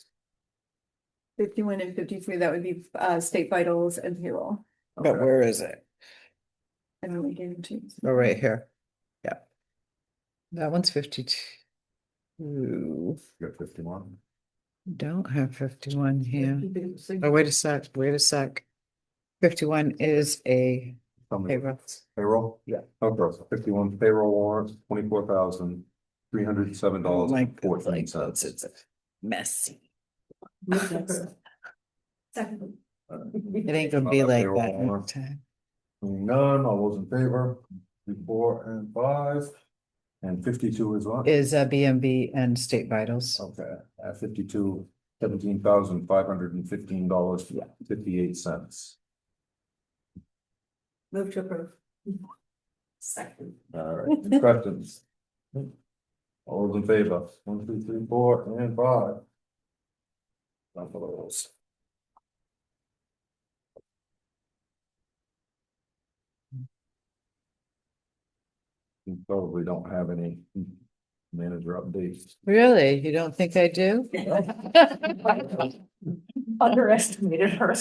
51 and 53, that would be state vitals and payroll. But where is it? And then we gave them to you. Oh, right here. Yeah. That one's 52. You got 51. Don't have 51 here. Oh, wait a sec, 51 is a Tell me. payroll. Payroll? Yeah. Okay, so 51 payroll warrants, $24,307.14. It's messy. Second. It ain't gonna be like that all the time. None, all those in favor, 3, 4, and 5. And 52 is what? Is BMV and state vitals. Okay, at 52, $17,515.58. Move to approve. Second. All right, any questions? All those in favor, 1, 2, 3, 4, and 5. None for those. We probably don't have any manager updates. Really? You don't think I do? Underestimated her.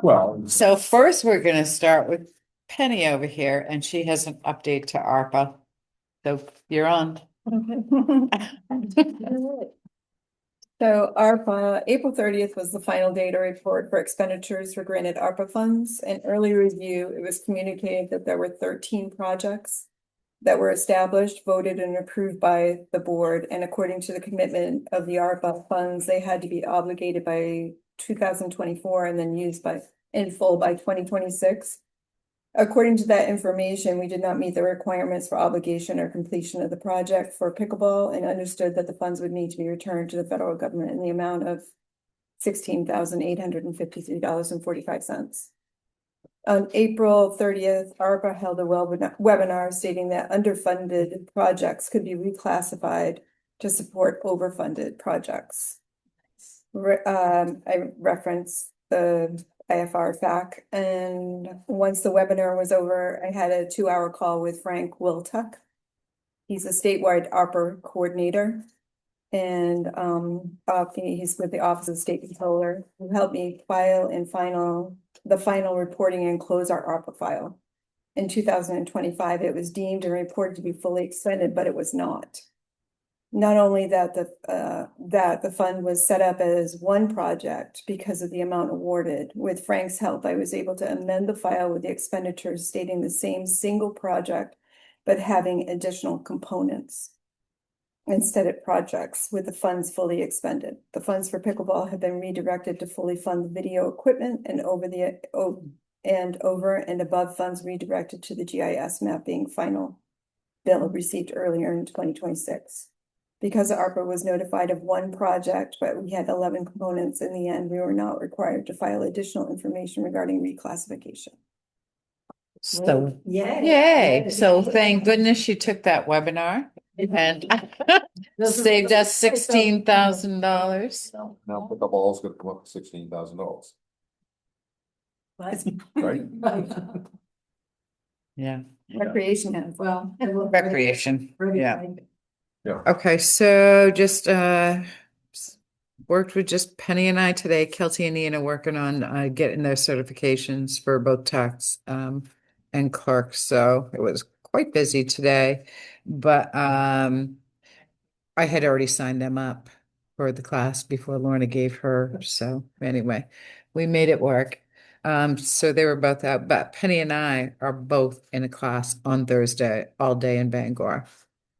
Well, So first, we're gonna start with Penny over here, and she has an update to ARPA. So you're on. So ARPA, April 30th was the final data report for expenditures for granted ARPA funds. In early review, it was communicated that there were 13 projects that were established, voted and approved by the board. And according to the commitment of the ARPA funds, they had to be obligated by 2024 and then used in full by 2026. According to that information, we did not meet the requirements for obligation or completion of the project for pickleball and understood that the funds would need to be returned to the federal government in the amount of $16,853.45. On April 30th, ARPA held a webinar stating that underfunded projects could be reclassified to support overfunded projects. I referenced the IFR FAQ, and once the webinar was over, I had a 2-hour call with Frank Wiltuck. He's a statewide ARPA coordinator, and he's with the Office of State Controller, who helped me file and the final reporting and close our ARPA file. In 2025, it was deemed and reported to be fully expended, but it was not. Not only that the fund was set up as one project because of the amount awarded. With Frank's help, I was able to amend the file with the expenditures stating the same single project, but having additional components instead of projects with the funds fully expended. The funds for pickleball have been redirected to fully fund the video equipment and over and above funds redirected to the GIS mapping final bill received earlier in 2026. Because ARPA was notified of one project, but we had 11 components in the end, we were not required to file additional information regarding reclassification. So, Yay. yay. So thank goodness you took that webinar and saved us $16,000. Now pickleball's gonna come up to $16,000. Right? Yeah. Recreation as well. Recreation, yeah. Yeah. Okay, so just worked with just Penny and I today. Kelsey and Ian are working on getting their certifications for both tax and clerk. So it was quite busy today, but I had already signed them up for the class before Lorna gave her. So anyway, we made it work. So they were both out, but Penny and I are both in a class on Thursday, all day in Bangor.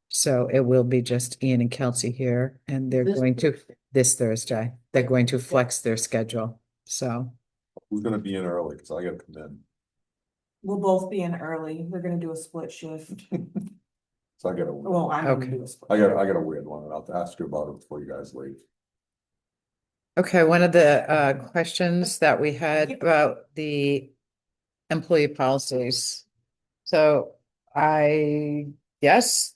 So it will be just Ian and Kelsey here, and they're going to this Thursday. They're going to flex their schedule. So Who's gonna be in early? Cause I gotta come in. We'll both be in early. We're gonna do a split shift. So I gotta. Well, I'm gonna do a split. I got a weird one. I'll ask you about it before you guys leave. okay, one of the questions that we had about the employee policies. So I guess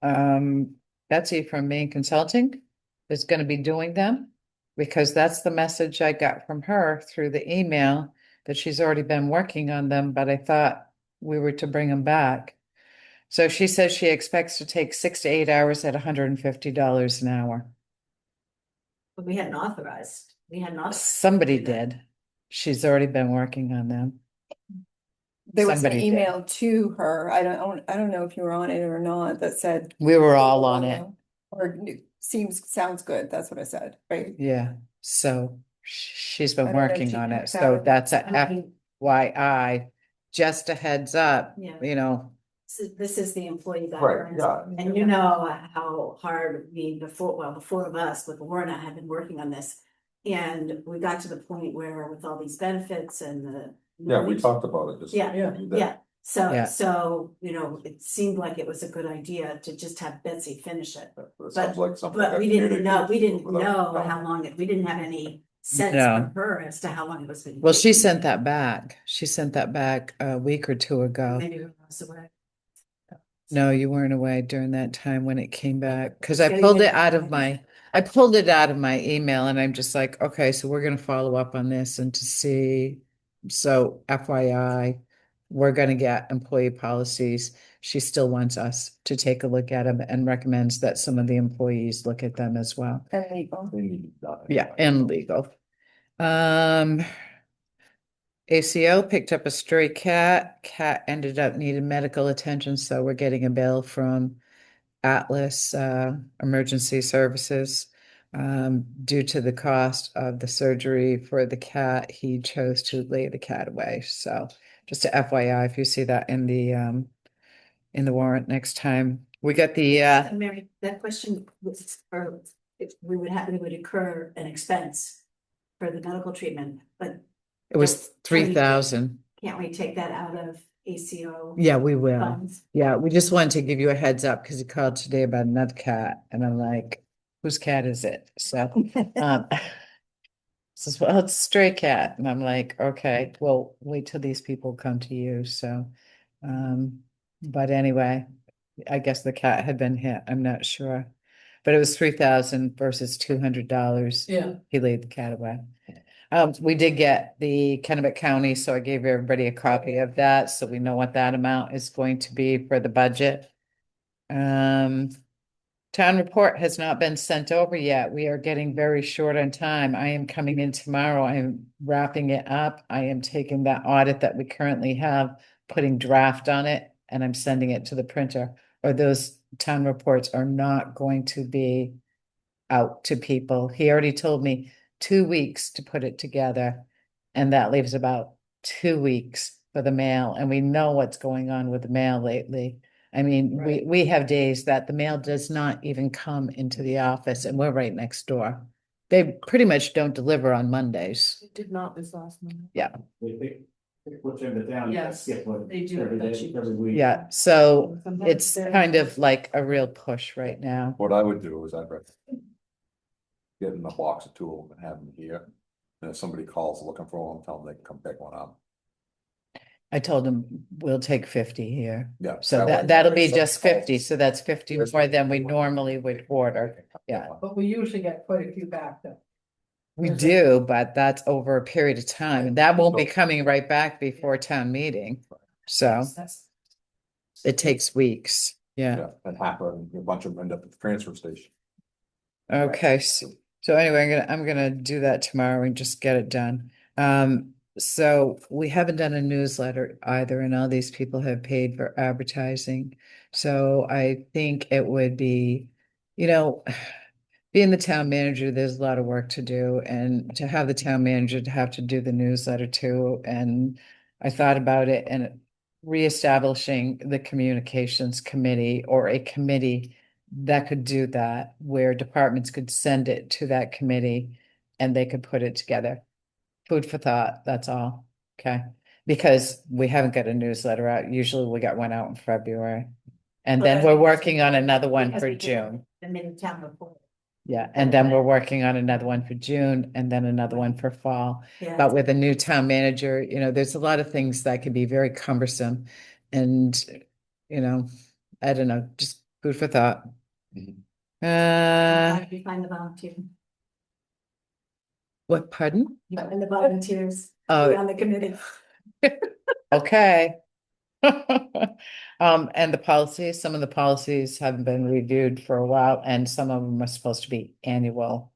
Betsy from Maine Consulting is going to be doing them because that's the message I got from her through the email that she's already been working on them, but I thought we were to bring them back. So she says she expects to take 6 to 8 hours at $150 an hour. But we hadn't authorized. Somebody did. She's already been working on them. There was an Somebody did. email to her. I don't know if you were on it or not that said. We were all on it. Or sounds good. That's what I said, right? Yeah. So she's been I don't know if working she on it. picked So out- that's a I mean- FYI, just a heads up, Yeah. you know. This is the employee Right, veterans. yeah. And you know how hard the four of us with Lorna have been working on this. And we got to the point where with all these benefits and the. Yeah, we talked about it. Just Yeah, that. yeah. Yeah. So, you know, it seemed like it was a good idea to just have Betsy finish it. It sounds like something But that we didn't know, without- how long we didn't have any sense No. from her as to how long it was. gonna Well, take. she sent that back. She sent that back a week or two ago. Maybe we was away. No, you weren't away during that time when it came back, because I Yeah, pulled yeah. it out of my email and I'm just like, okay, so we're gonna follow up on this and to see. So FYI, we're gonna get employee policies. She still wants us to take a look at them and recommends that some of the employees look at them as well. And legal. They need that. Yeah, and legal. ACO picked up a stray cat. Cat ended up needing medical attention, so we're getting a bill from Atlas Emergency Services. Due to the cost of the surgery for the cat, he chose to lay the cat away. So just a FYI, if you see that in the warrant next time. We got the Mary, that question was for, if we would incur an expense for the medical treatment, but it was 3,000. can't we take that out of ACO? Yeah, we will. funds? Yeah, we just wanted to give you a heads up because he called today about another cat, and I'm like, whose cat is it? So, says, well, it's a stray cat, and I'm like, okay, well, wait till these people come to you. So, but anyway, I guess the cat had been hit. I'm not sure, but it was 3,000 versus $200. Yeah. He laid the cat away. We did get the Kennebec County, so I gave everybody a copy of that, so we know what that amount is going to be for the budget. Town report has not been sent over yet. We are getting very short on time. I am coming in tomorrow. I am wrapping it up. I am taking that audit that we currently have, putting draft on it, and I'm sending it to the printer. Or those town reports are not going to be out to people. He already told me 2 weeks to put it together, and that leaves about 2 weeks for the mail, and we know what's going on with the mail lately. I mean, we have days that the mail does not even come into the office, and we're right next door. They pretty much don't deliver on Mondays. It did not this last month. Yeah. They put them down. Yes, skip one they do, Every but day, you- every week. Yeah, so Sometimes it's they're- kind of like a real push right now. What I would do is I'd get in a box of two of them and have them here. And if somebody calls looking for one, tell them they can come pick one up. I told him we'll take 50 here. Yeah. So way- that'll be somebody just calls, 50, so that's 50 more than we normally would order. Yeah. But we usually get quite a few back though. We do, but that's over a period of time, and that won't be coming right back before town meeting. So it takes weeks. Yeah. Yeah, and half of them, a bunch of them end up at the transfer station. Okay, so anyway, I'm gonna do that tomorrow and just get it done. So we haven't done a newsletter either, and all these people have paid for advertising. So I think it would be, you know, being the town manager, there's a lot of work to do, and to have the town manager to have to do the newsletter too. And I thought about it and reestablishing the communications committee or a committee that could do that, where departments could send it to that committee and they could put it together. Food for thought, that's all. Okay. Because we haven't got a newsletter out. Usually we got one out in February. And then we're working on another one Because for we did June. The mid-town report. Yeah, and then we're working on another one for June and then another one for fall. Yeah. But with a new town manager, you know, there's a lot of things that can be very cumbersome. And, you know, I don't know, just food for thought. How did you find the volunteer? What, pardon? And the volunteers Oh. on the committee. Okay. And the policies, some of the policies haven't been reviewed for a while, and some of them are supposed to be annual,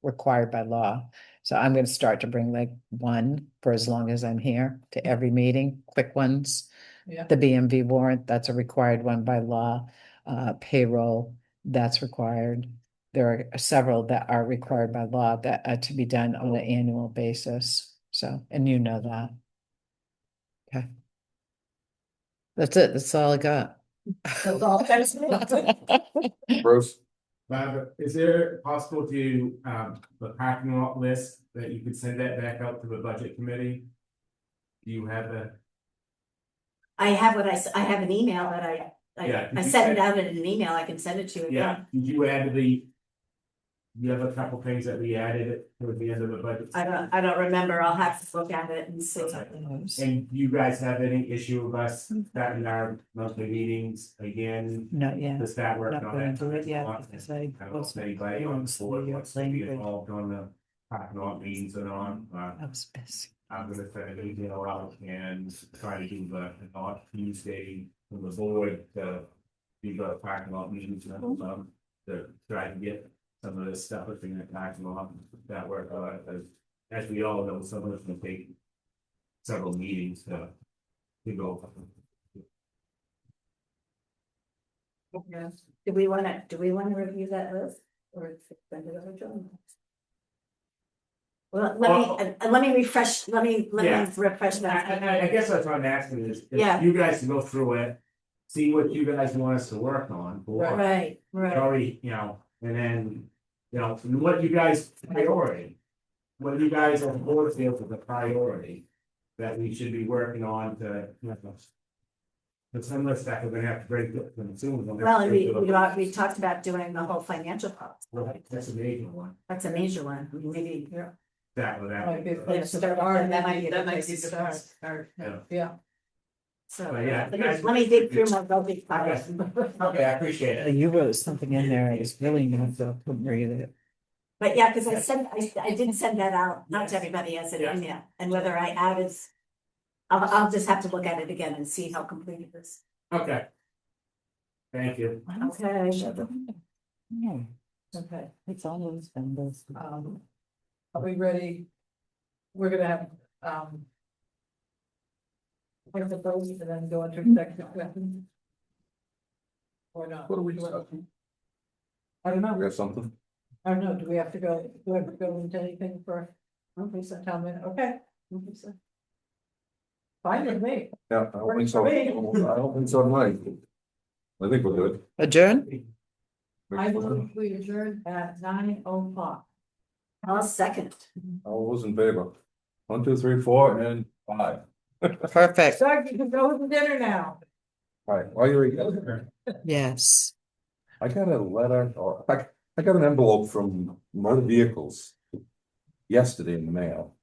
required by law. So I'm gonna start to bring like one for as long as I'm here to every meeting, quick ones. Yeah. The BMV warrant, that's a required one by law. Payroll, that's required. There are several that are required by law that are to be done on an annual basis. So, and you know that. Okay. That's it. That's all I got. That's all. Bruce? Bob, is there possible to, the parking lot list that you could send that back out to the budget committee? Do you have that? I have I have an email that Yeah, I you sent it said- out in an email, I can send it to you Yeah, again. did you add the? You have a couple things that we added toward the end of the budget. I don't remember, I'll have to look at it and see. And you guys have any issue with us starting our monthly meetings again? Not yet. To start working Not on gonna that? do it yet, I don't because I know if wasn't anybody on feeling the so board your wants to be language. involved on the parking lot meetings and on, I was busy. I'm gonna send an email out and try to do the, on Tuesday from the board to do the parking lot meetings and, to try to get some of this stuff within the parking lot that work, as we all know, some of it's gonna take several meetings to go. Do we wanna review that list or send it over to them? Well, let me refresh, let me Yeah. refresh that. I guess that's what I'm asking is, Yeah. if you guys can go through it, see what you guys want us to work on. Right. Already, and then, what you guys priority. What you guys on the board feel is a priority that we should be working on to, but some of the stuff we're gonna have to break it from soon. Well, and we talked about doing the whole financial policy. Right, that's a major one. That's a major one, maybe. That with that. That might be the start. Yeah. So, But yeah, let me dig through my building files. Okay, I appreciate it. You wrote something in there, I was really moved, I couldn't read it. But yeah, because I did send that out, not to everybody as an Yeah. email, and whether I added. I'll just have to look at it again and see how complete it is. Okay. Thank you. Okay. No, Okay, it's all those vendors. are we ready? We're gonna have, one of those and then go into executive session. Or not? What are we discussing? I don't know. We have something? I don't know, do we have to go into anything for, okay, so tell me, okay. Okay, so. Fine with me. Yeah, I don't think so. I don't think so tonight. I think we're good. Adjourn? I will, we adjourn at 9:00. I'll second. All those in favor? 1, 2, 3, 4, and 5. Perfect, Doug, you can go to dinner now. All right, while you're here, yes. I got a letter, or I got an envelope from motor vehicles yesterday in the mail.